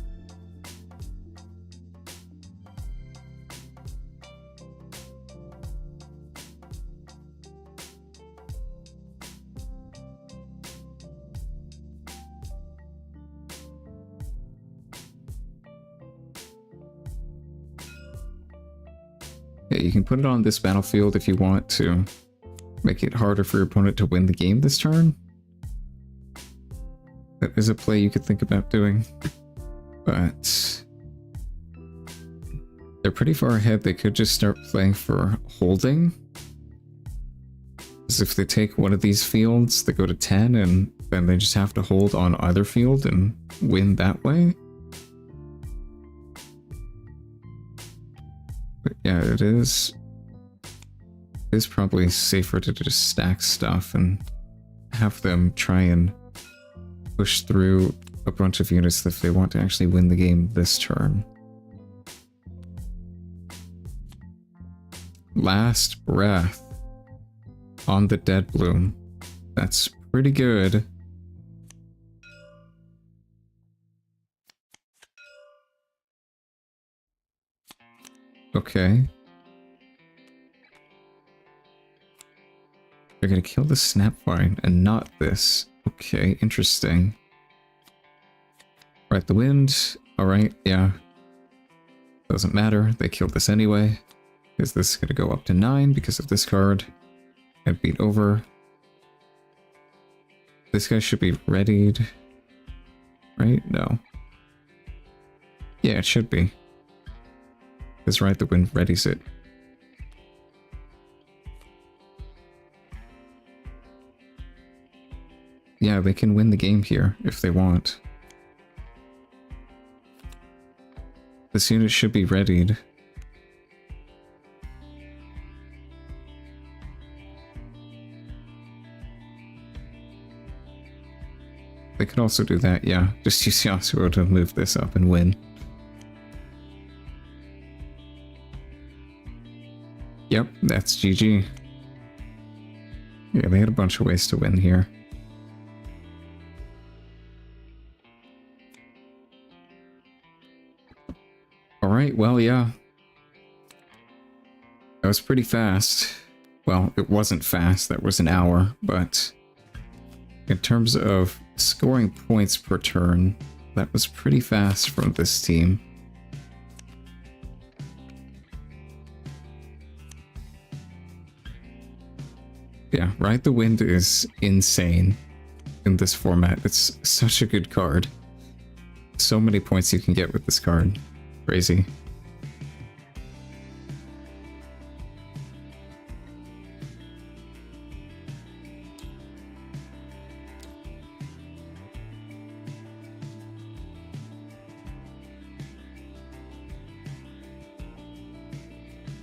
Yeah, you can put it on this battlefield if you want to make it harder for your opponent to win the game this turn. That is a play you could think about doing. But they're pretty far ahead. They could just start playing for holding. Because if they take one of these fields, they go to 10, and then they just have to hold on either field and win that way. But yeah, it is probably safer to just stack stuff and have them try and push through a bunch of units if they want to actually win the game this turn. Last breath on the dead bloom. That's pretty good. Okay. They're gonna kill the Snapvine and not this. Okay, interesting. Right, the wind. Alright, yeah. Doesn't matter. They killed this anyway. Is this gonna go up to 9 because of this card? And beat over. This guy should be readied. Right? No. Yeah, it should be. Because right, the wind readies it. Yeah, they can win the game here if they want. This unit should be readied. They could also do that, yeah. Just use Yasuo to move this up and win. Yep, that's GG. Yeah, they had a bunch of ways to win here. Alright, well, yeah. That was pretty fast. Well, it wasn't fast, that was an hour, but in terms of scoring points per turn, that was pretty fast from this team. Yeah, Ride the Wind is insane in this format. It's such a good card. So many points you can get with this card. Crazy.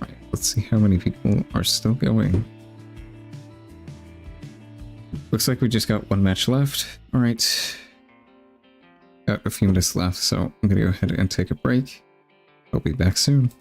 Right, let's see how many people are still going. Looks like we just got one match left. All right. Got a few minutes left, so I'm gonna go ahead and take a break. I'll be back soon.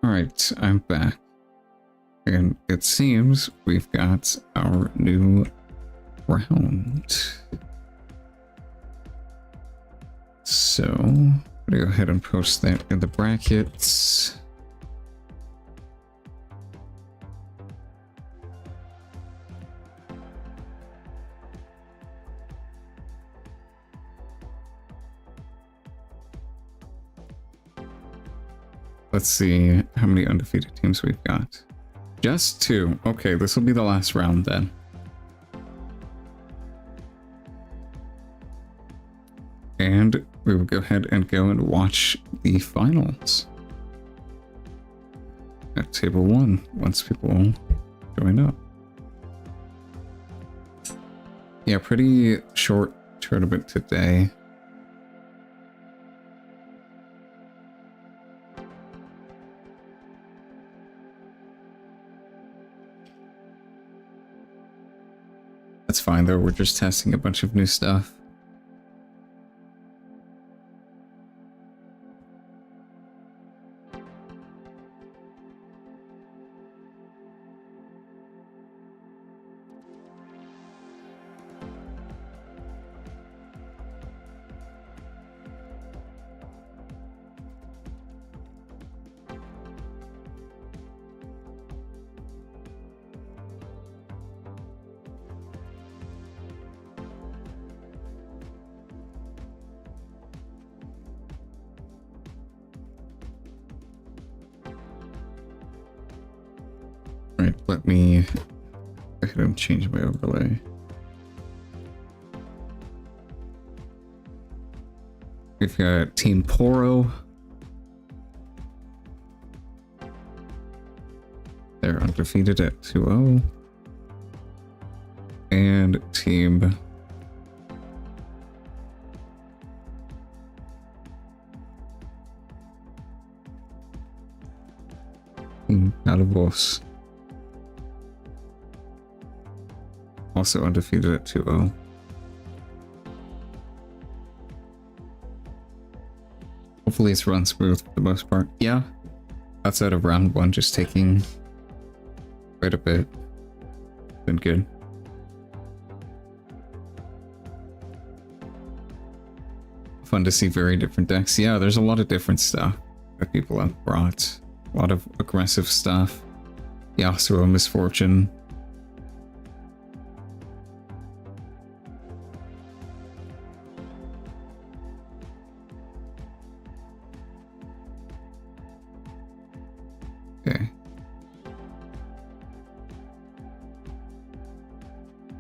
Alright, I'm back. And it seems we've got our new round. So, I'm gonna go ahead and post that in the brackets. Let's see how many undefeated teams we've got. Just 2. Okay, this will be the last round then. And we will go ahead and go and watch the finals at table 1 once people join up. Yeah, pretty short tournament today. That's fine though, we're just testing a bunch of new stuff. Alright, let me go ahead and change my overlay. We've got Team Poro. They're undefeated at 2-0. And Team Alivos. Also undefeated at 2-0. Hopefully it's run smooth for the most part. Yeah. Outside of round 1, just taking quite a bit. Been good. Fun to see very different decks. Yeah, there's a lot of different stuff that people have brought. A lot of aggressive stuff. Yasuo Misfortune. Okay.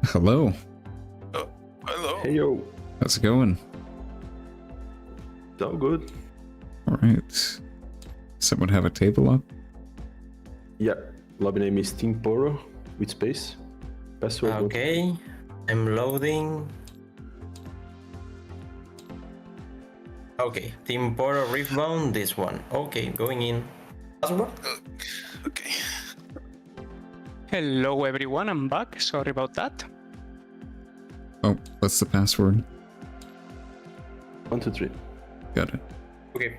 Hello. Oh, hello. Hey yo. How's it going? It's all good. Alright. Someone have a table up? Yeah. Lobby name is Team Poro with space. Password. Okay. I'm loading. Okay. Team Poro Riftbound, this one. Okay, going in. Password? Okay. Hello everyone, I'm back. Sorry about that. Oh, what's the password? 1, 2, 3. Got it. Okay.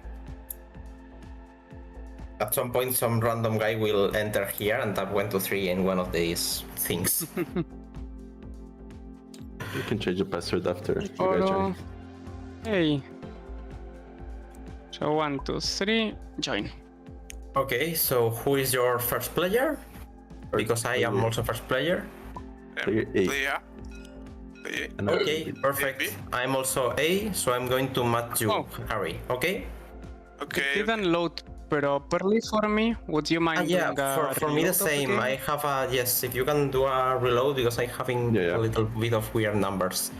At some point, some random guy will enter here and tap 1, 2, 3 in one of these things. You can change the password after you guys Poro. join. Hey. So 1, 2, 3, join. Okay, so who is your first player? Because I am also first player. Player A. Player. And Okay, perfect. I'm also A, so I'm going to match you, Oh. Harry. Okay? Okay. Didn't load properly for me. Would you mind Yeah, doing a for me the reload of same. game? I have a yes. If you can do a reload because I'm having Yeah. a little bit of weird numbers.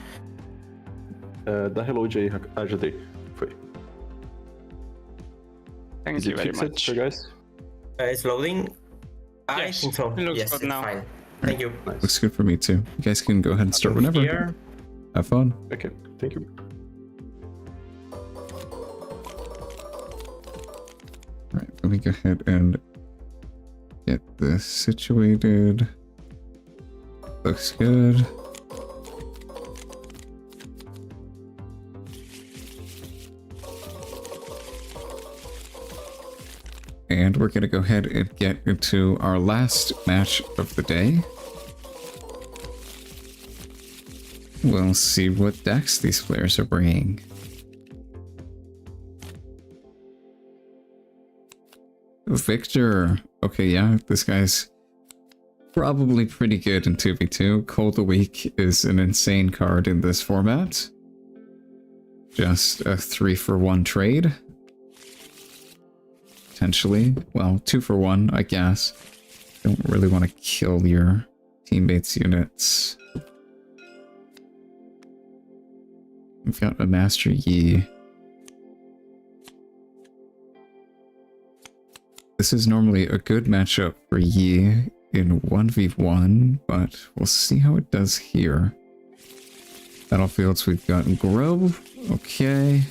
Da relódio aí, AJD. Foi. Thank Is you it very fixed, much. guys? It's loading. I Yes, think so. it looks Yes, good it's now. fine. Thank you. Nice. Looks good for me too. You guys can go ahead and start whenever. Here. Have fun. Okay, thank you. Alright, let me go ahead and get this situated. Looks good. And we're gonna go ahead and get into our last match of the day. We'll see what decks these players are bringing. Victor. Okay, yeah, this guy's probably pretty good in 2v2. Cold a Week is an insane card in this format. Just a 3-for-1 trade. Potentially. Well, 2-for-1, I guess. Don't really want to kill your teammates' units. We've got a Master Yi. This is normally a good matchup for Yi in 1v1, but we'll see how it does here. Battlefields, we've got Grove, okay.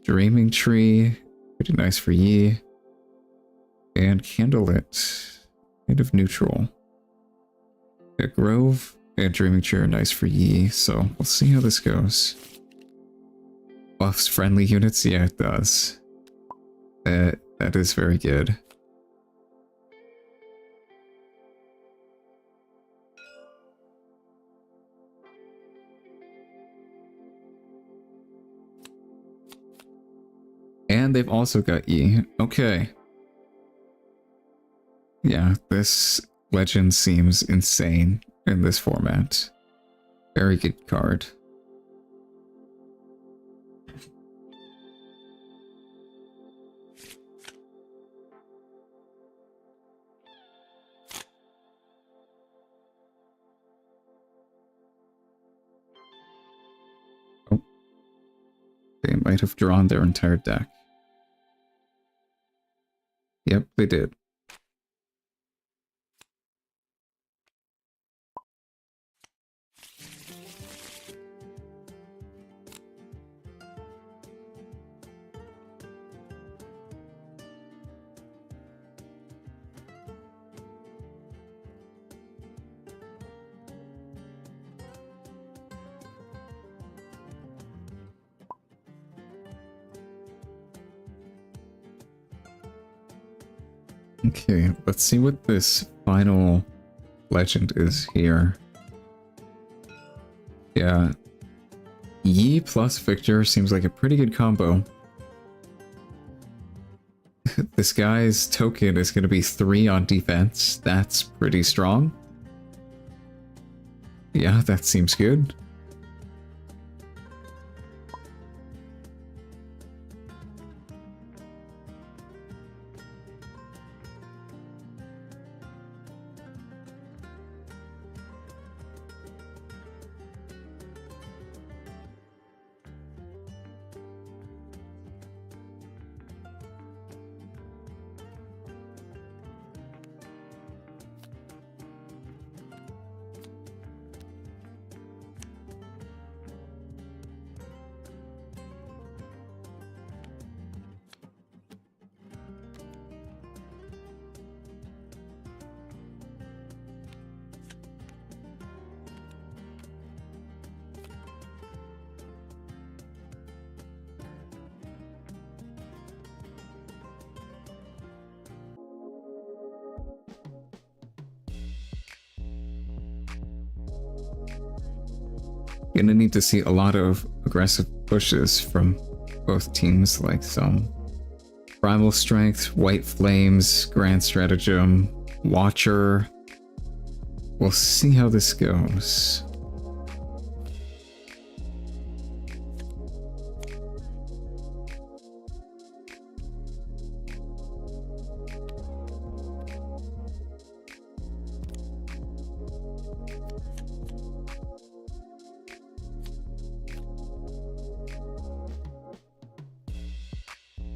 Dreaming Tree, pretty nice for Yi. And Candlelit, kind of neutral. Yeah, Grove and Dreaming Tree are nice for Yi, so we'll see how this goes. Buffs friendly units? Yeah, it does. That is very good. And they've also got Yi. Okay. Yeah, this legend seems insane in this format. Very good card. They might have drawn their entire deck. Yep, they did. Okay, let's see what this final legend is here. Yeah. Yi plus Victor seems like a pretty good combo. This guy's token is going to be 3 on defense. That's pretty strong. Yeah, that seems good. Gonna need to see a lot of aggressive pushes from both teams, like some Primal Strength, White Flames, Grand Stratagem, Watcher. We'll see how this goes.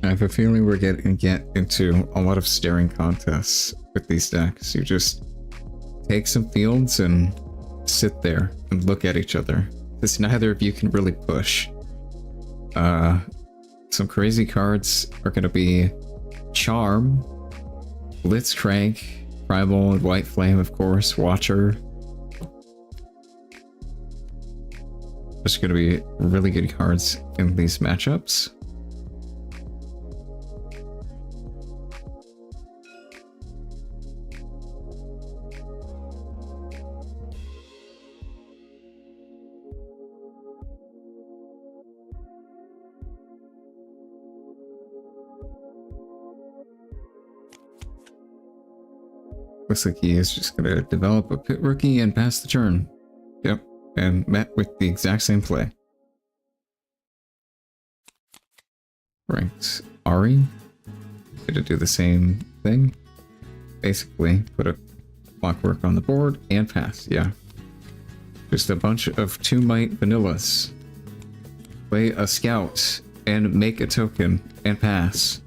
I have a feeling we're getting to get into a lot of staring contests with these decks. You just take some fields and sit there and look at each other, because neither of you can really push. Some crazy cards are going to be Charm, Blitzcrank, Primal and White Flame, of course, Watcher. There's going to be really good cards in these matchups. Looks like he is just going to develop a pit rookie and pass the turn. Yep, and met with the exact same play. Ranked Ari. Gonna do the same thing. Basically, put a clockwork on the board and pass, yeah. Just a bunch of 2-might vanillas. Play a scout and make a token and pass.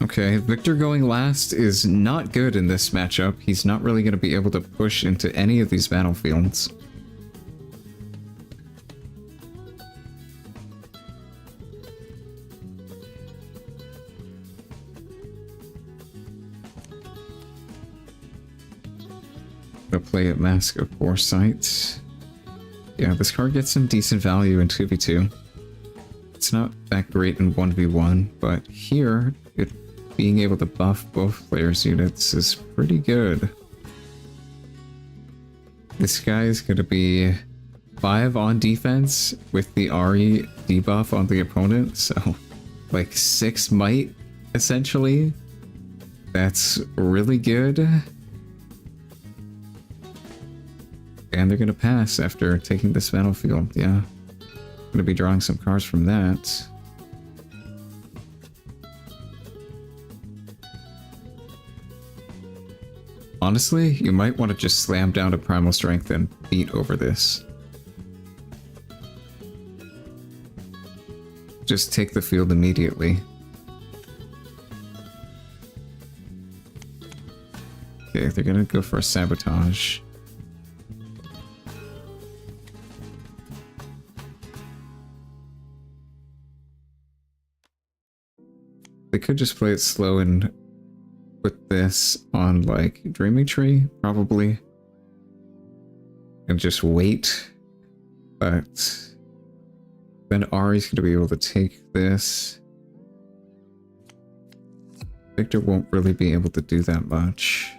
Okay, Victor going last is not good in this matchup. He's not really going to be able to push into any of these battlefields. I'll play a Mask of Foresight. Yeah, this card gets some decent value in 2v2. It's not that great in 1v1, but here, being able to buff both players' units is pretty good. This guy is going to be 5 on defense with the Ari debuff on the opponent, so like 6 might, essentially. That's really good. And they're going to pass after taking this battlefield, yeah. Going to be drawing some cards from that. Honestly, you might want to just slam down to Primal Strength and beat over this. just take the field immediately. Okay, they're gonna go for a sabotage. They could just play it slow and put this on, like, Dreaming Tree, probably. And just wait. But then Ari's gonna be able to take this. Victor won't really be able to do that much.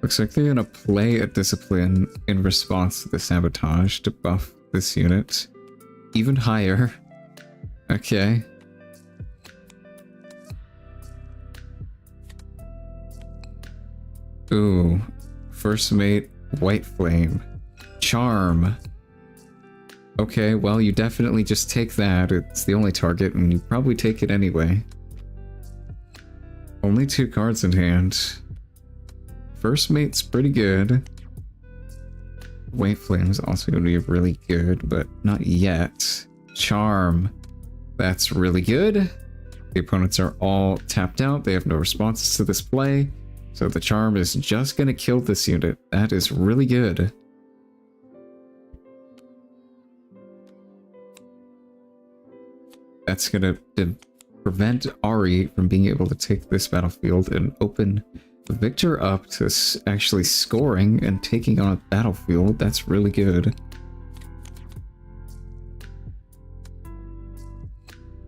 Looks like they're gonna play a discipline in response to the sabotage to buff this unit even higher. Okay. Ooh. First mate, White Flame. Charm. Okay, well, you definitely just take that. It's the only target, and you probably take it anyway. Only 2 cards in hand. First mate's pretty good. White Flame's also going to be really good, but not yet. Charm. That's really good. The opponents are all tapped out. They have no responses to this play. So the charm is just going to kill this unit. That is really good. That's going to prevent Ari from being able to take this battlefield and open Victor up to actually scoring and taking on a battlefield. That's really good.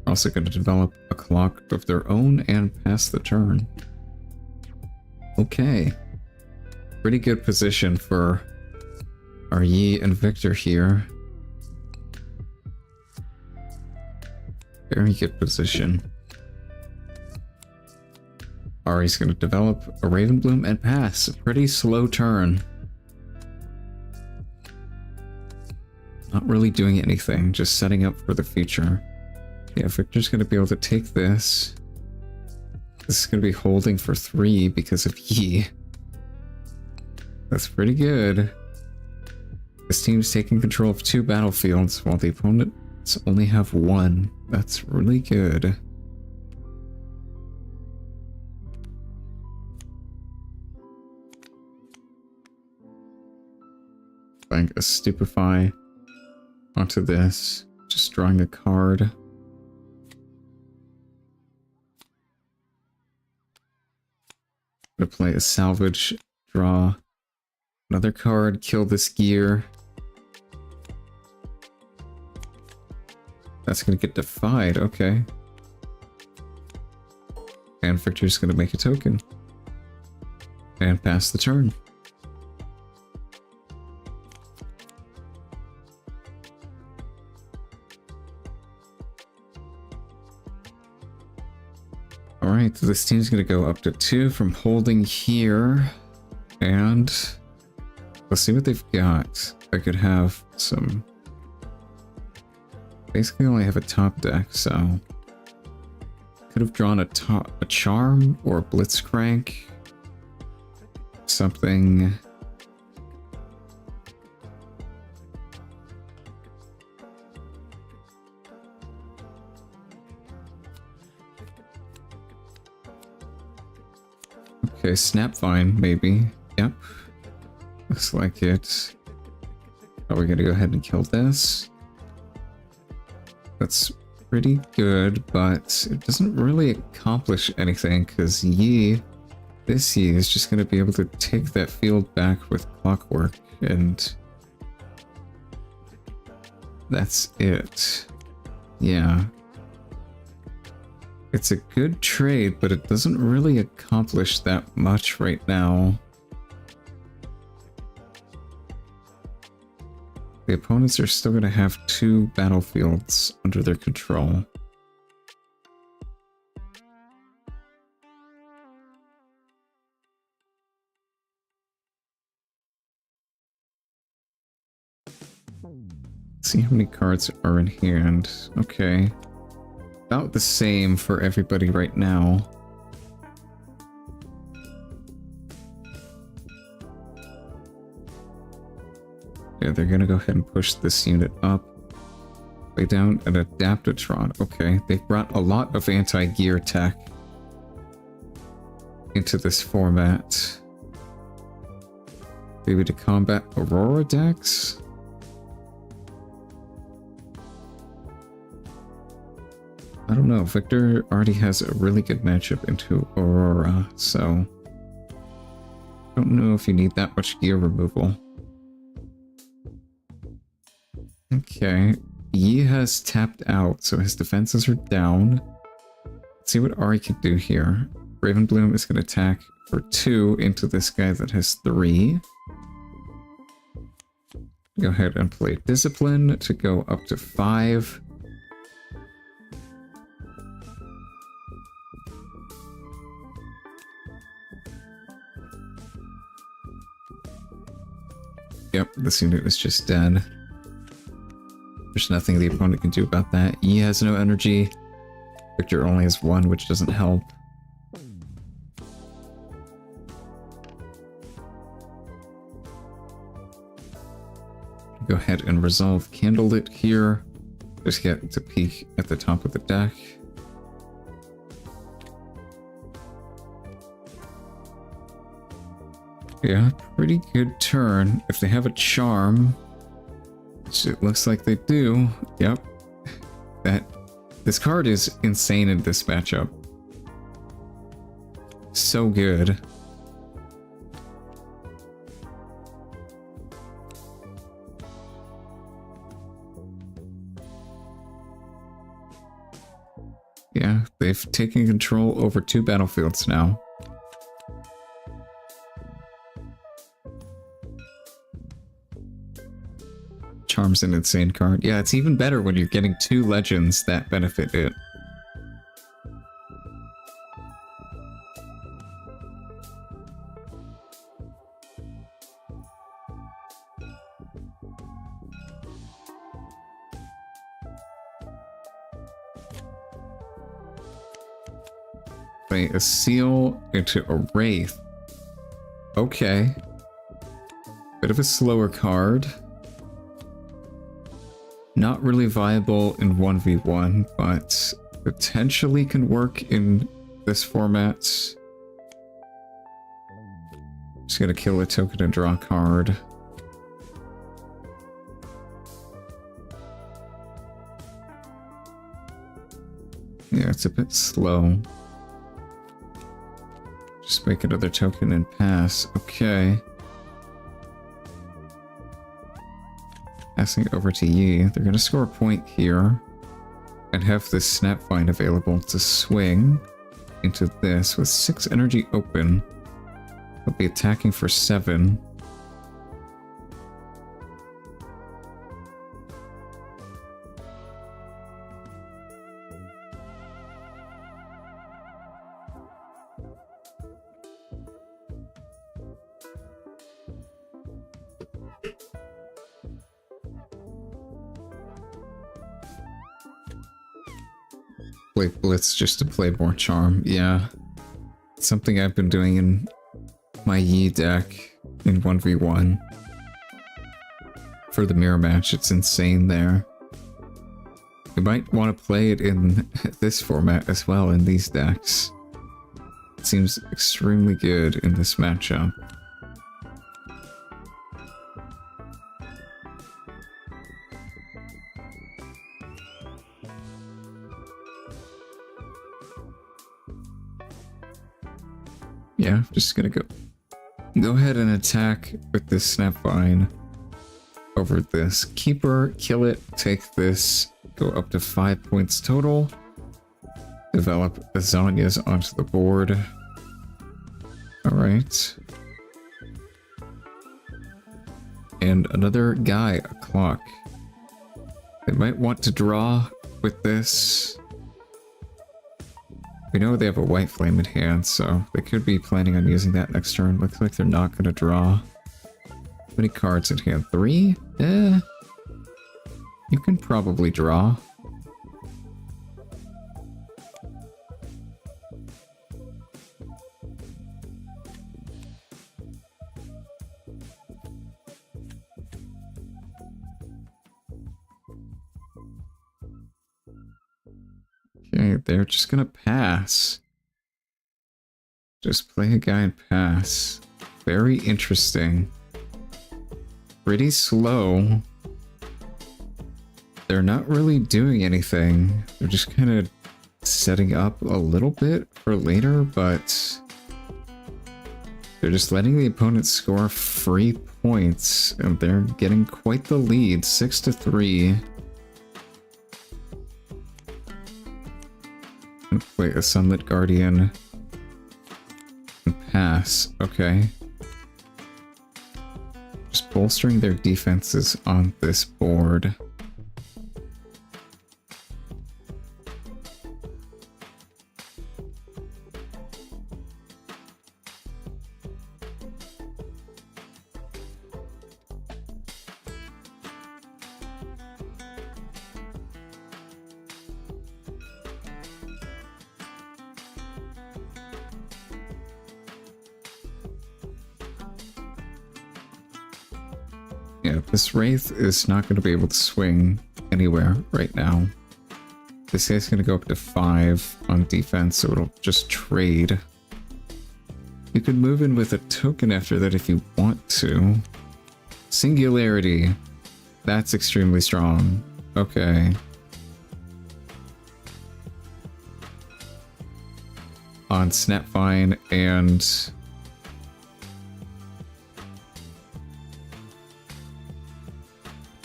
Also going to develop a clock of their own and pass the turn. Okay. Pretty good position for our Yi and Victor here. Very good position. Ari's going to develop a Ravenbloom and pass. A pretty slow turn. Not really doing anything, just setting up for the future. Yeah, Victor's going to be able to take this. This is going to be holding for 3 because of Yi. That's pretty good. This team's taking control of 2 battlefields while the opponents only have 1. That's really good. Playing a Stupefy onto this. Just drawing a card. Gonna play a salvage, draw another card, kill this gear. That's gonna get defied, okay. And Victor's gonna make a token. And pass the turn. Alright, so this team's gonna go up to 2 from holding here. And let's see what they've got. I could have some... Basically only have a top deck, so... Could have drawn a charm or a blitzcrank. Something... Okay, Snapvine, maybe. Yep. Looks like it. Are we gonna go ahead and kill this? That's pretty good, but it doesn't really accomplish anything because Yi, this Yi is just gonna be able to take that field back with Clockwork, and that's it. Yeah. It's a good trade, but it doesn't really accomplish that much right now. The opponents are still going to have 2 battlefields under their control. Let's see how many cards are in hand. Okay. About the same for everybody right now. Yeah, they're gonna go ahead and push this unit up. Lay down an Adaptatron. Okay, they've brought a lot of anti-gear tech into this format. Maybe to combat Aurora decks? I don't know. Victor already has a really good matchup into Aurora, so I don't know if you need that much gear removal. Okay. Yi has tapped out, so his defenses are down. Let's see what Ari can do here. Ravenbloom is going to attack for 2 into this guy that has 3. Go ahead and play Discipline to go up to 5. Yep, this unit is just dead. There's nothing the opponent can do about that. Yi has no energy. Victor only has 1, which doesn't help. Go ahead and resolve Candlelit here. Just get to peek at the top of the deck. Yeah, pretty good turn. If they have a charm, which it looks like they do. Yep. This card is insane in this matchup. So good. Yeah, they've taken control over 2 battlefields now. Charm's an insane card. Yeah, it's even better when you're getting 2 legends that benefit it. Play a seal into a wraith. Okay. Bit of a slower card. Not really viable in 1v1, but potentially can work in this format. Just gonna kill a token and draw a card. Yeah, it's a bit slow. Just make another token and pass. Okay. Passing over to Yi. They're gonna score a point here. And have this Snapvine available to swing into this. With 6 energy open, they'll be attacking for 7. Play Blitz just to play more Charm, yeah. It's something I've been doing in my Yi deck in 1v1. For the mirror match, it's insane there. You might want to play it in this format as well, in these decks. It seems extremely good in this matchup. Yeah, just gonna go ahead and attack with this Snapvine over this Keeper, kill it, take this, go up to 5 points total, develop Azanias onto the board. Alright. And another guy, a clock. They might want to draw with this. We know they have a white flame in hand, so they could be planning on using that next turn. Looks like they're not going to draw. How many cards in hand? 3? You can probably draw. Okay, they're just gonna pass. Just play a guy and pass. Very interesting. Pretty slow. They're not really doing anything. They're just kind of setting up a little bit for later, but they're just letting the opponent score free points, and they're getting quite the lead, 6-3. And play a Sunlit Guardian and pass. Okay. Just bolstering their defenses on this board. Yeah, this Wraith is not going to be able to swing anywhere right now. This guy's going to go up to 5 on defense, so it'll just trade. You could move in with a token after that if you want to. Singularity. That's extremely strong. Okay. On Snapvine and...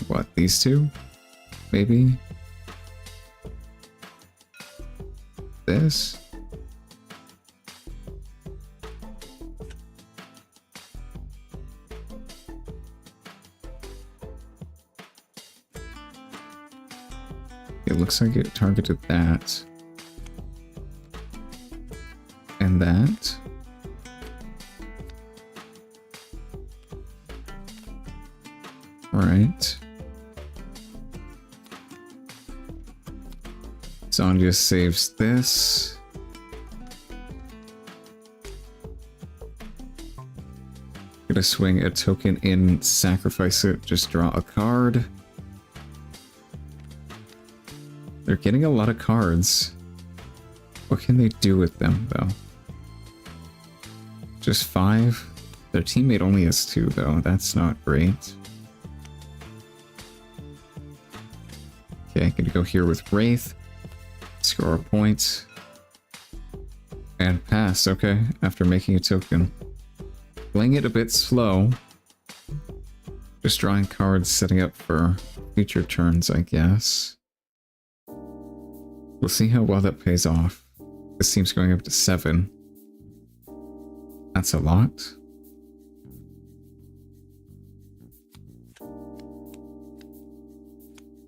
what, these two? Maybe? This? It looks like it targeted that. And that. Alright. Zonja saves this. Gonna swing a token in, sacrifice it, just draw a card. They're getting a lot of cards. What can they do with them, though? Just 5? Their teammate only has 2, though. That's not great. Okay, gonna go here with Wraith. Score a point. And pass, okay, after making a token. Playing it a bit slow. Just drawing cards, setting up for future turns, I guess. We'll see how well that pays off. This team's going up to 7. That's a lot.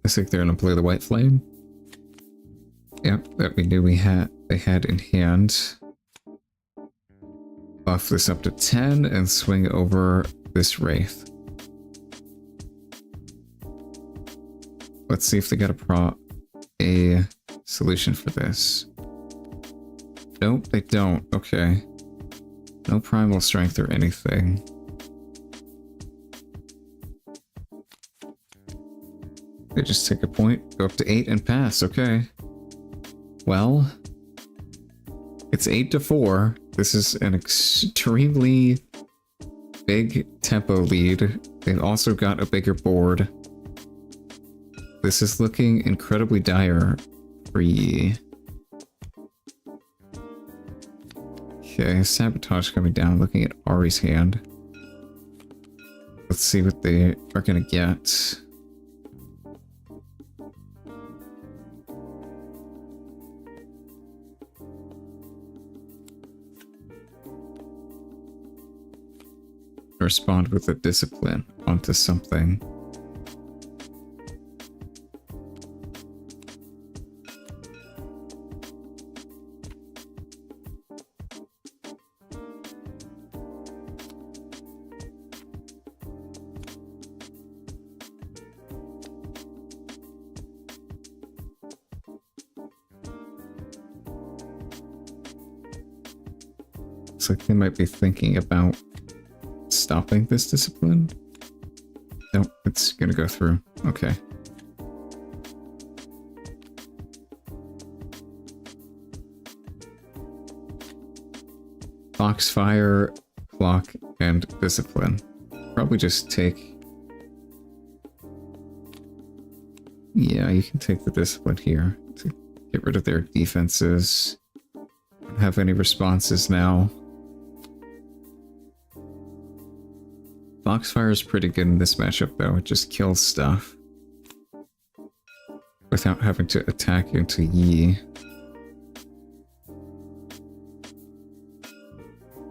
I think they're gonna play the White Flame. Yep, that we knew they had in hand. Buff this up to 10 and swing over this Wraith. Let's see if they got a solution for this. Nope, they don't. Okay. No primal strength or anything. They just take a point, go up to 8 and pass. Okay. Well, it's 8-4. This is an extremely big tempo lead. They've also got a bigger board. This is looking incredibly dire for Yi. Okay, Sabotage coming down, looking at Ari's hand. Let's see what they are gonna get. Respond with a discipline onto something. Looks like they might be thinking about stopping this discipline. Nope, it's gonna go through. Okay. Foxfire, Clock, and Discipline. Probably just take... Yeah, you can take the Discipline here to get rid of their defenses. Don't have any responses now. Foxfire is pretty good in this matchup though, it just kills stuff without having to attack into Yi.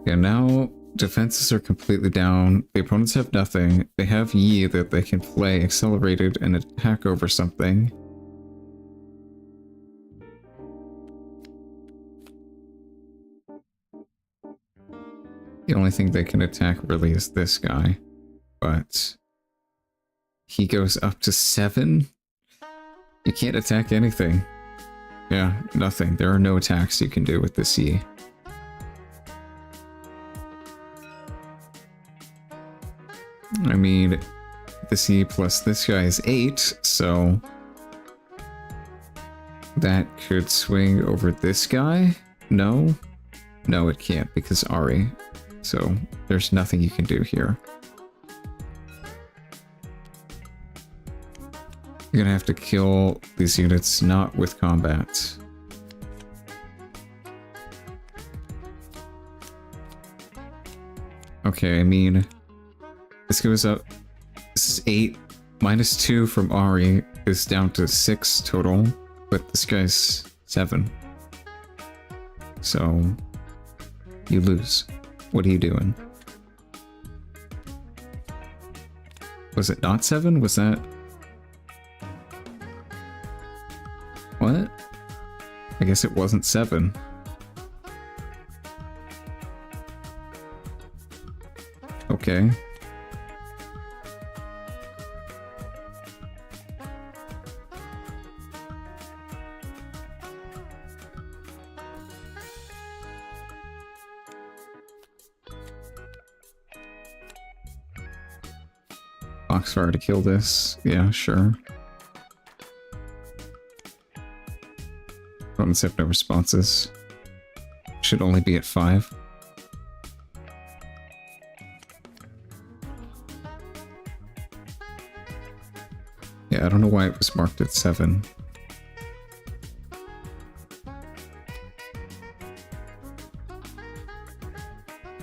Yeah, now defenses are completely down, the opponents have nothing, they have Yi that they can play accelerated and attack over something. The only thing they can attack really is this guy, but he goes up to 7? You can't attack anything. Yeah, nothing. There are no attacks you can do with this Yi. I mean, this Yi plus this guy is 8, so that could swing over this guy? No? No, it can't because Ari. So there's nothing you can do here. You're gonna have to kill these units not with combat. Okay, I mean, this goes up. This is 8 minus 2 from Ari is down to 6 total, but this guy's 7. So you lose. What are you doing? Was it not 7? Was that... What? I guess it wasn't 7. Okay. Foxfire to kill this. Yeah, sure. Opponents have no responses. Should only be at 5. Yeah, I don't know why it was marked at 7.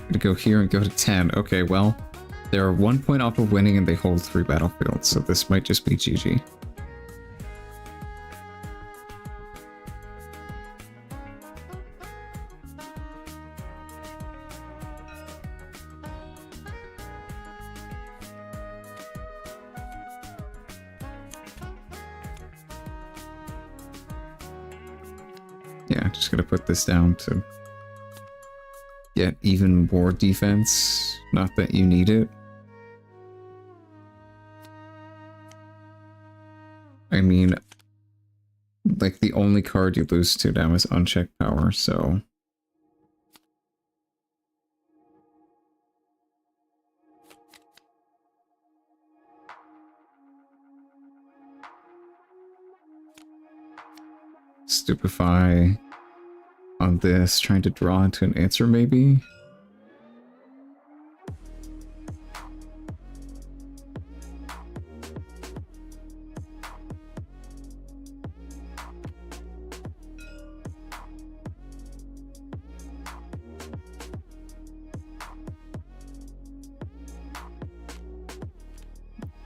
Gonna go here and go to 10. Okay, well, they're 1 point off of winning and they hold 3 battlefields, so this might just be GG. Yeah, just gonna put this down to get even more defense. Not that you need it. I mean, like, the only card you lose to now is unchecked power, so... Stupefy on this, trying to draw into an answer maybe?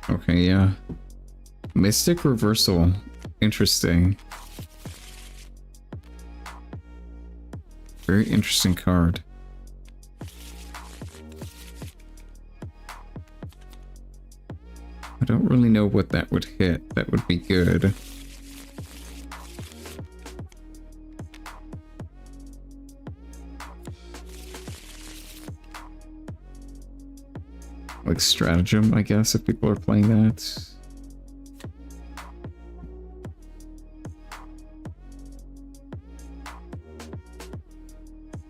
Okay, yeah. Mystic Reversal. Interesting. Very interesting card. I don't really know what that would hit. That would be good. Like stratagem, I guess, if people are playing that.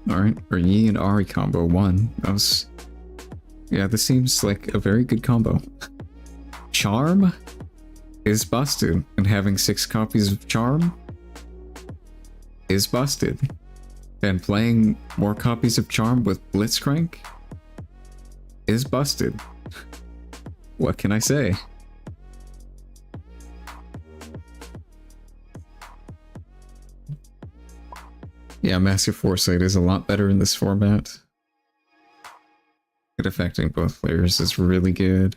Alright, our Yi and Ari combo won. That was... Yeah, this seems like a very good combo. Charm is busted, and having 6 copies of Charm is busted. And playing more copies of Charm with Blitzcrank is busted. What can I say? Yeah, Massive Foresight is a lot better in this format. It affecting both players is really good.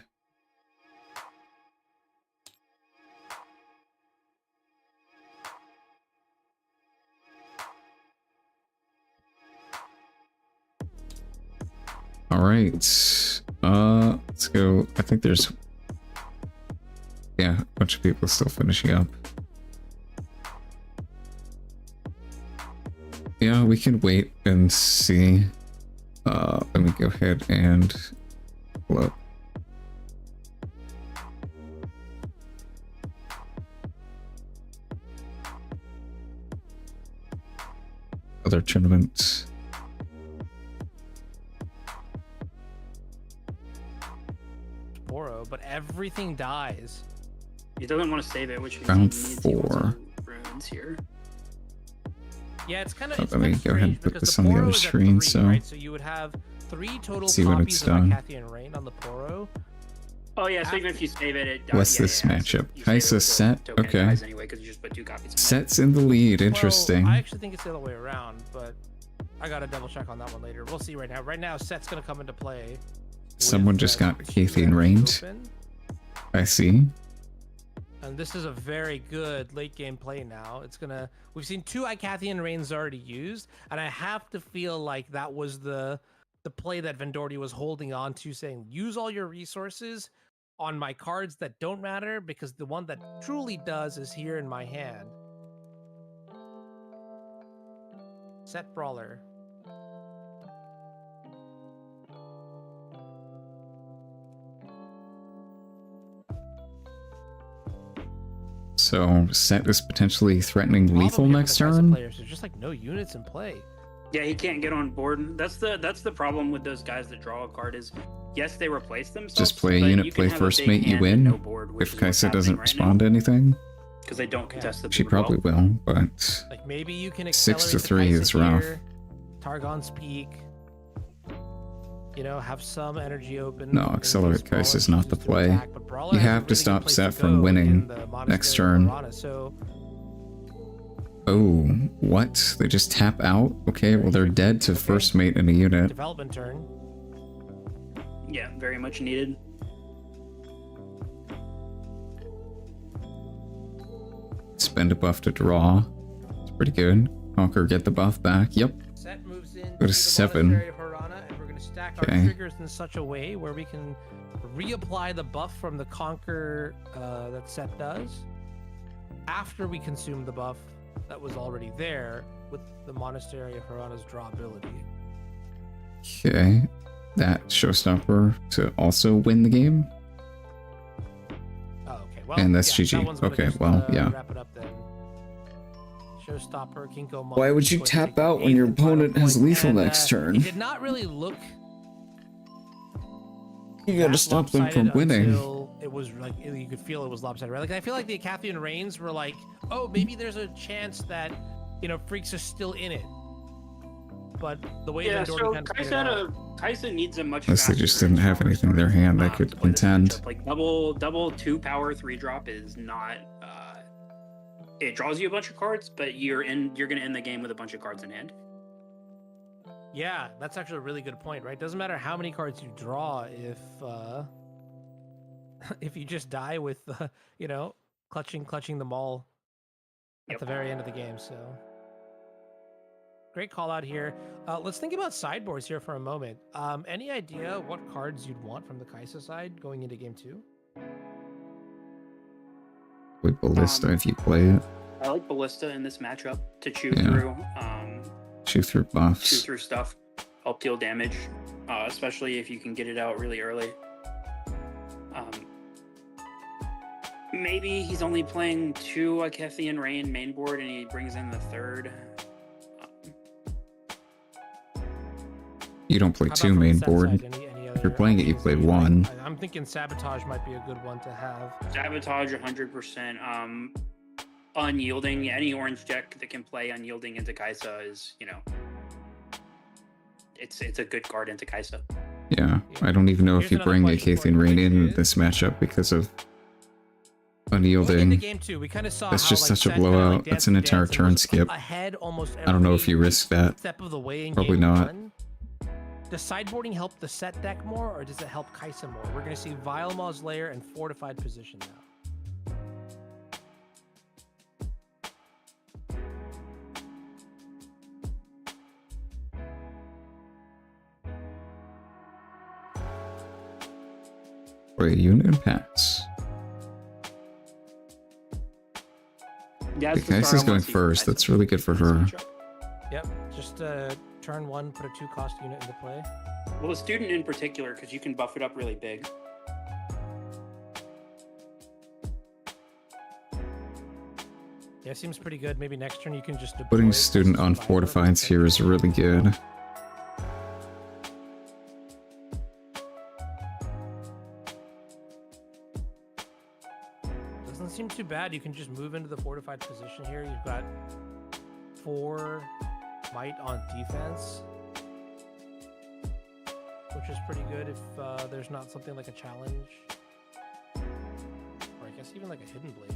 Alright. Let's go. I think there's... Yeah, a bunch of people still finishing up. Yeah, we can wait and see. Let me go ahead and pull up. Other tournaments. But everything dies. He doesn't want to save it, which means Round he needs to use 4. some runes here. Yeah, it's kind of. Let me go ahead and put this on the other screen. Right? So you would have 3 total see when copies it's of done. Icathian Rain on the Poro. Oh yeah, so even if you save it, it What's this matchup? Kaisa set? Okay. Anyway, because you just put 2 copies. Set's in the lead. Interesting. Well, I actually think it's the other way around, but I gotta double check on that one later. We'll see right now. Right now, Set's gonna come into play. Someone just got Icathian Rained. I see. And this is a very good late game play now. It's gonna. We've seen 2 Icathian Rains already used, and I have to feel like that was the play that Vendordi was holding on to, saying use all your resources on my cards that don't matter, because the one that truly does is here in my hand. Set Brawler. So Set is potentially threatening lethal next turn. Players, there's just like no units in play. Yeah, he can't get on board. That's the problem with those guys that draw a card is, yes, they replace themselves. Just play a unit, play first mate, you win. If Kaisa doesn't respond to anything, because they don't contest the board. she probably will, but like maybe you can 6 to 3 Kaisa is rough. here, Targon's Peak. You know, have some energy open. No, Accelerate Kaisa is not the play. Attack, You have to stop Set from winning next turn. So oh, what? They just tap out? Okay, well they're dead to first mate in a unit. development turn. Yeah, very much needed. Spend a buff to draw. It's pretty good. Conquer, get the buff back. Yep. Set moves in Go to 7. Monastery of Harana, and we're going to stack our triggers in such a way where we can reapply the buff from the Conquer that Set does after we consume the buff that was already there with the Monastery of Harana's draw ability. Okay. That showstopper to also win the game. Oh, okay. Well, And that's yeah, GG. that one's gonna Okay, just, well, yeah. Wrap it up then. Showstopper, Kinko Monk, Why would you going to tap take the out when 8th your and final opponent has point, lethal and, next turn? It did not really look. You gotta that stop them from lopsided winning. until it was like you could feel it was lopsided, right? Like I feel like the Icathian Reigns were like, oh, maybe there's a chance that Freaks are still in it. But the way Yeah, Vendordi so kind of played it out, Kaisa needs a much Unless they faster just didn't have anything in their hand that could contend. like double 2 power 3 drop is not it draws you a bunch of cards, but you're gonna end the game with a bunch of cards in hand. yeah, that's actually a really good point, right? Doesn't matter how many cards you draw if you just die with clutching them all at the very end of the game. So great call out here. Let's think about sideboards here for a moment. Any idea what cards you'd want from the Kaisa side going into game 2? With Ballista if you play it. I like Ballista in this matchup to chew Yeah. through. Chew through Chew buffs. through stuff, help deal damage, especially if you can get it out really early. Maybe he's only playing 2 Icathian Rain main board and he brings in the 3rd. You don't play How about 2 from the main set board. side, any If you're other playing it, you options play that you 1. like? I'm thinking Sabotage might be a good one to have. Sabotage 100%. Unyielding, any orange deck that can play Unyielding into Kaisa is, it's a good card into Kaisa. Yeah, I don't even know if Here's you another bring a question for Cathian you, Rain which in is- this matchup because of Going into unyielding. game 2, we kind of saw That's how, just like, such a Zed kinda, blowout. like, That's danced an the entire dance and turn was skip. ahead almost I don't know if every you risk that. step of the way in Probably game not. 1. Does sideboarding help the set deck more, or does it help Kaisa more? We're going to see Vile Mauslayer and Fortified Position now. For a unit and pass. Yeah, The Kaisa's going first. That's really good for her. Yep, just turn 1, put a 2-cost unit into play. Well, the student in particular, because you can buff it up really big. Yeah, seems pretty good. Maybe next turn you can just deploy Putting it student on Survivor. fortifieds here is really good. Doesn't seem too bad. You can just move into the fortified position here. You've got 4 might on defense, which is pretty good if there's not something like a challenge, or I guess even like a hidden blade.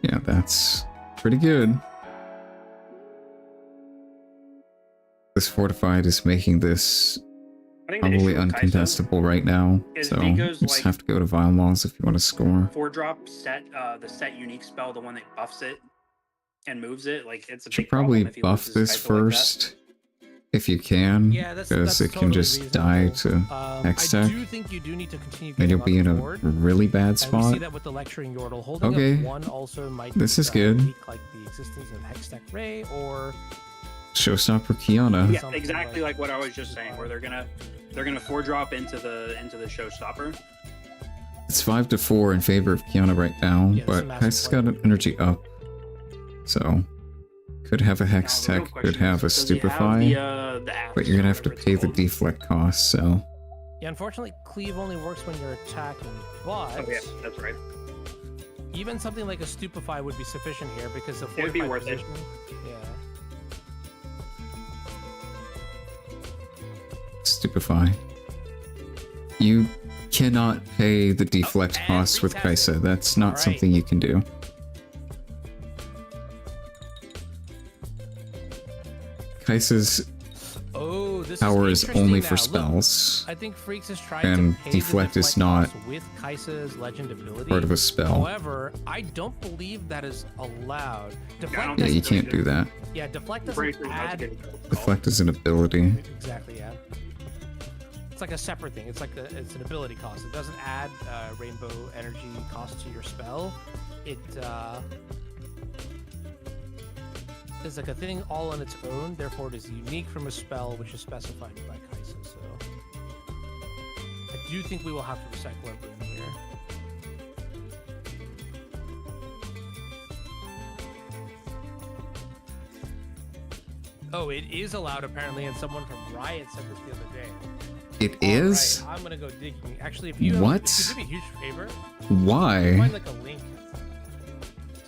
Yeah, that's pretty good. This fortified is making this I think the probably issue with Kaisa uncontestable right now. is So he you goes, just like, have to go to Vile Laws if you want to score. 4-drop set, the set unique spell, the one that buffs it and moves it. Like it's a Should big problem probably if he buff loses this Kaisa like that. first if you can, Yeah, that's because it can totally just die to reasonable. Hex I Tech, do think you do need to continue and you'll getting be in on a the board. really bad And we see spot. that with the lecturing Yordle. Holding Okay. up 1 also might This is good. leak, like the existence of Hextech Ray or Showstopper Kiana. Yeah, exactly like what I was just saying, where they're gonna 4-drop into the showstopper. It's 5-4 in favor of Kiana right now, Yeah, this is a but massive Kaisa's got an energy up, so could have a Hex Now, the real Tech, could question have a is, does he have Stupefy, the axe but you're gonna or have to whatever it's pay the called? deflect cost, so yeah. Unfortunately, cleave only works when you're attacking, but Oh yeah, that's right. even something like a Stupefy would be sufficient here because the It would be fortified worth it. position. Yeah. Stupefy. You cannot pay the deflect and costs with retest Kaisa. it. That's not Alright. something you can do. Kaisa's Oh, this power is interesting only now. for Look, spells. I think Freaks has tried And to pay deflect the is not cost with Kaisa's legend ability. part of a spell. However, I don't believe that is allowed. Deflect don't Yeah, doesn't- you can't do that. Yeah, deflect Pretty doesn't sure that's add. good. Deflect is an ability. Exactly, yeah. It's like a separate thing. It's like it's an ability cost. It doesn't add rainbow energy cost to your spell. It is like a thing all on its own. Therefore, it is unique from a spell which is specified by Kaisa. So I do think we will have to recycle our boon here. Oh, it is allowed apparently, and someone from Riot said this the other day. It is? Alright, I'm gonna go digging. Actually, if you What? if you do me a huge favor, Why? find like a link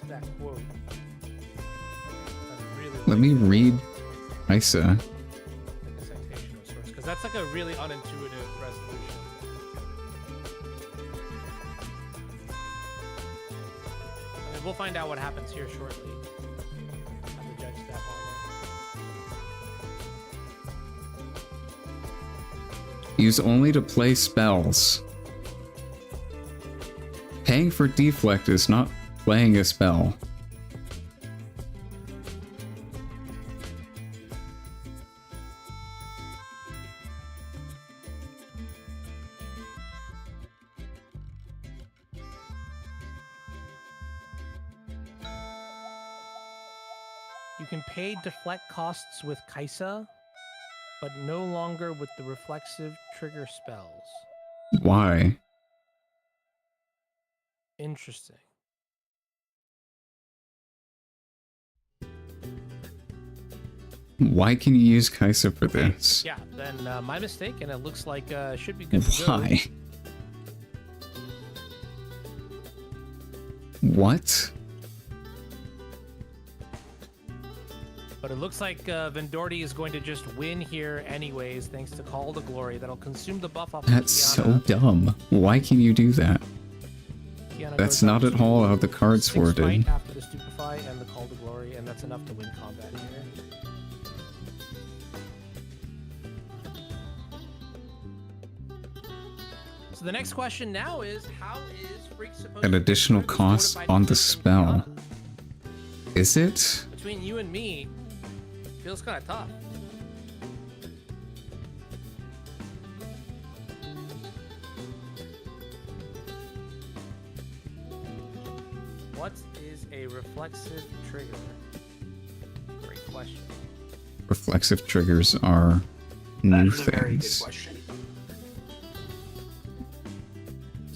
to that quote. Let me read Kaisa. Like a citation of sorts, because that's like a really unintuitive resolution. I mean, we'll find out what happens here shortly. Have the judge step on Use only to play spells. Paying for deflect is not playing a spell. You can pay deflect costs with Kaisa, but no longer with the reflexive trigger spells. Why? Interesting. Why can you use Kaisa for this? Yeah, then my mistake, and it looks like should be good to go. Why? What? But But it looks like Vendordi is going to just win here anyways, thanks to Call to Glory. That'll consume the buff off That's of so dumb. Why can you do that? Kiana That's goes not up at all to how the cards 6 worded. fight after the Stupefy and the Call to Glory, and that's enough to win combat here. So the next question now is, how is Freak supposed An to additional control cost fortified on the position spell. Kiana? Is it? Between you and me, feels kind of tough. What is a reflexive trigger? Great question. Reflexive triggers are new That is a very good things. question.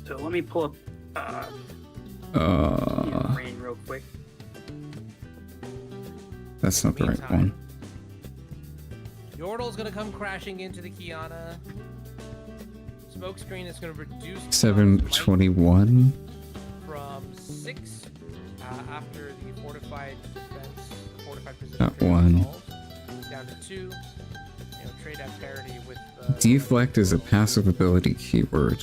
So let me pull up Rain real quick. That's not the right one. Yordle's gonna come crashing into the Kiana. Smokescreen is gonna reduce 721. from 6 after the fortified defense, fortified position That trigger one. resolves, down to 2. You know, trade at parity with Deflect is a passive ability keyword.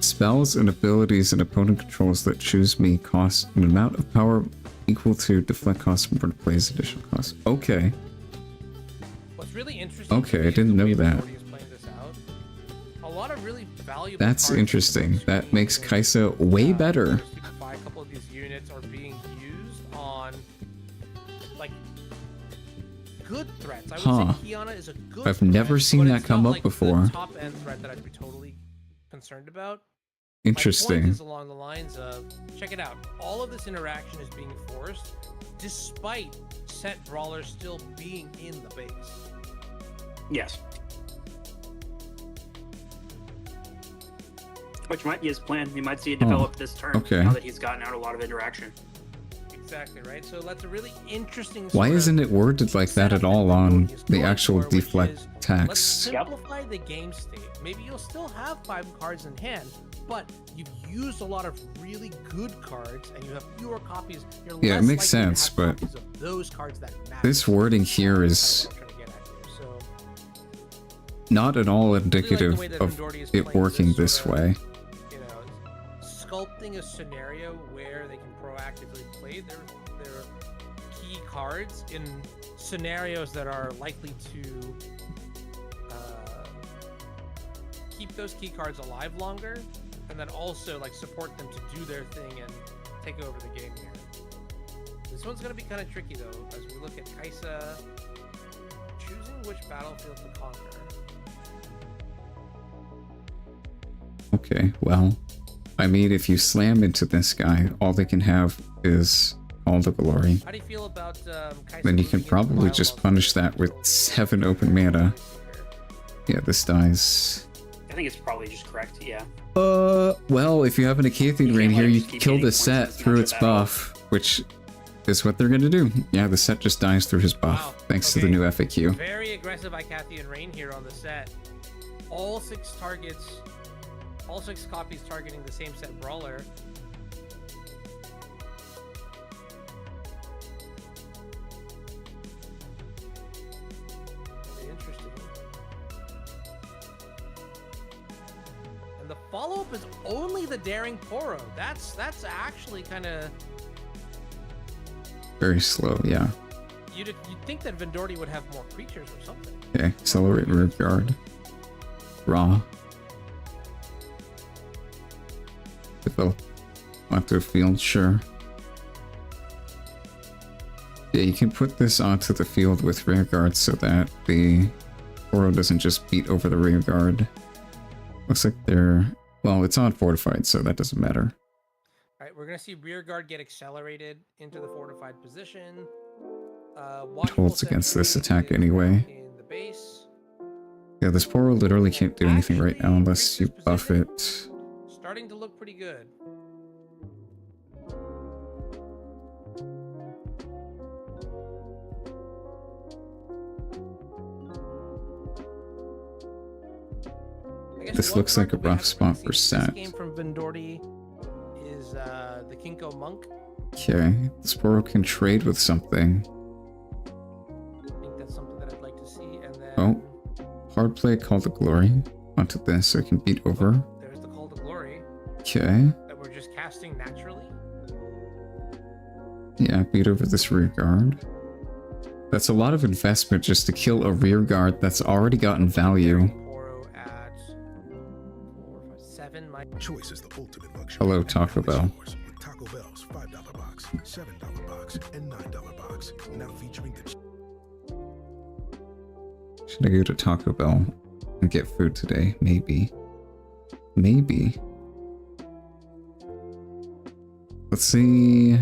Spells and abilities an opponent controls that choose me cost an amount of power equal to deflect cost from opponent plays additional cost. Okay. What's really interesting. Okay, I didn't know that. A lot of really valuable That's cards interesting. That makes Kaisa way better. a couple of these units are being used on like good threats. I would Huh. say Kiana is a good I've never threat, seen but that it's come not up like before. The top end threat that I'd be totally concerned about. My point Interesting. is along the lines of, check it out. All of this interaction is being forced despite set brawlers still being in the base. Yes. Which might be his plan. We might see it develop this turn okay. now that he's gotten out a lot of interaction. Exactly, right? So that's a really interesting Why sort of isn't it worded like that at all on the actual for, which deflect is, Let's text? simplify the game state. Maybe you'll still have 5 cards in hand, but you've used a lot of really good cards and you have fewer copies. You're Yeah, it less makes likely to sense, have but copies of those cards that matter. this wording here is That's kind of what I'm trying to get at here. So not at all I really like the indicative way that of Vendordi is it playing working this this sort of, way. you know, sculpting a scenario where they can proactively play their key cards in scenarios that are likely to keep those key cards alive longer, and then also like support them to do their thing and take over the game here. This one's going to be kind of tricky though, as we look at Kaisa choosing which battlefield to conquer. Okay, well, I mean, if you slam into this guy, all they can have is all the glory. How do you feel about Kaisa Then you can moving into probably Wild just World punish that with 7 open mana. Yeah, this dies. I think it's probably just correct, yeah. Well, if you have an Achathid Rain here, you just keep kill getting the points set as through much its of that all. buff, which is what they're gonna do. Yeah, the set just dies through his buff, thanks to the Okay. new FAQ. Very aggressive Icathian Rain here on the set. All 6 targets, all 6 copies targeting the same set brawler. Very interesting. And the follow-up is only the Daring Poro. That's actually kind of... Very slow, yeah. You'd think that Vendordi would have more creatures or something. Okay, accelerate rear guard. Raw. Develop onto a field, sure. Yeah, you can put this onto the field with rear guard so that the Oro doesn't just beat over the rear guard. Looks like they're... Well, it's on fortified, so that doesn't matter. Alright, we're gonna see rear guard get accelerated into the fortified position. It holds against this attack is anyway. in the base. Yeah, this Poro literally can't do anything right now unless you buff it. Starting to look pretty good. I guess This one looks like card a that we rough haven't spot really for seen in set. This game from Vendordi is the Kinko Monk. Okay, this Boro can trade with something. I think that's something that I'd like to see. And then Oh, hard play Call to Glory onto this so I can beat over. there's the Call to Glory Okay, that we're just casting naturally. yeah, beat over this rear guard. That's a lot of investment just to kill a rear guard that's already gotten value. Poro at 4, 5, 7. My Choice is the ultimate luxury. Hello, Taco Bell. With Taco Bell's $5 box, $7 box, and $9 box. Now featuring the Should I go to Taco Bell and get food today? Maybe. Maybe. Let's see.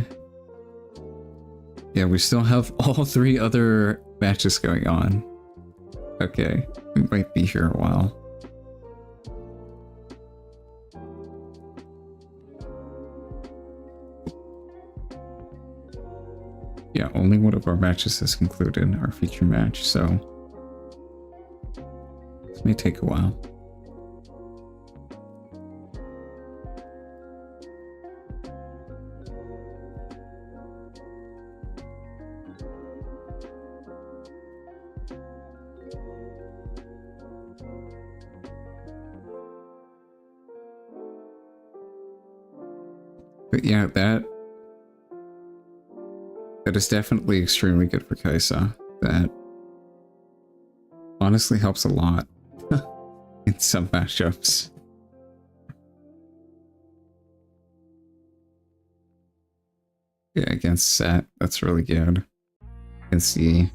Yeah, we still have all 3 other matches going on. Okay, we might be here a while. Yeah, only one of our matches has concluded, our feature match, so this may take a while. But yeah, that is definitely extremely good for Kaisa. That honestly helps a lot in some matchups. Yeah, against Set, that's really good. You can see.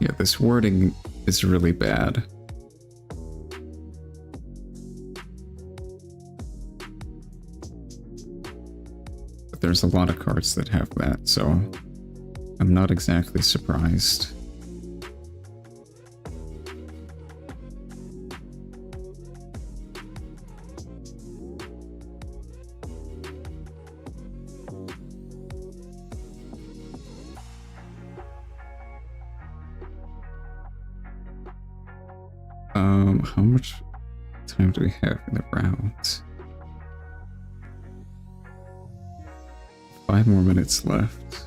Yeah, this wording is really bad. But there's a lot of cards that have that, so I'm not exactly surprised. How much time do we have in the round? 5 more minutes left.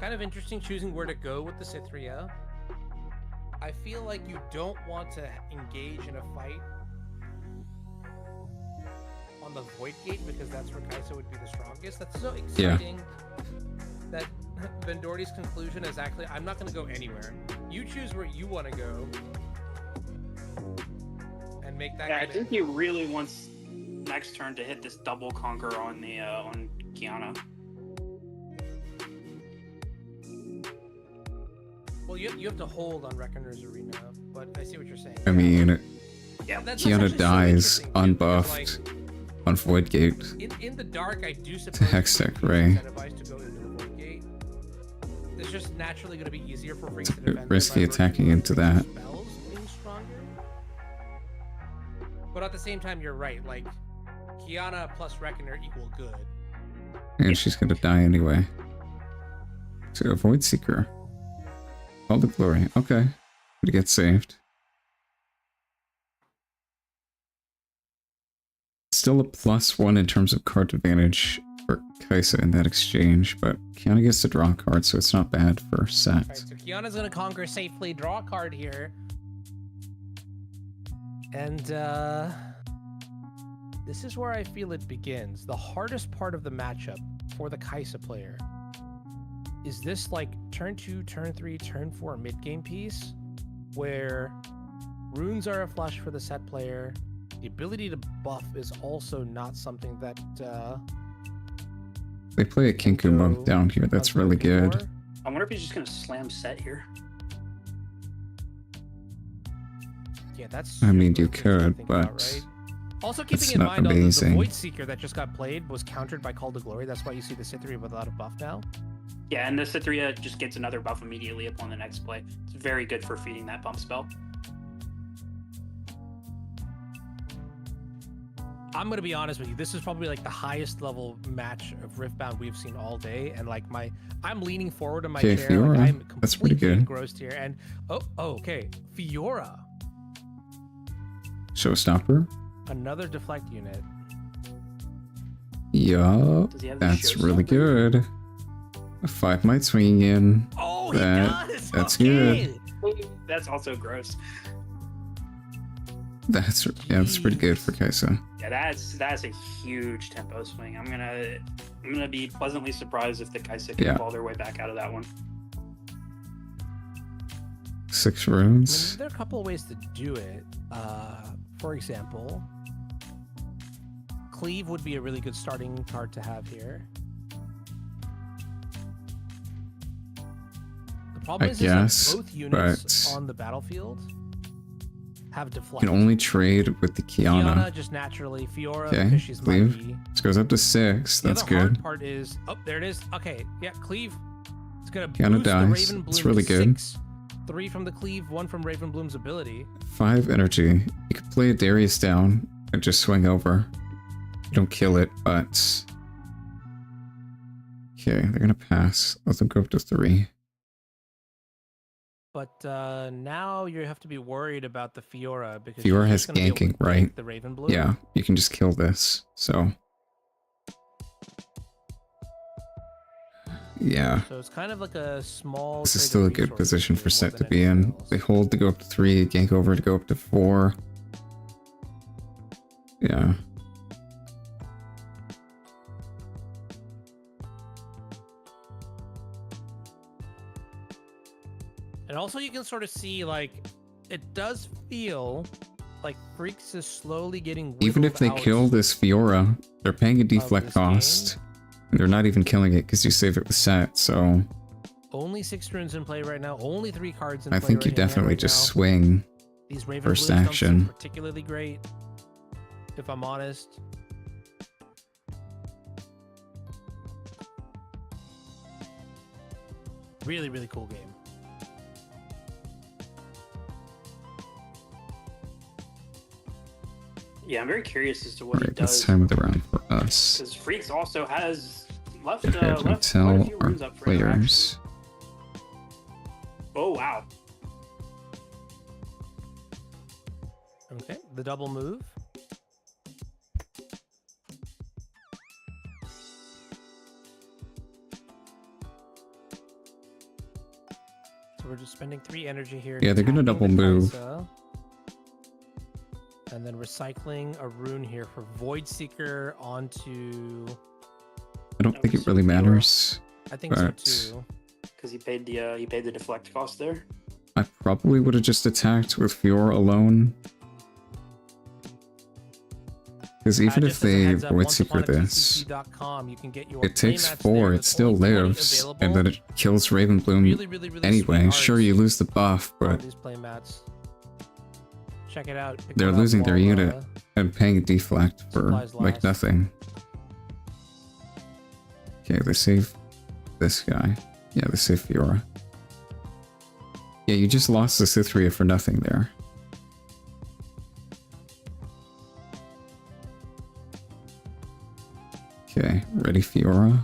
kind of interesting choosing where to go with the Cythria. I feel like you don't want to engage in a fight on the Void Gate because that's where Kaisa would be the strongest. That's so exciting that Vendorti's conclusion is actually, I'm not going to go anywhere. You choose where you want to go and make that. Yeah, I think he really wants next turn to hit this double conquer on the on Kiana. Well, you have to hold on Reckoner's Arena, but I see what you're saying. I mean, yeah, that's Kiana dies unbuffed like, on Void Gate in the dark, I do suppose to Hextech Ray. incentivized to go into the Void Gate. It's just naturally going to be easier for freaks It's to defend. risky attacking into that. Spells being stronger. But at the same time, you're right. Like, Kiana plus Reckoner equal good. And she's gonna die anyway. So Void Seeker. All the glory. Okay. To get saved. Still a +1 in terms of card advantage for Kaisa in that exchange, but Kiana gets to draw a card, so it's not bad for Set. Alright, so Kiana's gonna conquer safely, draw a card here. And this is where I feel it begins. The hardest part of the matchup for the Kaisa player is this like turn 2, turn 3, turn 4 mid-game piece where runes are a flush for the Set player, The ability to buff is also not something that They play a Kinku monk down here. That's really good. I wonder if he's just gonna slam set here. Yeah, that's. I mean, you super interesting to could, think but about, right? Also, it's keeping in not mind, the amazing. Void Seeker that just got played was countered by Call to Glory. That's why you see the Cytheria without a buff now. Yeah, and the Cytheria just gets another buff immediately upon the next play. It's very good for feeding that bump spell. I'm gonna be honest with you. This is probably like the highest level match of Riftbound we've seen all day, and like I'm leaning forward in my Okay, chair. Fiora. Like, I'm That's pretty completely good. engrossed here. And okay, Fiora, Showstopper. another deflect unit. Yup. Does he have the That's really showstopper? good. A 5 might swinging in. Oh, That- he does. That's Okay. good. That's also gross. That's pretty good for Kaisa. Yeah, that's a huge tempo swing. I'm gonna be pleasantly surprised if the Kaisa can Yeah. fall their way back out of that one. 6 I mean, runes. there are a couple of ways to do it. For example, Cleave would be a really good starting card to have here. The problem I is guess, that both units but on the battlefield have You deflect. can only trade with the Kiana Kiana. just naturally, Fiora Okay, because she's Cleave. mighty. This goes up to 6. The That's other hard good. part is there it is. Okay, yeah, Cleave. It's gonna Kiana boost dies. the Raven Bloom It's really to good. 6. 3 from the Cleave, 1 from Raven Bloom's ability. 5 energy. You could play a Darius down and just swing over. You don't kill it, but... Okay, they're gonna pass. Let them go up to 3. But now you have to be worried about the Fiora because Fiora she's has just gonna be able to ganking, gank right? The Raven Bloom. Yeah, you can just kill this, so... Yeah, So it's kind of like a small. this is trade still a of good resources position here for more Set to than be anything in. else. They hold to go up to 3, gank over to go up to 4. Yeah. And also you can sort of see like it does feel like Freaks is slowly getting Even if they whittled kill out. this Fiora, they're paying a deflect this cost. And they're not even killing it because you save it with Set, so... Only 6 runes in play right now. Only 3 cards in I play. think you right in hand definitely right just now. swing These Raven first Blues don't seem action. particularly great, if I'm honest. Really, really cool game. Yeah, I'm very curious as to what he Alright, that's does. time of the round for us. Because Freaks also has left Prepare to left quite a tell few our runes up for interaction. players. Oh wow. Okay, the double move. So we're just spending 3 energy here. Yeah, they're gonna attacking double the move. Kaisa. And then recycling a rune here for Void Seeker onto. I don't think it really matters. I think but so too. Because he paid the deflect cost there. I probably would have just attacked with Fiora alone. Because even if Just as a they heads up, Void once Seeker upon a this, TCG.com, you can get your it takes playmats 4, there it with still only 20 lives, and available. then it kills Raven Bloom Really, really, really anyway. sweet Sure, art you lose the buff, on but these playmats. Check it out. Pick they're one up losing their while, unit and paying a deflect for supplies like last. nothing. Okay, they save this guy. Yeah, they save Fiora. Yeah, you just lost the Cytheria for nothing there. Okay, ready Fiora.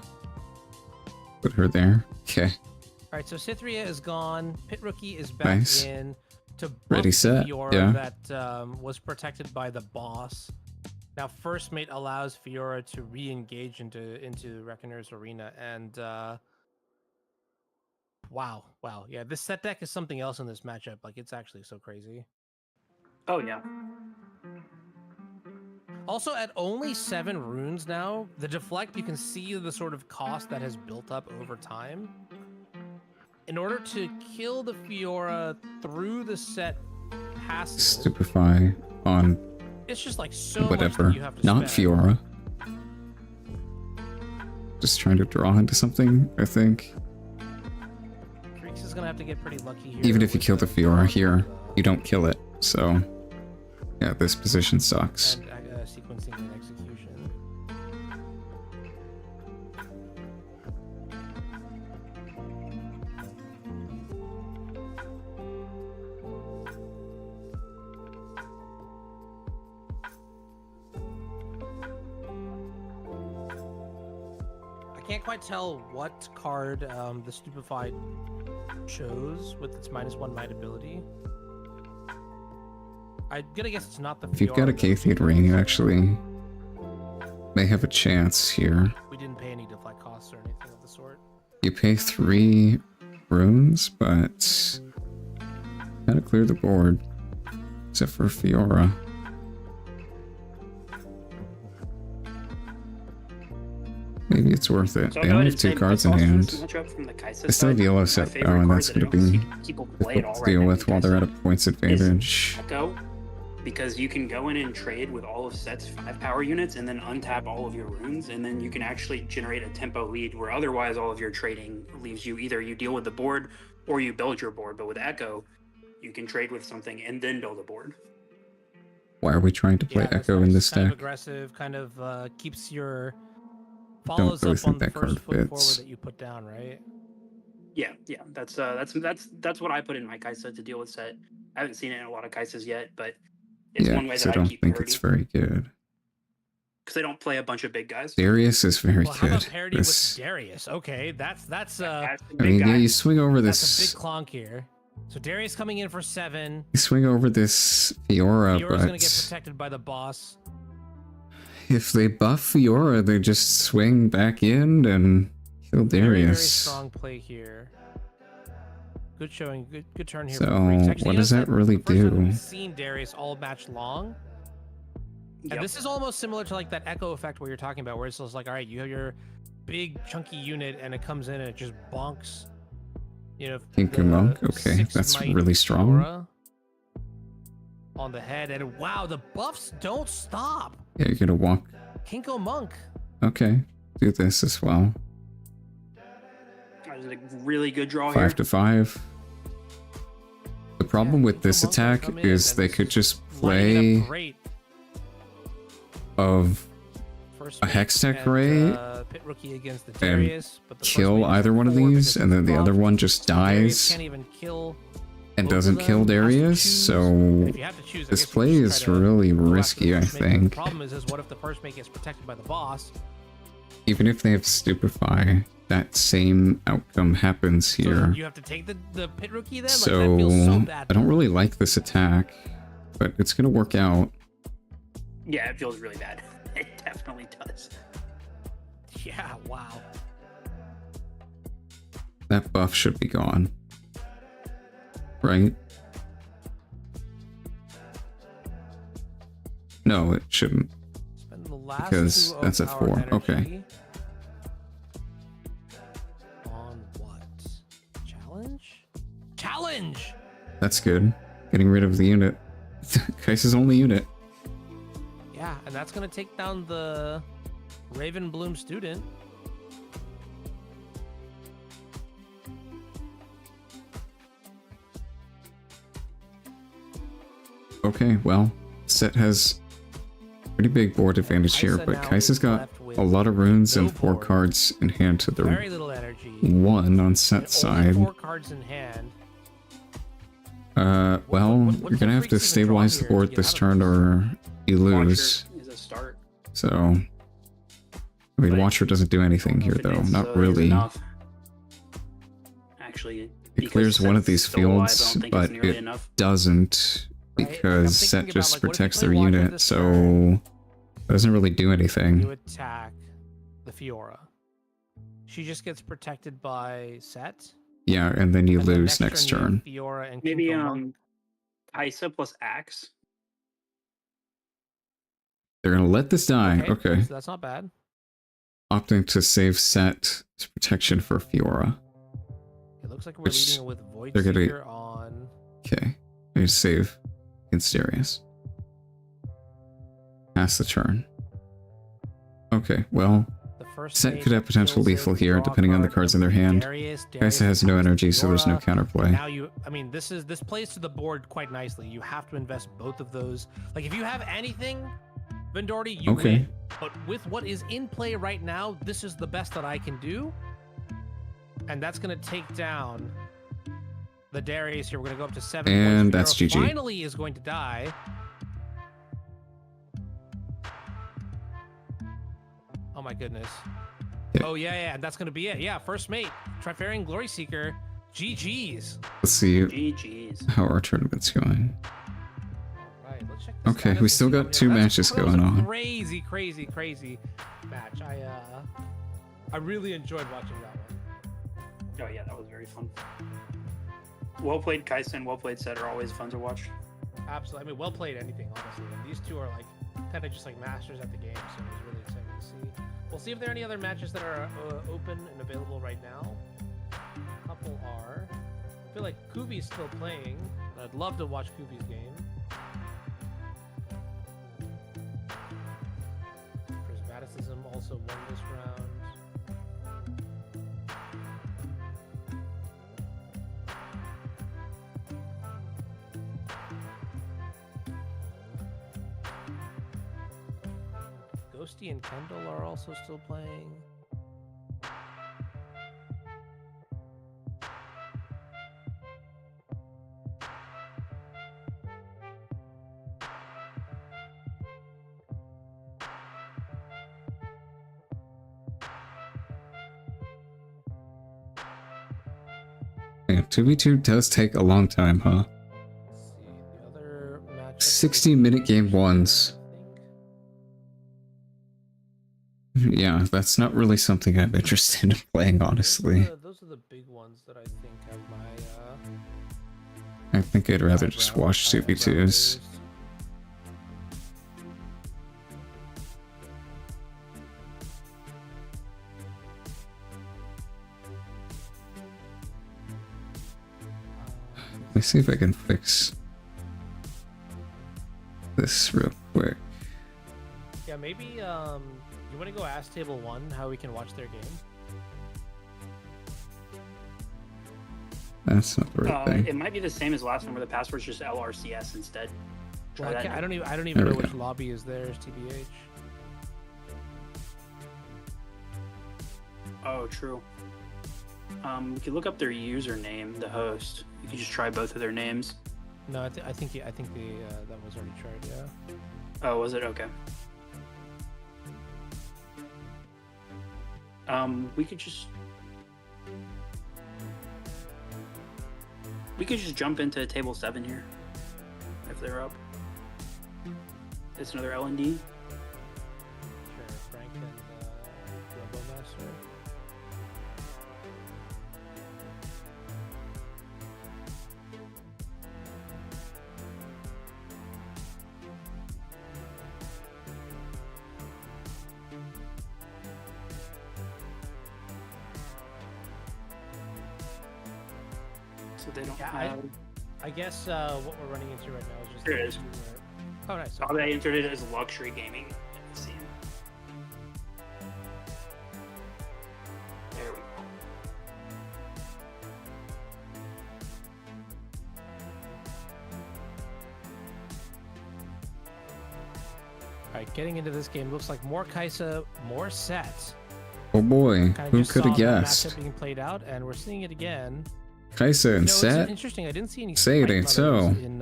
Put her there. Okay, All right, so Cytheria is gone. Pit Rookie is back Nice. in to buff Ready, set, Fiora yeah. that was protected by the boss. Now, First Mate allows Fiora to re-engage into Reckoner's arena, and wow, yeah, this set deck is something else in this matchup. Like, it's actually so crazy. Oh yeah. Also, at only 7 runes now, the deflect, you can see the sort of cost that has built up over time. In order to kill the Fiora through the set passive, Stupefy on It's just like so whatever. much you have to Not spend. Fiora. Just trying to draw into something, I think. Creeks is gonna have to get pretty lucky here. Even if you with kill the Fiora here, you don't kill it. So, yeah, this position sucks. and, sequencing and execution. I can't quite tell what card the Stupefied chose with its -1 might ability. I'm gonna guess it's not the. If you've got a Kathiid ring, you actually may have a chance here. We didn't pay any deflect costs or anything of the sort. You pay 3 runes, but gotta clear the board. Except for Fiora. Maybe it's worth it. So They I'll go only ahead have 2 and say cards in my hand. first matchup from the Kaisa They still have side, yellow my set favorite though, and card that's that I gonna don't be see people play at all difficult to right deal now with in while they're at a Kaisa points is advantage. Echo, because you can go in and trade with all of Set's 5 power units and then untap all of your runes, and then you can actually generate a tempo lead where otherwise all of your trading leaves you either you deal with the board or you build your board. But with Echo, you can trade with something and then build a board. Why are we trying to play Yeah, that's Echo in nice. this Kind of deck? aggressive, kind of keeps your Don't follows really up think on the that card first foot forward fits. that you put down, right? Yeah, that's what I put in my Kaisa to deal with Set. I haven't seen it in a lot of Kaisas yet, but it's Yeah, one way because that I I don't keep think parity it's very good. because they don't play a bunch of big guys. Darius is very Well, how about good. parity This, with Darius? Okay, that's That's a I big mean, yeah, guy. you swing over that's a this. big clonk here. So Darius coming in for 7. You swing over this Fiora, Fiora's gonna get but protected by the boss. if they buff Fiora, they just swing back in and kill Very Darius. strong play here. Good showing, good turn here. So, for Freaks. Actually, what you know, does that really the first time do? We've seen Darius all match long. And this is almost similar to like that echo effect where you're talking about, where it's just like, all right, you have your big chunky unit and it comes in and it just bonks. You know, Kinku the Monk? Okay, 6 that's might really strong. Fiora on the head, and wow, the buffs don't stop. Yeah, you're gonna walk. Kinko Monk. Okay, do this as well. That was a really good draw 5 here. to 5. The problem with this Monk will attack come in is and they could just lining it play up great. of First a mate Hextech and, Ray Pit Rookie against the and Darius, but the first kill mate is either one of 4 these, because and then it's the other buffed. one just Darius dies can't even kill and both of doesn't kill them, has to Darius, choose. so If you have to choose, I this guess you play just is try to really go after the risky, I first mate, but think. The problem is what if the first mate gets protected by the boss? Even if they have Stupefy, that same outcome happens So here. you have to take the Pit Rookie then? Like, So, that feels so bad. I don't really like this attack, but it's gonna work out. Yeah, it feels really bad. It definitely does. Yeah, wow. That buff should be gone. Right? No, it shouldn't. Spend the last Because 2 of that's at our 4. energy Okay. On what? Challenge? Challenge! That's good. Getting rid of the unit. Kaisa's only unit. Yeah, and that's gonna take down the Raven Bloom student. Okay, well, Set has pretty big board advantage here, Kaisa but now Kaisa's is got left with a lot of runes no and 4 board. cards in hand to the Very little energy. 1 on and Set's only side. 4 cards in hand. Well, what's you're the gonna have to Freaks even draw stabilize the here to board get this out of turn this? or you lose. Watcher is a start. So, I mean, But Watcher doesn't do anything here If it though, is, not is really. enough. Actually, It because clears one of Set's these still alive, I fields, don't think but it's nearly it enough. doesn't Right, like, I'm because thinking Set about, just like, what if you protects play their Watcher unit, this so turn? it doesn't really do You anything. attack the Fiora. She just gets protected by Set. Yeah, and then you And then lose next you have turn. Fiora and Maybe Kinko Monk. Kaisa plus Axe. They're gonna let this die. Okay. So that's not bad. Opting to save Set's protection for Fiora. It looks like we're Which leading it with Void they're gonna- Seeker on. Okay. They save against Darius. Pass the turn. Okay, well, The first Set mate could have potential kills it, lethal here, draw a depending on the card, cards in their hand. Darius Kaisa has no energy, so there's no counterplay. Now I mean, this plays to the board quite nicely. You have to invest both of those. Like, if you have anything, Vendordi, you win. But with what is in play right now, this is the best that I can do. And that's going to take down the Darius here. We're going to go up to 7 points. And that's Fedora GG. Finally is going to die. Oh my goodness. Yeah. Oh yeah, that's going to be it. Yeah, first mate, Trifarian Glory Seeker, GG's. Let's see GG's. how our tournament's going. Right, let's check the Okay, status we and still see how got many- 2 that's- matches that was going a on. Crazy match. I really enjoyed watching that one. Oh yeah, that was very fun. Well played, Kaisa, and well played Set are always fun to watch. Absolutely. I mean, well played anything, honestly. And these two are like kind of just like masters at the game, so it was really exciting to see. We'll see if there are any other matches that are open and available right now. A couple are. I feel like Kubi's still playing. I'd love to watch Kubi's game. Prismaticism also won this round. Ghosty and Kendall are also still playing. Yeah, 2v2 does take a long time, huh? Let's see, the other match. 60-minute game ones. Yeah, that's not really something I'm interested in playing, honestly. Those are the big ones that I think have my. I think I'd rather just watch 2v2s. Let me see if I can fix this real quick. Yeah, maybe you want to go ask Table 1 how we can watch their game? That's not the right thing. It might be the same as last time, where the password's just LRCS instead. Try Well, that. I don't even There know we which go. lobby is theirs, TBH. Oh, true. We could look up their username, the host. You could just try both of their names. No, I think that was already tried. Yeah. Oh, was it? Okay. We could just jump into table 7 here, if they're up. It's another L&D. Sure, Frank and Robomaster. So they don't Yeah, have. I guess what we're running into right now is just. There it is. Oh, nice. Oh, they entered it as luxury gaming. Let's see. There we go. All right, getting into this game looks like more Kaisa, more sets. Oh boy, Kinda who just could have saw that guessed? matchup being played out, and we're seeing it again. Kaisa and You know, it's Set? interesting. I didn't see any. Say it Sprite ain't Mothers so. In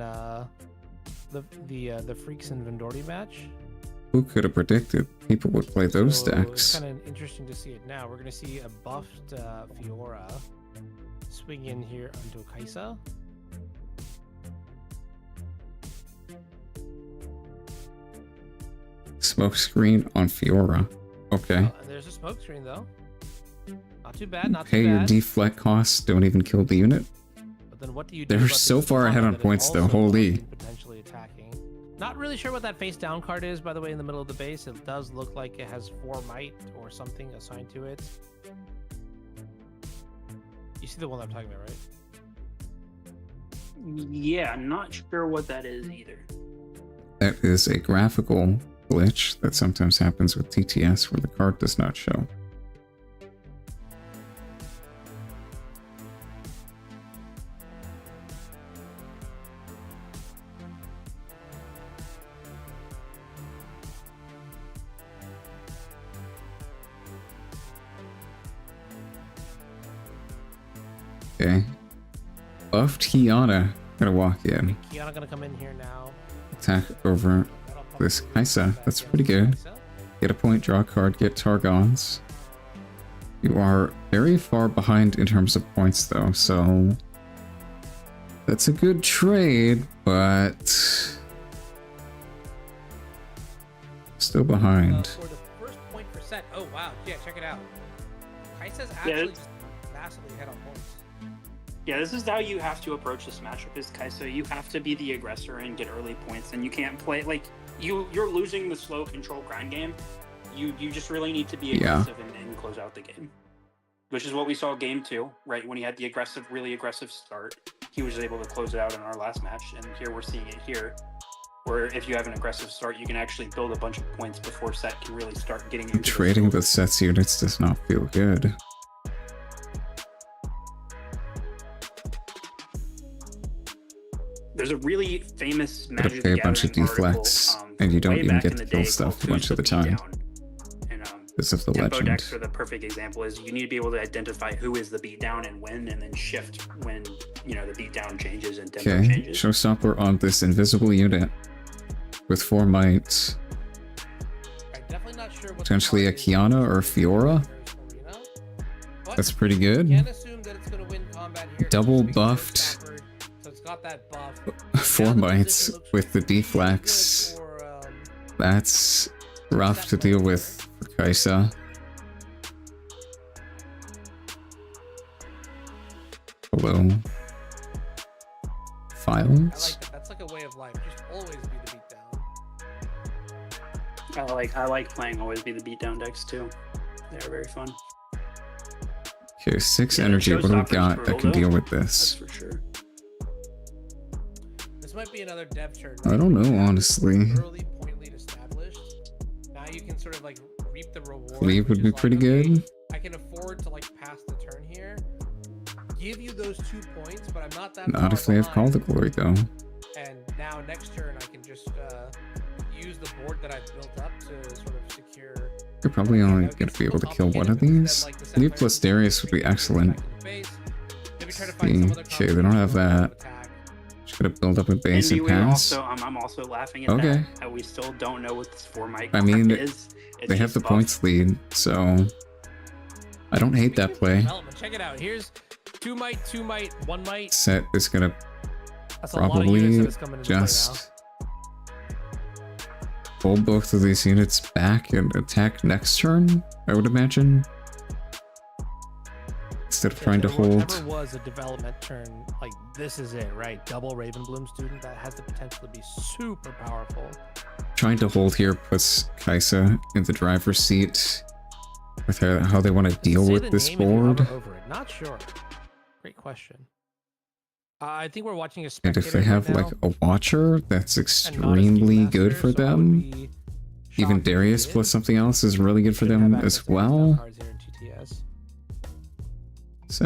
the Freaks and Vendordi match. Who could have predicted people would play those So It's decks? kind of interesting to see it now. We're going to see a buffed Fiora swing in here onto a Kaisa. Smoke screen on Fiora. Okay. There's a smoke screen though. Not too bad. Not Hey, too your bad. deflect costs don't even kill the unit. But then what do you do? They're about so this far ahead Katana on that is points though, also holy. potentially attacking. Not really sure what that face down card is, by the way, in the middle of the base. It does look like it has 4 might or something assigned to it. You see the one I'm talking about, right? Yeah, I'm not sure what that is either. That is a graphical glitch that sometimes happens with TTS where the card does not show. Okay. Buffed Kiana gonna walk in. Kiana gonna come in here now. Attack over this Kaisa. That's pretty good. Get a point, draw a card, get Targons. You are very far behind in terms of points though, so that's a good trade, but still behind. For the first point per set. Oh wow, yeah, check it out. Kaisa's actually just massively ahead on points. Yeah, this is how you have to approach this matchup is Kaisa. You have to be the aggressor and get early points, and you can't play like you're losing the slow control grind game. You just really need to be aggressive and close out the game. Which is what we saw game 2, right? When he had the aggressive, really aggressive start, he was able to close it out in our last match, and here we're seeing it here. Where if you have an aggressive start, you can actually build a bunch of points before set can really start getting you. Trading the sets units does not feel good. There's a really famous Gotta Magic pay the a bunch of Gathering deflects, article, and you don't way even back get in to the kill day stuff called much of the Who's the time. Beatdown. And This is the tempo legend. decks are the perfect example. Is you need to be able to identify who is the beatdown and when, and then shift when the beatdown changes and tempo Okay, changes. showstopper on this invisible unit with 4 might. Definitely not sure what Potentially a Kiana or a Fiora. That's pretty good. Can't assume that it's gonna win combat here. Double buffed. So it's got that buff. 4 mites with the deflex. That's rough to deal with for Kaisa. Hello. Files? I like that. That's like a way of life. Just always be the beatdown. I like playing always be the beatdown decks too. They're very fun. Okay, 6 Yeah, energy. What do we showstopper's got that can brutal, deal with That's this? for sure. This might be another dev turn. I don't know, honestly. Early point lead established. Now you can sort of like reap the reward. Leave would which be is like, pretty okay, good. I can afford to like pass the turn here. Give you those 2 points, but I'm not that Not far if they have Call behind. the Glory, though. And now next turn I can just use the board that I've built up to sort of secure. You're probably only going to be able to kill one of these. Leave plus Darius would be excellent. Maybe try to See, find some other okay, they don't have that. Just gotta build up a base and we pass. also, I'm also laughing at Okay. that we still don't know what this 4 mic I mean, is. It's they have just the buff. points lead, so I don't hate that play. Development. Check it out. Here's 2 might, 2 might, 1 might. Set is gonna That's a lot of units probably that is coming into play now. just pull both of these units back and attack next turn, I would imagine. Instead of trying to There hold. never was a development turn like this is it, right? Double Ravenbloom student that has the potential to be super powerful. Trying to hold here puts Kaisa in the driver's seat with how they want to deal Say with the this name if you board. hover over it. Not sure. Great question. I think we're watching a And spectator if they have right like now. a watcher, that's extremely good for them. Even Darius plus something else is really good for them as well. So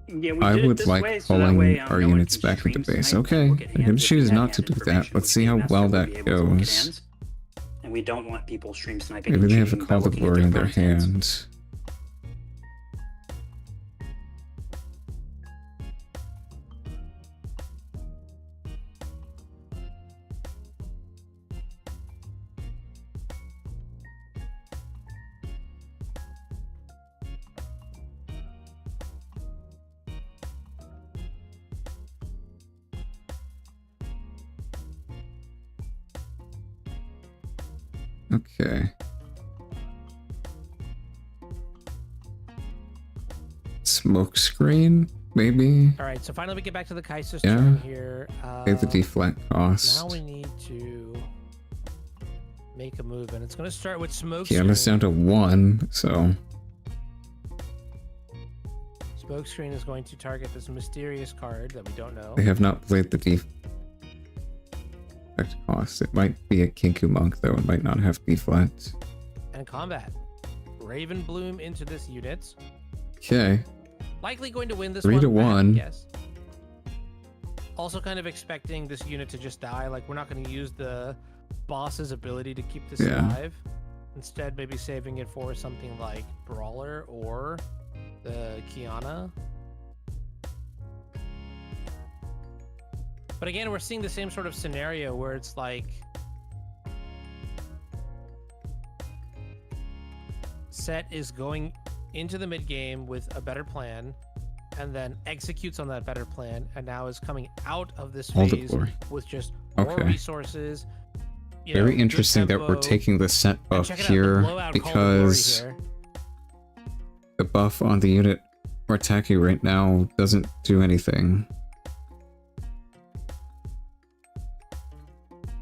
Yeah, we I did it would this like way, so that pulling way, our no one units can back into stream base. snipe Okay, and look at I'm gonna hands. choose If we not have to hand do that. information, Let's see we how can well master that will be able to look at goes. hands. And we don't want people stream sniping. Maybe and they have a cheating by Call to looking at Glory in their front hands. hand. Okay. Smoke screen, maybe. All right, so finally we get back to the Kaisa's Yeah. turn here. Pay the deflect cost. Now we need to make a move, and it's going to start with smoke. Kiana's down to 1, so Smokescreen is going to target this mysterious card that we don't know. they have not played the deflect cost. It might be a Kinku Monk, though. It might not have deflect. And combat. Raven Bloom into this unit. Okay. Likely going to win this 3 to 1. Yes. Also kind of expecting this unit to just die. Like, we're not going to use the boss's ability to keep this alive. Instead, maybe saving it for something like Brawler or the Kiana. But again, we're seeing the same sort of scenario where it's like Set is going into the mid game with a better plan and then executes on that better plan and now is coming out of this phase with just more resources. Very interesting that we're taking the set buff here because the buff on the unit we're attacking right now doesn't do anything.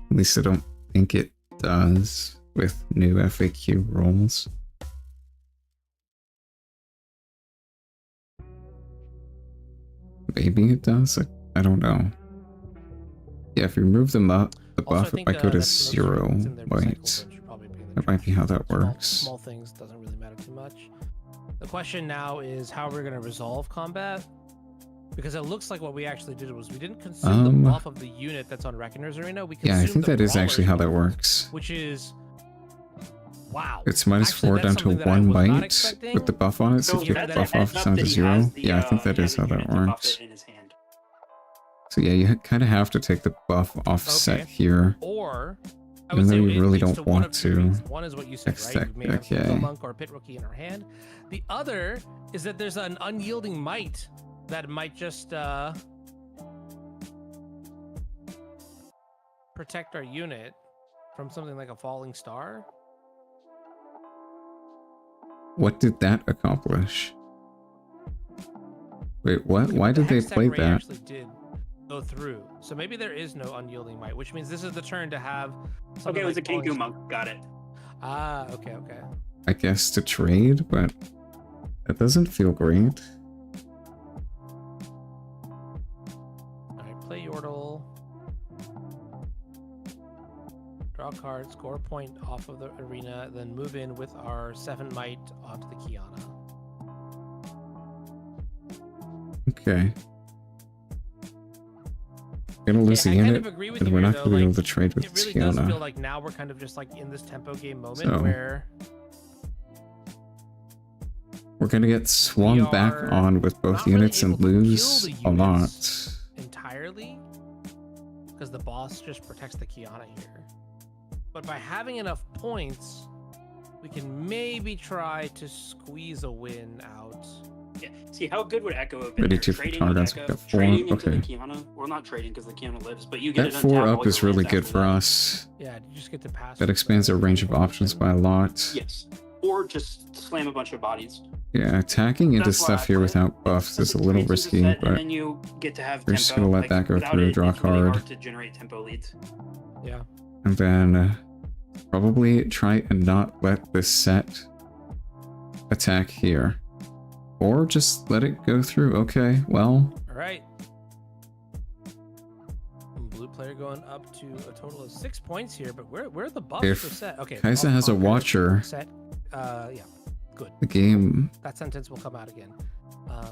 At least I don't think it does with new FAQ rolls. Maybe it does? I don't know. Yeah, if you remove the buff, it might go to 0 white. That might be how that works. Small things doesn't really matter too much. The question now is how we're going to resolve combat. Because it looks like what we actually did was we didn't consume the buff of the unit that's on Reckoner's Arena. We I think that is actually how that works. Which is... Wow. It's -4 down to 1 bite with the buff on it, so if you get the buff off, it's down to 0. Yeah, I think that is how that works. So yeah, you kind of have to take the buff offset here. Or... even though you really don't want to. One is what you said, right? We may have a monk or a pit rookie in our hand. The other is that there's an unyielding might that might just protect our unit from something like a falling star. What did that accomplish? Wait, what? Why did they play that? Actually did go through. So maybe there is no unyielding might, which means this is the turn to have. Okay, it was a Kinku Monk. Got it. Ah, okay. I guess to trade, but that doesn't feel great. Alright, play Yordle. Draw a card, score a point off of the arena, then move in with our 7 might onto the Kiana. Okay. Gonna lose the unit, and we're not gonna be able to trade with Kiana. It really does feel like now we're kind of just like in this tempo game moment where we're gonna get swung back on with both units and lose a lot. Entirely, because the boss just protects the Kiana here. But by having enough points, we can maybe try to squeeze a win out. Yeah. See, how good would Echo have been? Ready to targets. We got 4. Into the Okay. Kiana. Well, not trading because the Kiana lives, but you get That 4 up is really good for us. Yeah, you just get to pass. That expands our range of options by a lot. Yes. Or just slam a bunch of bodies. Yeah, attacking into stuff here without buffs is a little risky, but and then you get to have we're just gonna let that go through, draw a it's really card. hard to generate tempo leads. Yeah. And then probably try and not let this set attack here. Or just let it go through. Okay, well. Alright. Blue player going up to a total of 6 points here, but where are the buffs If for Set? Okay. Kaisa has a watcher, Set, yeah, good. the game That sentence will come out again.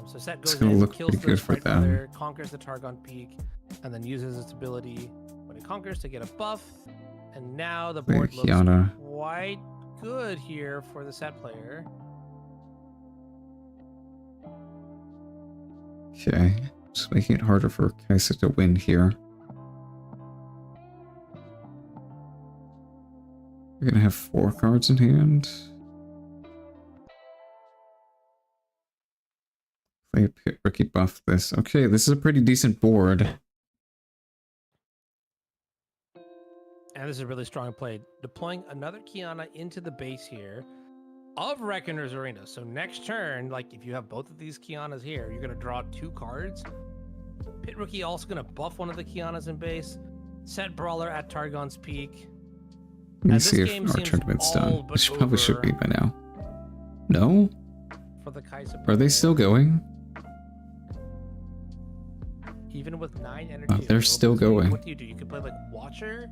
So Set goes it's gonna in, look kills pretty the good for Sprite them. player, conquers the Targon Peak, and then uses its ability when it conquers to get a buff. And now the board looks Kiana. quite good here for the Set player. Okay, just making it harder for Kaisa to win here. We're gonna have 4 cards in hand. Play a pit rookie buff this. Okay, this is a pretty decent board. And this is a really strong play. Deploying another Kiana into the base here of Reckoner's Arena. So next turn, like if you have both of these Kianas here, you're going to draw 2 cards. Pit Rookie also going to buff one of the Kianas in base. Set Brawler at Targon's Peak. Let me see if our tournament's done. Which probably should be by now. No? For the Kaisa. Are they still going? Even with 9 energy. They're still going. What do? You could play like Watcher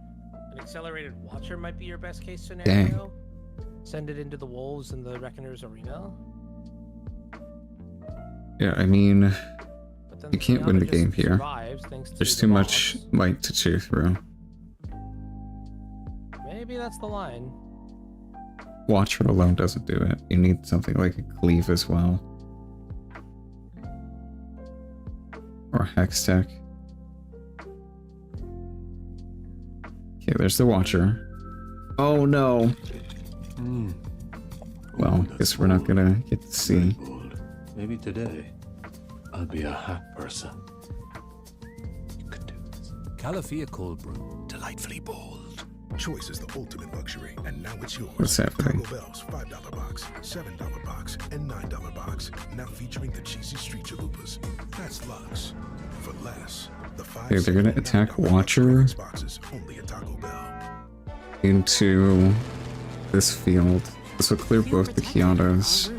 An accelerated watcher might be your best case scenario. Dang. Send it into the wolves in the reckoners arena. Yeah, I mean, But then you can't win the just game here. survives thanks to There's the too much boss. might to chew through. Maybe that's the line. Watcher alone doesn't do it. You need something like a cleave as well. Or hex tech. Okay, there's the Watcher. Oh no! Well, guess we're not gonna get to see. Maybe today, I'll be a hack person. You could do this. Calafia cold brew. Delightfully bold. Choice is the ultimate luxury, and now it's yours. What's happening? Taco Bell's $5 box, $7 box, and $9 box. Now featuring the cheesy street chalupas. That's luxe. For less. The Okay, they're gonna attack Watcher boxes only at Taco Bell. into this field. This will clear both the Kiatas.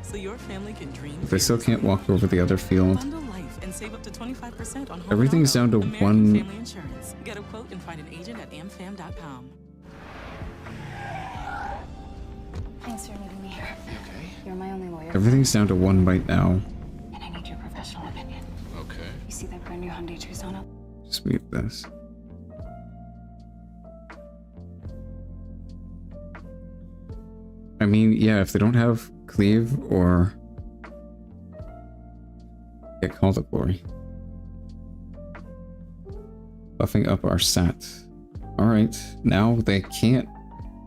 So your family can dream. They still can't walk over the other field. Bundle life and save up to 25% on home Everything's and down auto. to American one. Family Insurance. Get a quote and find an agent at amfam.com. Thanks for meeting me here. Okay. You're my only lawyer. Everything's down to one right now. And I need your professional opinion. Okay. You see that brand new Hyundai Tucson up? Just mute this. I mean, yeah, if they don't have cleave or get Call to Glory. Buffing up our set. Alright, now they can't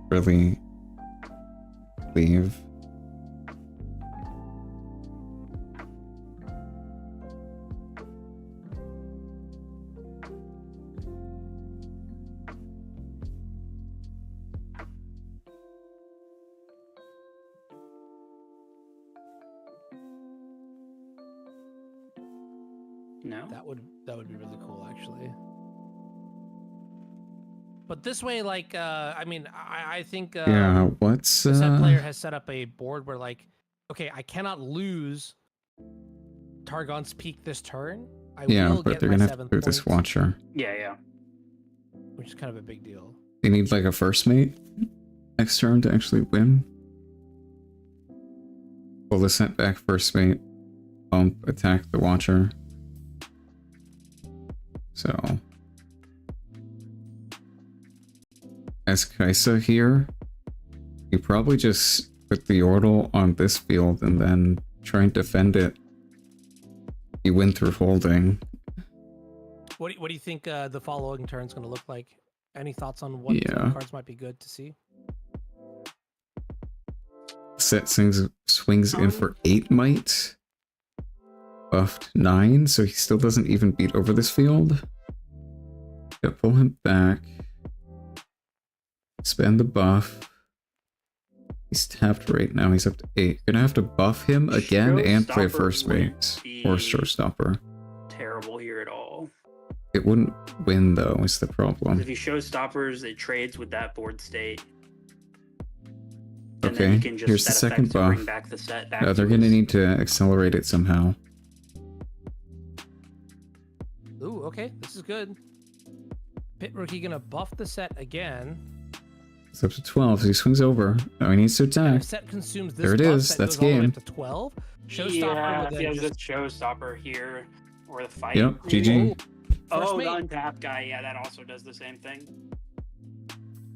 really leave. No. That would be really cool, actually. But this way, like, I mean, I think Yeah, what's the set player has set up a board where, like, okay, I cannot lose Targon's Peak this turn. I yeah, will but get they're my gonna have to 7 do this points, Watcher. Yeah. which is kind of a big deal. They need like a first mate next turn to actually win. Pull the set back first mate, bump, attack the Watcher. So, as Kaisa here, you probably just put the Yordle on this field and then try and defend it. You win through holding. What do you think the following turn is going to look like? Any thoughts on what Yeah. cards might be good to see? Set swings in for 8 might. Buffed 9, so he still doesn't even beat over this field. Yeah, pull him back. Spend the buff. He's tapped right now, he's up to 8. You're gonna have to buff him again and play Showstopper first mate. Or Showstopper. Terrible here at all. It wouldn't win though, is the problem. If you show stoppers, it trades with that board state. And then Okay, you can just here's the set second effects to bring buff. back the set back They're to gonna its- need to accelerate it somehow. Ooh, okay, this is good. Pit Rookie gonna buff the set again. It's up to 12, so he swings over. Now he needs to And attack. if set consumes this There it buff, is, set that's goes all the way game. up to 12. Showstopper Yeah, would if then you have just the showstopper here, or the fight. Yep, GG. First Oh, mate. the untapped guy, yeah, that also does the same thing.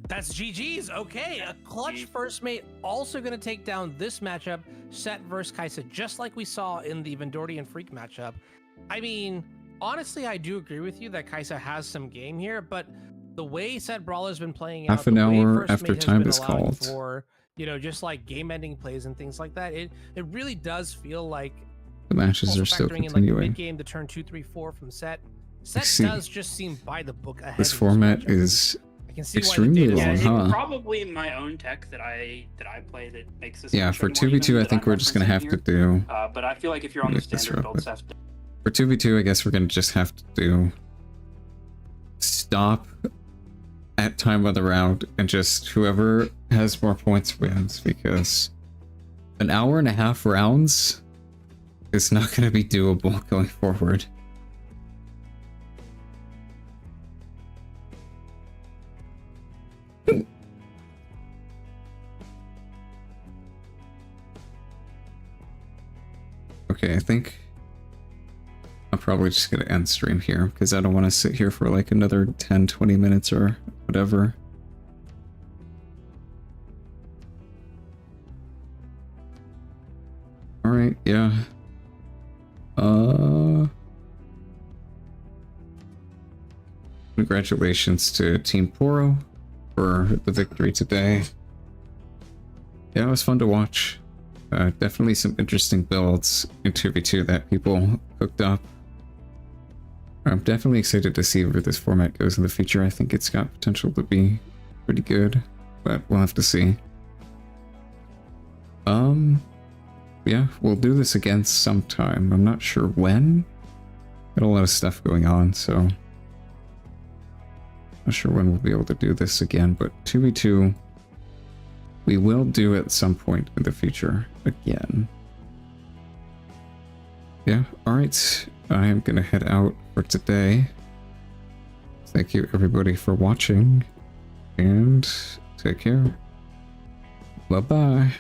That's GG's. Okay, a clutch first mate also going to take down this matchup, Set versus Kaisa, just like we saw in the Vendordian Freak matchup. I mean, honestly, I do agree with you that Kaisa has some game here, but the way Set Brawler's been playing Half out, an the way hour First after Mate has time been is allowing called. for, you know, just like game-ending plays and things like that, it really does feel like The matches also are still factoring in like the continuing. mid-game to turn 2, 3, 4 from Set. Set see. does just seem by the book ahead. This in format matchup. is I can see why the extremely data's- long, It's huh? probably my own tech that I play that makes this. Yeah, matchup for more 2v2, even I that think I'm we're just gonna have to referencing here. do... But I feel like if you're on the Make this standard real build quick. stuff, For 2v2, I guess we're gonna just have to do... Stop at time of the round, and just whoever has more points wins, because... An hour and a half rounds is not gonna be doable going forward. Okay, I think I'm probably just gonna end stream here because I don't want to sit here for like another 10-20 minutes or whatever. Alright, yeah. Congratulations to Team Poro for the victory today. Yeah, it was fun to watch. Definitely some interesting builds in 2v2 that people hooked up. I'm definitely excited to see where this format goes in the future. I think it's got potential to be pretty good, but we'll have to see. Yeah, we'll do this again sometime. I'm not sure when. Got a lot of stuff going on, so not sure when we'll be able to do this again, but 2v2 we will do at some point in the future again. Yeah, alright. I am gonna head out for today. Thank you everybody for watching, and take care. Bye-bye.